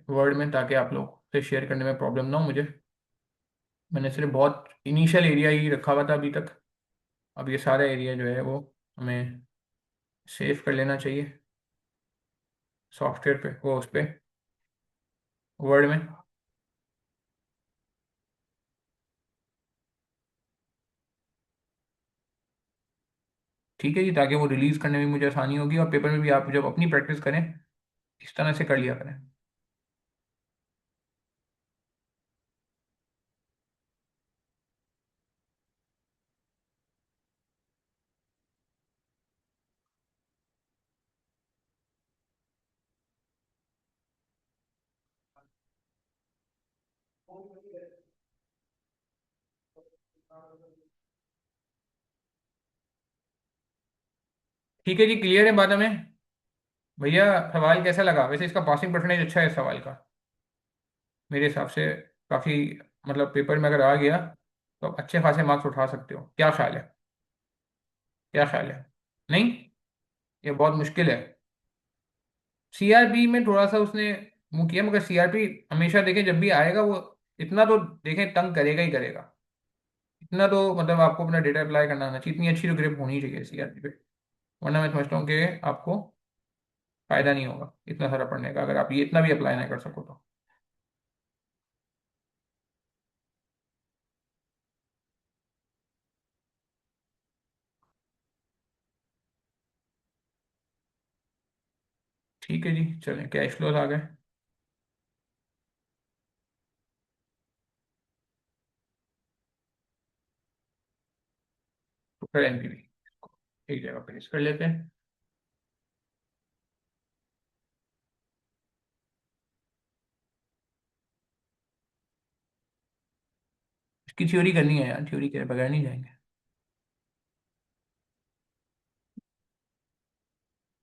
वर्ड में, ताकि आप लोग से शेयर करने में प्रॉब्लम ना हो मुझे। मैंने सिर्फ बहुत इनिशियल एरिया ही रखा हुआ था अभी तक। अब ये सारा एरिया जो है वो हमें सेव कर लेना चाहिए सॉफ्टवेयर पे, वो उस पे वर्ड में। ठीक है जी, ताकि वो रिलीज करने में मुझे आसानी होगी, और पेपर में भी आप जब अपनी प्रैक्टिस करें इस तरह से कर लिया करें। ठीक है जी, क्लियर है बात हमें। भैया सवाल कैसा लगा? वैसे इसका पासिंग परसेंटेज अच्छा है इस सवाल का, मेरे हिसाब से काफ़ी, मतलब पेपर में अगर आ गया तो आप अच्छे खासे मार्क्स उठा सकते हो। क्या ख्याल है? क्या ख्याल है? नहीं, ये बहुत मुश्किल है। सीआरपी में थोड़ा सा उसने मुंह किया, मगर सीआरपी हमेशा देखें जब भी आएगा वो इतना तो देखें तंग करेगा ही करेगा। इतना तो मतलब आपको अपना डेटा अप्लाई करना आना चाहिए, इतनी अच्छी तो ग्रिप होनी चाहिए सीआरपी पे। वरना मैं समझता हूँ कि आपको फायदा नहीं होगा इतना सारा पढ़ने का, अगर आप ये इतना भी अप्लाई ना कर सको तो। ठीक है जी, चलें, कैश फ्लोज आ गए। तो फिर एनपीवी एक जगह पे कर लेते हैं। इसकी थ्योरी करनी है यार, थ्योरी के बगैर नहीं जाएंगे।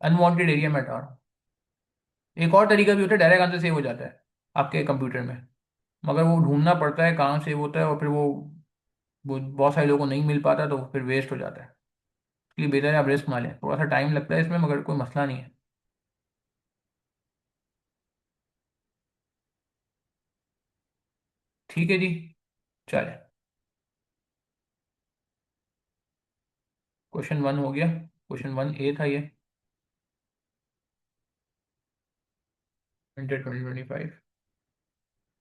अनवांटेड एरिया में हटा रहा हूँ। एक और तरीका भी होता है, डायरेक्ट आंसर सेव हो जाता है आपके कंप्यूटर में, मगर वो ढूंढना पड़ता है कहाँ सेव होता है, और फिर वो बहुत सारे लोगों को नहीं मिल पाता, तो फिर वेस्ट हो जाता है। इसलिए बेहतर है आप रिस्क ना लें, थोड़ा सा टाइम लगता है इसमें, मगर कोई मसला नहीं है। ठीक है जी, चलें। क्वेश्चन वन हो गया, क्वेश्चन वन ए था ये, विंटर 2025।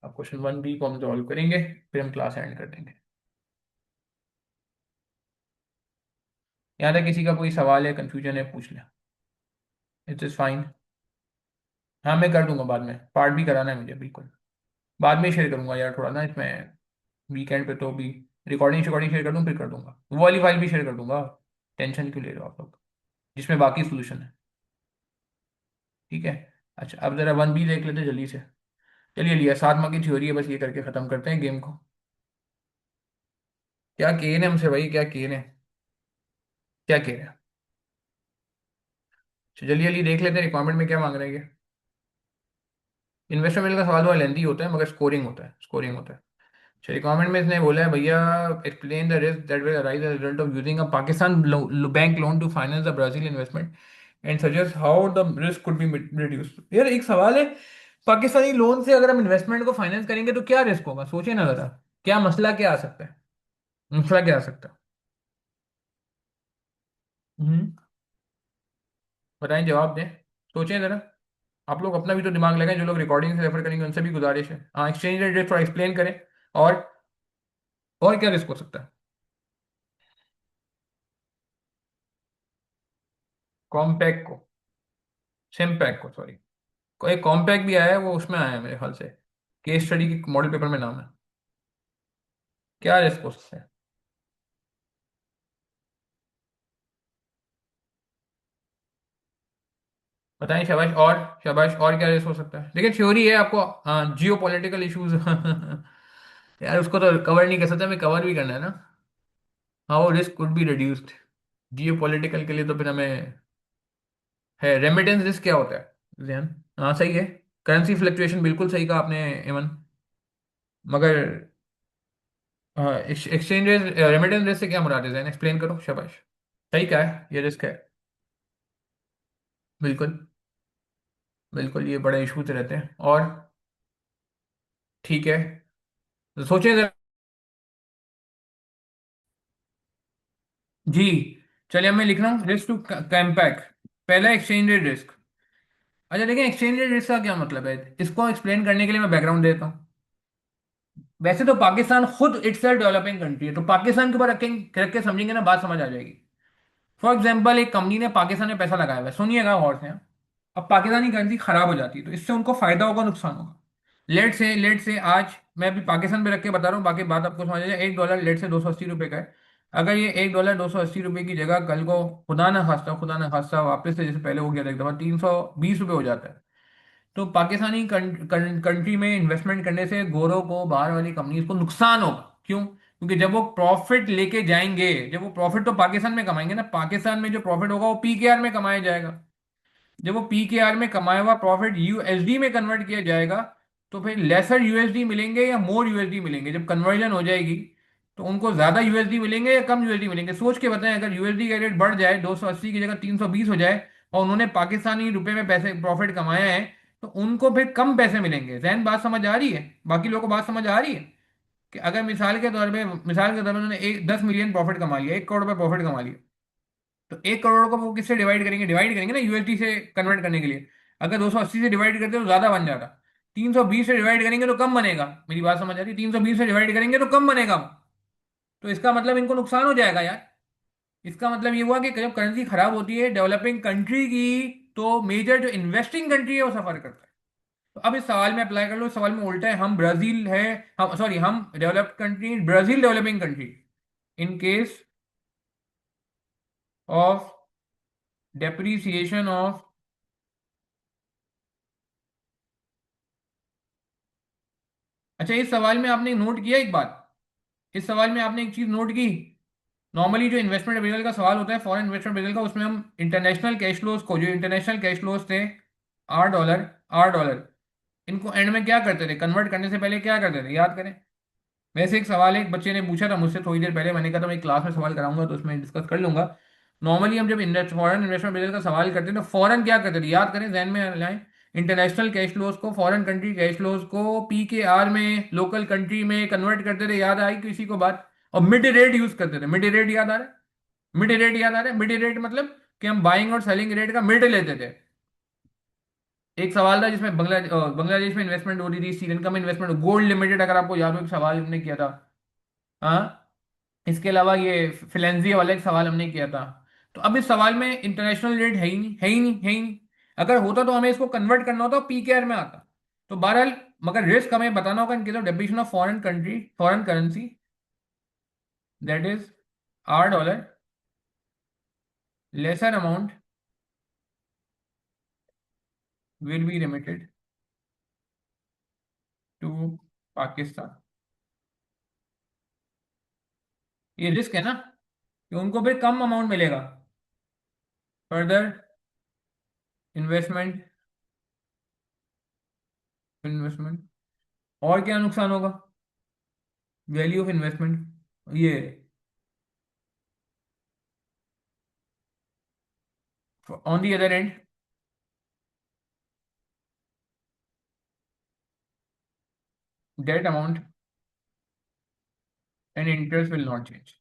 अब क्वेश्चन वन बी को हम सॉल्व करेंगे, फिर हम क्लास एंड कर देंगे। यहाँ तक किसी का कोई सवाल है, कंफ्यूजन है, पूछ ले। It is fine. हाँ मैं कर दूंगा बाद में, पार्ट भी कराना है मुझे बिल्कुल। बाद में शेयर करूंगा यार, थोड़ा ना इसमें वीकेंड पे तो भी रिकॉर्डिंग रिकॉर्डिंग शेयर कर दूँ, फिर कर दूंगा वो वाली फाइल भी शेयर कर दूंगा। टेंशन क्यों ले रहे हो आप लोग, जिसमें बाकी सोल्यूशन है। ठीक है। अच्छा अब जरा वन बी देख लेते जल्दी से। चलिए लिया, 7 माह की थ्योरी है, बस ये करके खत्म करते हैं गेम को। क्या केन है हमसे भाई, क्या केन है, क्या केन है। अच्छा, जल्दी जल्दी देख लेते हैं रिक्वायरमेंट में क्या मांग रहे हैं ये। इन्वेस्टमेंट का सवाल थोड़ा लेंथी होता है, मगर स्कोरिंग होता है, स्कोरिंग होता है। अच्छा रिक्वायरमेंट में इसने बोला है भैया, explain the risk that will arise as result of using a Pakistan bank loan to finance the Brazil investment and suggest how the risk could be reduce. यार एक सवाल है, पाकिस्तानी लोन से अगर हम इन्वेस्टमेंट को फाइनेंस करेंगे तो क्या रिस्क होगा, सोचिए ना जरा। क्या मसला क्या आ सकता है, मसला क्या आ सकता है। हम्म। बताएं, जवाब दें, सोचें जरा। आप लोग अपना भी तो दिमाग लगाएं, जो लोग रिकॉर्डिंग से रेफर करेंगे उनसे भी गुजारिश है। हाँ एक्सचेंज रेट थोड़ा एक्सप्लेन करें। और और क्या रिस्क हो सकता है। कॉम्पैक्ट को, सिम्पैक्ट को सॉरी, एक कॉम्पैक्ट भी आया है, वो उसमें आया है मेरे ख्याल से, केस स्टडी की मॉडल पेपर में नाम है। क्या रिस्क हो सकता है। बताएं शाबाश, और शाबाश, और क्या रिस्क हो सकता है। देखिए थ्योरी है आपको, हाँ जियो पॉलिटिकल इशूज यार उसको तो कवर नहीं कर सकते, हमें कवर भी करना है ना। How risk could be reduced, Jio political के लिए तो फिर हमें है। रेमिटेंस रिस्क क्या होता है जैन। हाँ सही है, करेंसी फ्लक्चुएशन, बिल्कुल सही कहा आपने एमन। मगर एक्सचेंज रेमिटेंस रिस्क से क्या मुराद है जैन, एक्सप्लेन करो शाबाश। सही कहा है, ये रिस्क है। बिल्कुल, बिल्कुल ये बड़े इशूज रहते हैं। और ठीक है, तो सोचिए जरा। जी, चलिए अब मैं लिख रहा हूँ रिस्क टू कैम्पैक। पहला एक्सचेंज रेट रिस्क। अच्छा देखिए, एक्सचेंज रेट रिस्क का क्या मतलब है, इसको एक्सप्लेन करने के लिए मैं बैकग्राउंड देता हूँ। वैसे तो पाकिस्तान खुद इटसेल्फ डेवलपिंग कंट्री है, तो पाकिस्तान के ऊपर रख के समझेंगे ना, बात समझ आ जाएगी। फॉर एग्जाम्पल एक कंपनी ने पाकिस्तान में पैसा लगाया हुआ है, सुनिएगा गौर से। अब पाकिस्तानी करेंसी खराब हो जाती है तो इससे उनको फायदा होगा, नुकसान होगा। लेट से आज मैं अभी पाकिस्तान पे रख के बता रहा हूँ, बाकी बात आपको समझ आ जाए। $1 लेट से 280 रुपये का है। अगर ये $1 280 रुपये की जगह कल को खुदा ना खास्ता वापस से जैसे पहले हो गया था एक दफा 320 रुपये हो जाता है, तो पाकिस्तानी कंट्री में इन्वेस्टमेंट करने से गोरों को, बाहर वाली कंपनीज को नुकसान होगा। क्यों? क्योंकि जब वो प्रॉफिट लेके जाएंगे, जब वो प्रॉफिट तो पाकिस्तान में कमाएंगे ना, पाकिस्तान में जो प्रॉफिट होगा वो पीकेआर में कमाया जाएगा। जब वो पीकेआर में कमाया हुआ प्रॉफिट यूएसडी में कन्वर्ट किया जाएगा, तो फिर लेसर यूएसडी मिलेंगे या मोर यूएसडी मिलेंगे। जब कन्वर्जन हो जाएगी तो उनको ज्यादा यूएसडी मिलेंगे या कम यूएसडी मिलेंगे, सोच के बताएं। अगर यूएसडी का रेट बढ़ जाए, 280 की जगह 320 हो जाए, और उन्होंने पाकिस्तानी रुपए में पैसे प्रॉफिट कमाया है, तो उनको फिर कम पैसे मिलेंगे। जहन बात समझ आ रही है, बाकी लोगों को बात समझ आ रही है। कि अगर मिसाल के तौर पे उन्होंने 10 मिलियन प्रॉफिट कमा लिया, 1 करोड़ रुपए प्रॉफिट कमा लिया, तो 1 करोड़ को वो किससे डिवाइड करेंगे ना, यूएसडी से कन्वर्ट करने के लिए। अगर 280 से डिवाइड करते तो ज्यादा बन जाता, 320 से डिवाइड करेंगे तो कम बनेगा। मेरी बात समझ आ रही है, 320 से डिवाइड करेंगे तो कम बनेगा। तो इसका मतलब इनको नुकसान हो जाएगा यार। इसका मतलब ये हुआ कि जब करेंसी खराब होती है डेवलपिंग कंट्री की, तो मेजर जो इन्वेस्टिंग कंट्री है वो सफर करता है। तो अब इस सवाल में अप्लाई कर लो, इस सवाल में उल्टा है। हम ब्राजील है, हम सॉरी हम developed country, Brazil developing country, in case of depreciation of. अच्छा इस सवाल में आपने नोट किया एक बात, इस सवाल में आपने एक चीज नोट की। नॉर्मली जो इन्वेस्टमेंट अप्रेजल का सवाल होता है, फॉरेन इन्वेस्टमेंट अप्रेजल का, उसमें हम इंटरनेशनल कैश फ्लोज को, जो इंटरनेशनल कैश फ्लोज थे, आर डॉलर, इनको एंड में क्या करते थे, कन्वर्ट करने से पहले क्या करते थे, याद करें। वैसे एक सवाल एक बच्चे ने पूछा था मुझसे थोड़ी देर पहले, मैंने कहा था मैं क्लास में सवाल कराऊंगा तो उसमें डिस्कस कर लूंगा। नॉर्मली हम जब फॉरेन इन्वेस्टमेंट बिजनेस का सवाल करते हैं तो फॉरेन क्या करते थे, याद करें, जहन में लाएं। इंटरनेशनल कैश फ्लोज को, फॉरेन कंट्री कैश फ्लोज को पीकेआर में, लोकल कंट्री में कन्वर्ट करते थे, याद आई किसी को बात। और मिड रेट यूज करते थे, मिड रेट याद आ रहा है। मिड रेट याद आ रहा है? मिड रेट मतलब कि हम बाइंग और सेलिंग रेट का मिड लेते थे। एक सवाल था जिसमें बांग्लादेश में इन्वेस्टमेंट हो रही थी, श्रीलंका में इन्वेस्टमेंट, गोल्ड लिमिटेड, अगर आपको याद हो, एक सवाल हमने किया था। हाँ। इसके अलावा ये फिलेंजिया वाला एक सवाल हमने किया था। तो अब इस सवाल में इंटरनेशनल रेट है ही नहीं, है ही नहीं, है ही नहीं। अगर होता तो हमें इसको कन्वर्ट करना होता, पीकेआर में आता। तो बहरहाल, मगर रिस्क हमें बताना होगा in case of depreciation of foreign country, foreign currency, that is our dollar, lesser amount will be remitted to Pakistan. ये रिस्क है ना, कि उनको फिर कम अमाउंट मिलेगा। फर्दर इन्वेस्टमेंट, इन्वेस्टमेंट, और क्या नुकसान होगा? वैल्यू ऑफ इन्वेस्टमेंट, ये on the other end debt amount and interest will not change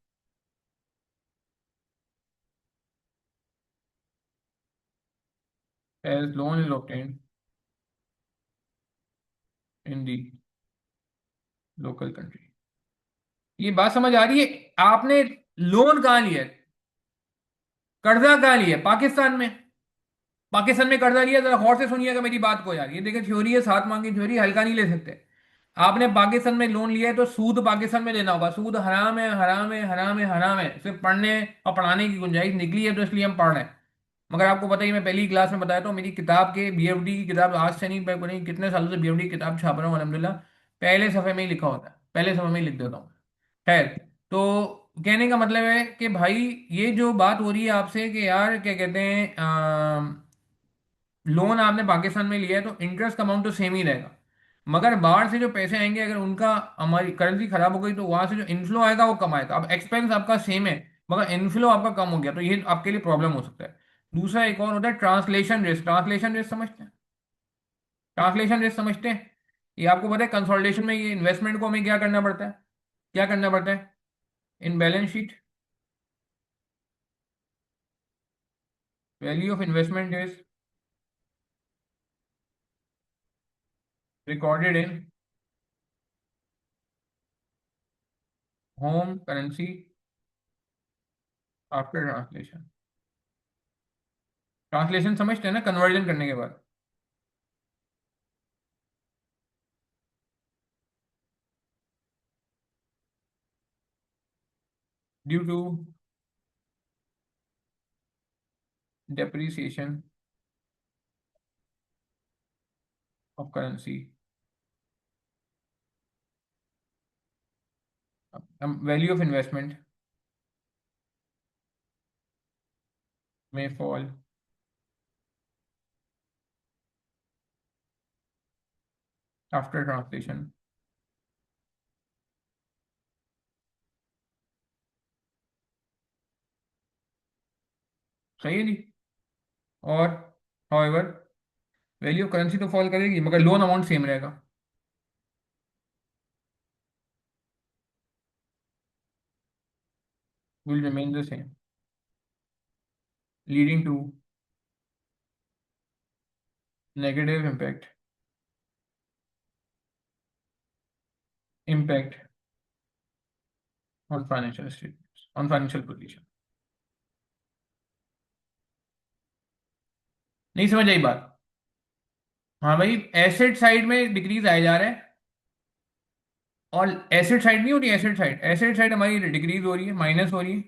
as loan is obtained in the local country। ये बात समझ आ रही है? आपने लोन कहाँ लिया है, कर्जा कहाँ लिया है? पाकिस्तान में। पाकिस्तान में कर्जा लिया, जरा गौर से सुनिएगा मेरी बात को यार, ये देखिए थ्योरी है, सात मांग की थ्योरी, हल्का नहीं ले सकते। आपने पाकिस्तान में लोन लिया है तो सूद पाकिस्तान में देना होगा। सूद हराम है, हराम है, हराम है, हराम है। सिर्फ पढ़ने और पढ़ाने की गुंजाइश निकली है तो इसलिए हम पढ़ रहे हैं। मगर आपको पता ही, मैं पहली क्लास में बताया था, मेरी किताब के बीएफडी की किताब आज से नहीं, मैं पता नहीं कितने सालों से बीएफडी की किताब छाप रहा हूँ अलहमदिल्ला। पहले सफ़े में ही लिखा होता है, पहले सफ़े में ही लिख देता हूँ। खैर, तो कहने का मतलब है कि भाई, ये जो बात हो रही है आपसे कि यार क्या कहते हैं, लोन आपने पाकिस्तान में लिया है तो इंटरेस्ट का अमाउंट तो सेम ही रहेगा। मगर बाहर से जो पैसे आएंगे, अगर उनका, हमारी करेंसी खराब हो गई तो वहां से जो इनफ्लो आएगा वो कम आएगा। अब एक्सपेंस आपका सेम है मगर इनफ्लो आपका कम हो गया, तो ये आपके लिए प्रॉब्लम हो सकता है। दूसरा एक और होता है ट्रांसलेशन रिस्क। ट्रांसलेशन रिस्क समझते हैं? ट्रांसलेशन रिस्क समझते हैं? ये आपको पता है, कंसोलिडेशन में ये इन्वेस्टमेंट को हमें क्या करना पड़ता है? क्या करना पड़ता है in balance sheet? Value of investment is recorded in home currency after translation. Translation समझते हैं ना, कन्वर्जन करने के बाद। Due to depreciation of currency, value of investment may fall after translation। सही है जी। और however, वैल्यू ऑफ करेंसी तो फॉल करेगी मगर लोन अमाउंट सेम रहेगा। will remain the same, leading to negative impact on financial statements, on financial position। नहीं समझ आई बात? हाँ भाई, एसेट साइड में डिक्रीज आए जा रहा है, और एसेट साइड नहीं होती, एसेट साइड, एसेट साइड हमारी डिक्रीज हो रही है, माइनस हो रही है।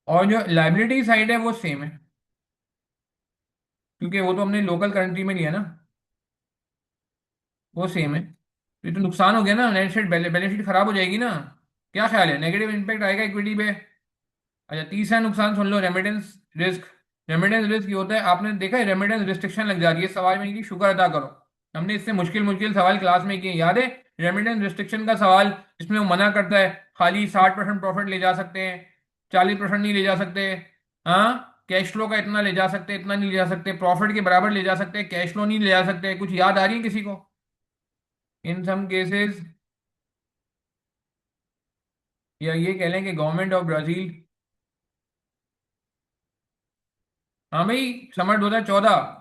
और जो लाइबिलिटी साइड है वो सेम है, क्योंकि वो तो हमने लोकल करेंसी में लिया ना, वो सेम है। तो ये तो नुकसान हो गया ना, नेट शीट, बैलेंस शीट खराब हो जाएगी ना। क्या ख्याल है, नेगेटिव इम्पैक्ट आएगा इक्विटी पे। अच्छा, तीसरा नुकसान सुन लो, रेमिटेंस रिस्क। रेमिटेंस रिस्क ये होता है, आपने देखा है, रेमिटेंस रिस्ट्रिक्शन लग जा रही है सवाल में कि शुक्र अदा करो। हमने इससे मुश्किल मुश्किल सवाल क्लास में किए, याद है? रेमिटेंस रिस्ट्रिक्शन का सवाल, जिसमें वो मना करता है खाली 60% प्रॉफिट ले जा सकते हैं, 40% नहीं ले जा सकते। हाँ, कैश फ्लो का इतना ले जा सकते, इतना नहीं ले जा सकते, प्रॉफिट के बराबर ले जा सकते, कैश फ्लो नहीं ले जा सकते। कुछ याद आ रही है किसी को? इन सम केसेस, या ये कह लें कि गवर्नमेंट ऑफ ब्राजील हाँ भाई, समर 2014।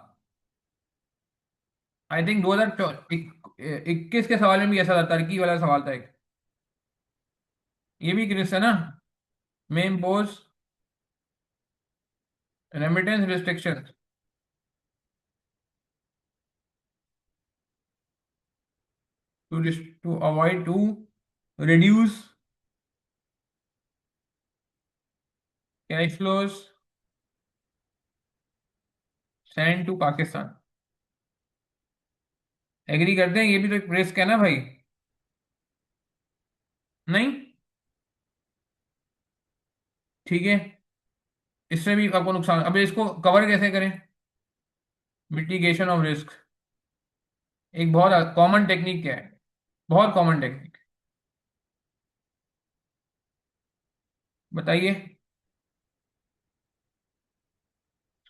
आई थिंक 2021 के सवाल में भी ऐसा था, टर्की वाला सवाल था एक। ये भी ग्रीस है ना। May impose remittance restriction to avoid to reduce cash flows send to Pakistan. Agree करते हैं, ये भी तो एक रिस्क है ना भाई। नहीं। ठीक है। इससे भी आपको नुकसान, अब इसको कवर कैसे करें? मिटिगेशन ऑफ रिस्क एक बहुत कॉमन टेक्निक क्या है? बहुत कॉमन टेक्निक, बताइए।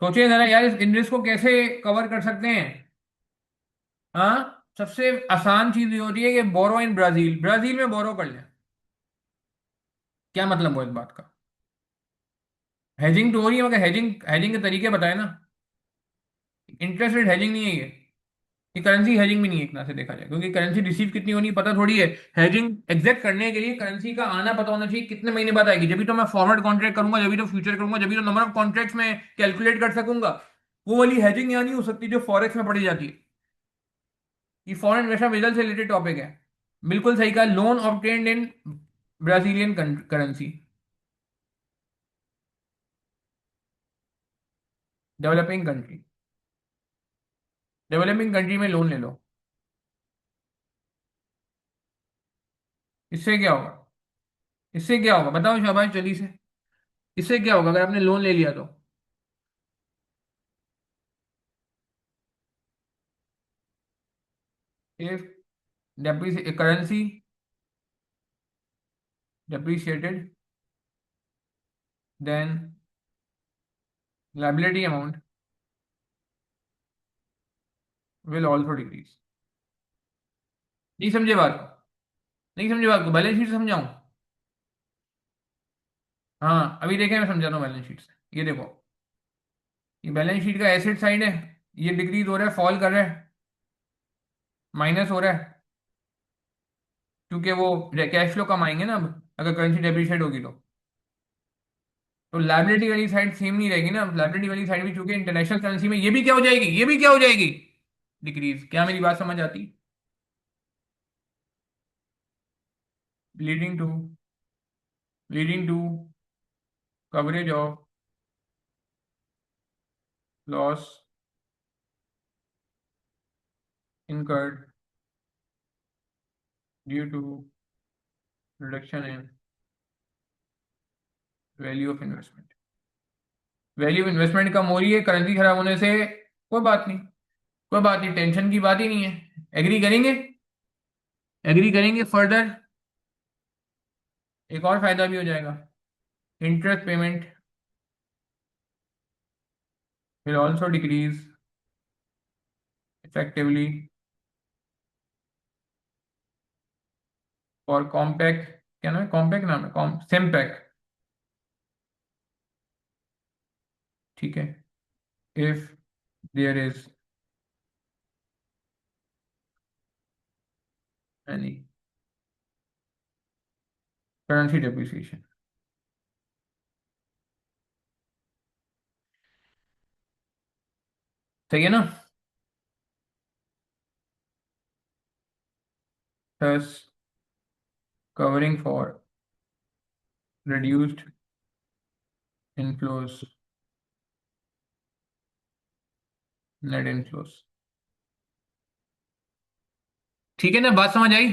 सोचिए जरा यार, इस इन रिस्क को कैसे कवर कर सकते हैं? हाँ, सबसे आसान चीज ये होती है कि बोरो इन ब्राजील, ब्राजील में बोरो कर लें। क्या मतलब वो इस बात का? हेजिंग तो हो रही है, मगर हेजिंग हेजिंग के तरीके बताए ना। इंटरेस्ट रेट हेजिंग नहीं है ये करेंसी हेजिंग भी नहीं है एक तरह से देखा जाए, क्योंकि करेंसी रिसीव कितनी होनी पता थोड़ी है। हेजिंग एग्जैक्ट करने के लिए करेंसी का आना पता होना चाहिए, कितने महीने बाद आएगी, जब भी तो मैं फॉरवर्ड कॉन्ट्रैक्ट करूंगा, जब भी तो फ्यूचर करूंगा, जब भी तो नंबर ऑफ कॉन्ट्रैक्ट्स में कैलकुलेट कर सकूंगा। वो वाली हेजिंग यहाँ नहीं हो सकती जो फॉरेक्स में पड़ी जाती है। ये फॉरेन इन्वेस्टमेंट बिजनेस से रिलेटेड टॉपिक है। बिल्कुल सही कहा, लोन ऑब्टेन्ड इन Brazilian currency. Developing country, developing country में लोन ले लो। इससे क्या होगा? इससे क्या होगा बताओ शाबाश जल्दी से। इससे क्या होगा अगर आपने लोन ले लिया तो? If currency depreciated, then liability amount will also decrease। नहीं समझे बात को? नहीं समझे बात को, बैलेंस शीट से समझाऊं? हाँ, अभी देखें, मैं समझाता हूँ बैलेंस शीट से। ये देखो, ये बैलेंस शीट का एसेट साइड है। ये डिक्रीज हो रहा है, फॉल कर रहा है, माइनस हो रहा है, क्योंकि वो कैश फ्लो कम आएंगे ना अब, अगर करेंसी डेप्रिशिएट होगी तो लाइबिलिटी वाली साइड सेम नहीं रहेगी ना। लाइबिलिटी वाली साइड भी चूंकि इंटरनेशनल करेंसी में, ये भी क्या हो जाएगी, ये भी क्या हो जाएगी, डिक्रीज। क्या मेरी बात समझ आती? Leading to leading to coverage of loss incurred due to reduction in value of investment. Value of investment कम हो रही है करेंसी खराब होने से, कोई बात नहीं, कोई बात नहीं, टेंशन की बात ही नहीं है। एग्री करेंगे? एग्री करेंगे फर्दर? एक और फायदा भी हो जाएगा, interest payment will also decrease effectively for compact. क्या नाम है, कॉम्पैक्ट नाम है, कॉम सिम्पैक्ट। ठीक है। If there is any currency depreciation. सही है ना? thus covering for reduced inflows, net inflows. ठीक है ना, बात समझ आई?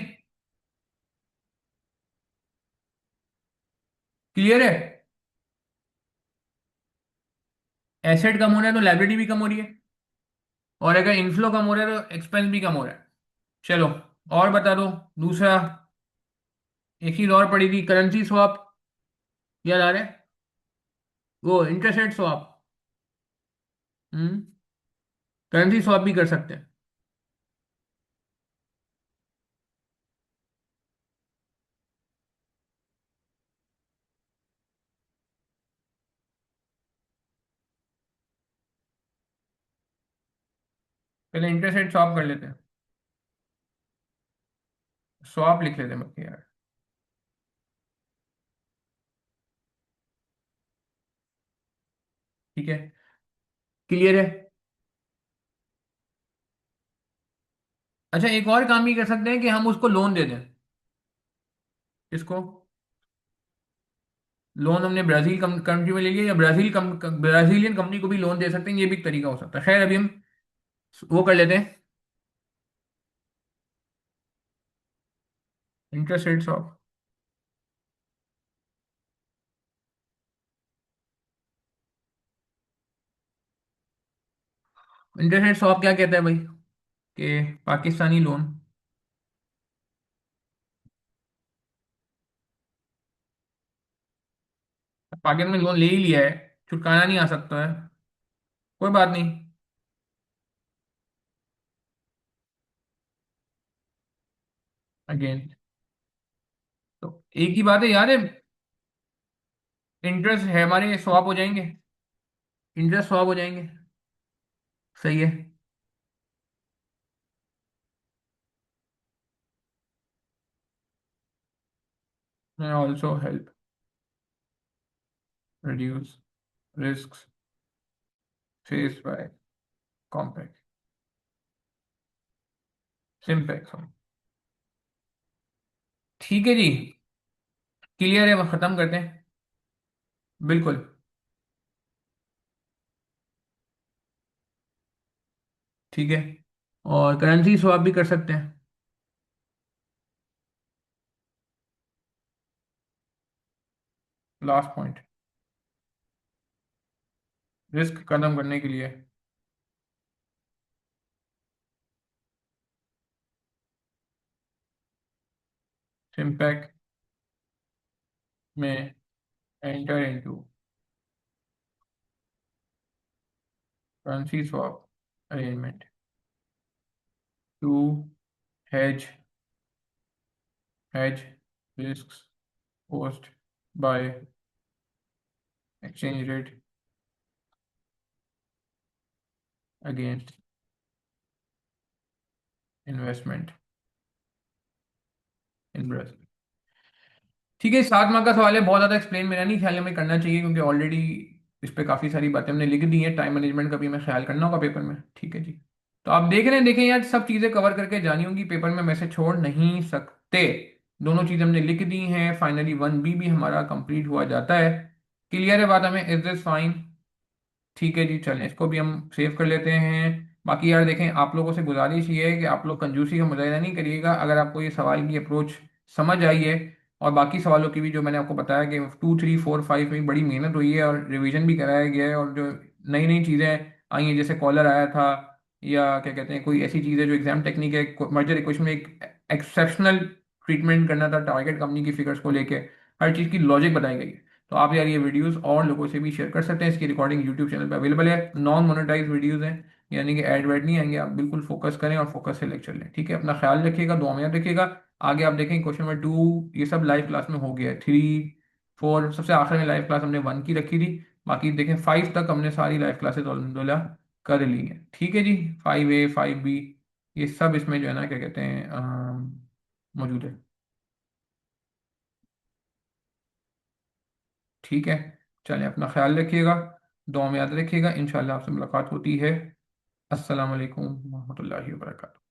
क्लियर है? एसेट कम हो रहा है तो लाइबिलिटी भी कम हो रही है, और अगर इनफ्लो कम हो रहा है तो एक्सपेंस भी कम हो रहा है। चलो, और बता दो। दूसरा, एक चीज और पड़ी थी, करेंसी स्वैप, याद आ रहा है? वो इंटरेस्ट रेट स्वैप। हम्म। करेंसी स्वैप भी कर सकते हैं। पहले इंटरेस्ट रेट स्वैप कर लेते हैं, स्वैप लिख लेते हैं बल्कि यार। ठीक है, क्लियर है। अच्छा, एक और काम भी कर सकते हैं कि हम उसको लोन दे दें। इसको लोन हमने ब्राजील कंट्री में ले लिया, या ब्राजीलियन कंपनी को भी लोन दे सकते हैं, ये भी एक तरीका हो सकता है। खैर अभी हम वो कर लेते हैं, interest rate of. Interest rate of क्या कहता है भाई, कि पाकिस्तानी लोन, पाकिस्तान में लोन ले ही लिया है, छुटकारा नहीं आ सकता है, कोई बात नहीं। अगेन, तो एक ही बात है यार, इंटरेस्ट है हमारे स्वैप हो जाएंगे, इंटरेस्ट स्वैप हो जाएंगे। सही है। Also help reduce risk face by compact Simpecs. ठीक है जी, क्लियर है, खत्म करते हैं। बिल्कुल। ठीक है, और करेंसी स्वैप भी कर सकते हैं। लास्ट पॉइंट, रिस्क खत्म करने के लिए सिंपैक्ट में enter into currency swap arrangement to hedge hedge risks posed by exchange rate against investment in Brazil। ठीक है, 7 माह का सवाल है, बहुत ज़्यादा एक्सप्लेन मेरा नहीं ख्याल है हमें करना चाहिए, क्योंकि ऑलरेडी इस पे काफ़ी सारी बातें हमने लिख दी हैं, टाइम मैनेजमेंट का भी हमें ख्याल करना होगा पेपर में। ठीक है जी, तो आप देख रहे हैं, देखें यार, सब चीज़ें कवर करके जानी होंगी पेपर में, मैसेज छोड़ नहीं सकते। दोनों चीज़ें हमने लिख दी हैं, फाइनली 1B भी हमारा कंप्लीट हुआ जाता है। क्लियर है बात हमें, इज दिस फाइन? ठीक है जी, चलें इसको भी हम सेव कर लेते हैं। बाकी यार देखें, आप लोगों से गुजारिश ये है कि आप लोग कंजूसी का मुजाहिदा नहीं करिएगा, अगर आपको ये सवाल की अप्रोच समझ आई है, और बाकी सवालों की भी जो मैंने आपको बताया कि 2 3 4 5 में बड़ी मेहनत हुई है और रिवीजन भी कराया गया है, और जो नई नई चीज़ें आई हैं, जैसे कॉलर आया था, या क्या कहते हैं, कोई ऐसी चीज़ है जो एग्जाम टेक्निक है, मर्जर इक्वेशन में एक एक्सेप्शनल ट्रीटमेंट करना था टारगेट कंपनी की फिगर्स को लेके, हर चीज़ की लॉजिक बताई गई है। तो आप यार ये वीडियोस और लोगों से भी शेयर कर सकते हैं, इसकी रिकॉर्डिंग यूट्यूब चैनल पे अवेलेबल है, नॉन मोनेटाइज वीडियोस हैं, यानी कि ऐड वैड नहीं आएंगे, आप बिल्कुल फोकस करें और फोकस से लेक्चर लें। ठीक है, अपना ख्याल रखिएगा, दुआ में याद रखिएगा। आगे आप देखें क्वेश्चन नंबर 2 ये सब लाइव क्लास में हो गया है, 3 4 सबसे आखिर में लाइव क्लास हमने 1 की रखी थी, बाकी देखें 5 तक हमने सारी लाइव क्लासेस अलहमदुलिल्लाह कर ली हैं। ठीक है जी, 5A 5B ये सब इसमें जो है ना, क्या कहते हैं, मौजूद है। ठीक है, चलें, अपना ख्याल रखिएगा, दुआ में याद रखिएगा, इंशाल्लाह आपसे मुलाकात होती है। अस्सलाम वालेकुम रहमतुल्लाहि व बरकातहू।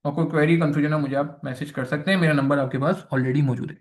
और कोई क्वेरी कंफ्यूजन है मुझे आप मैसेज कर सकते हैं, मेरा नंबर आपके पास ऑलरेडी मौजूद है।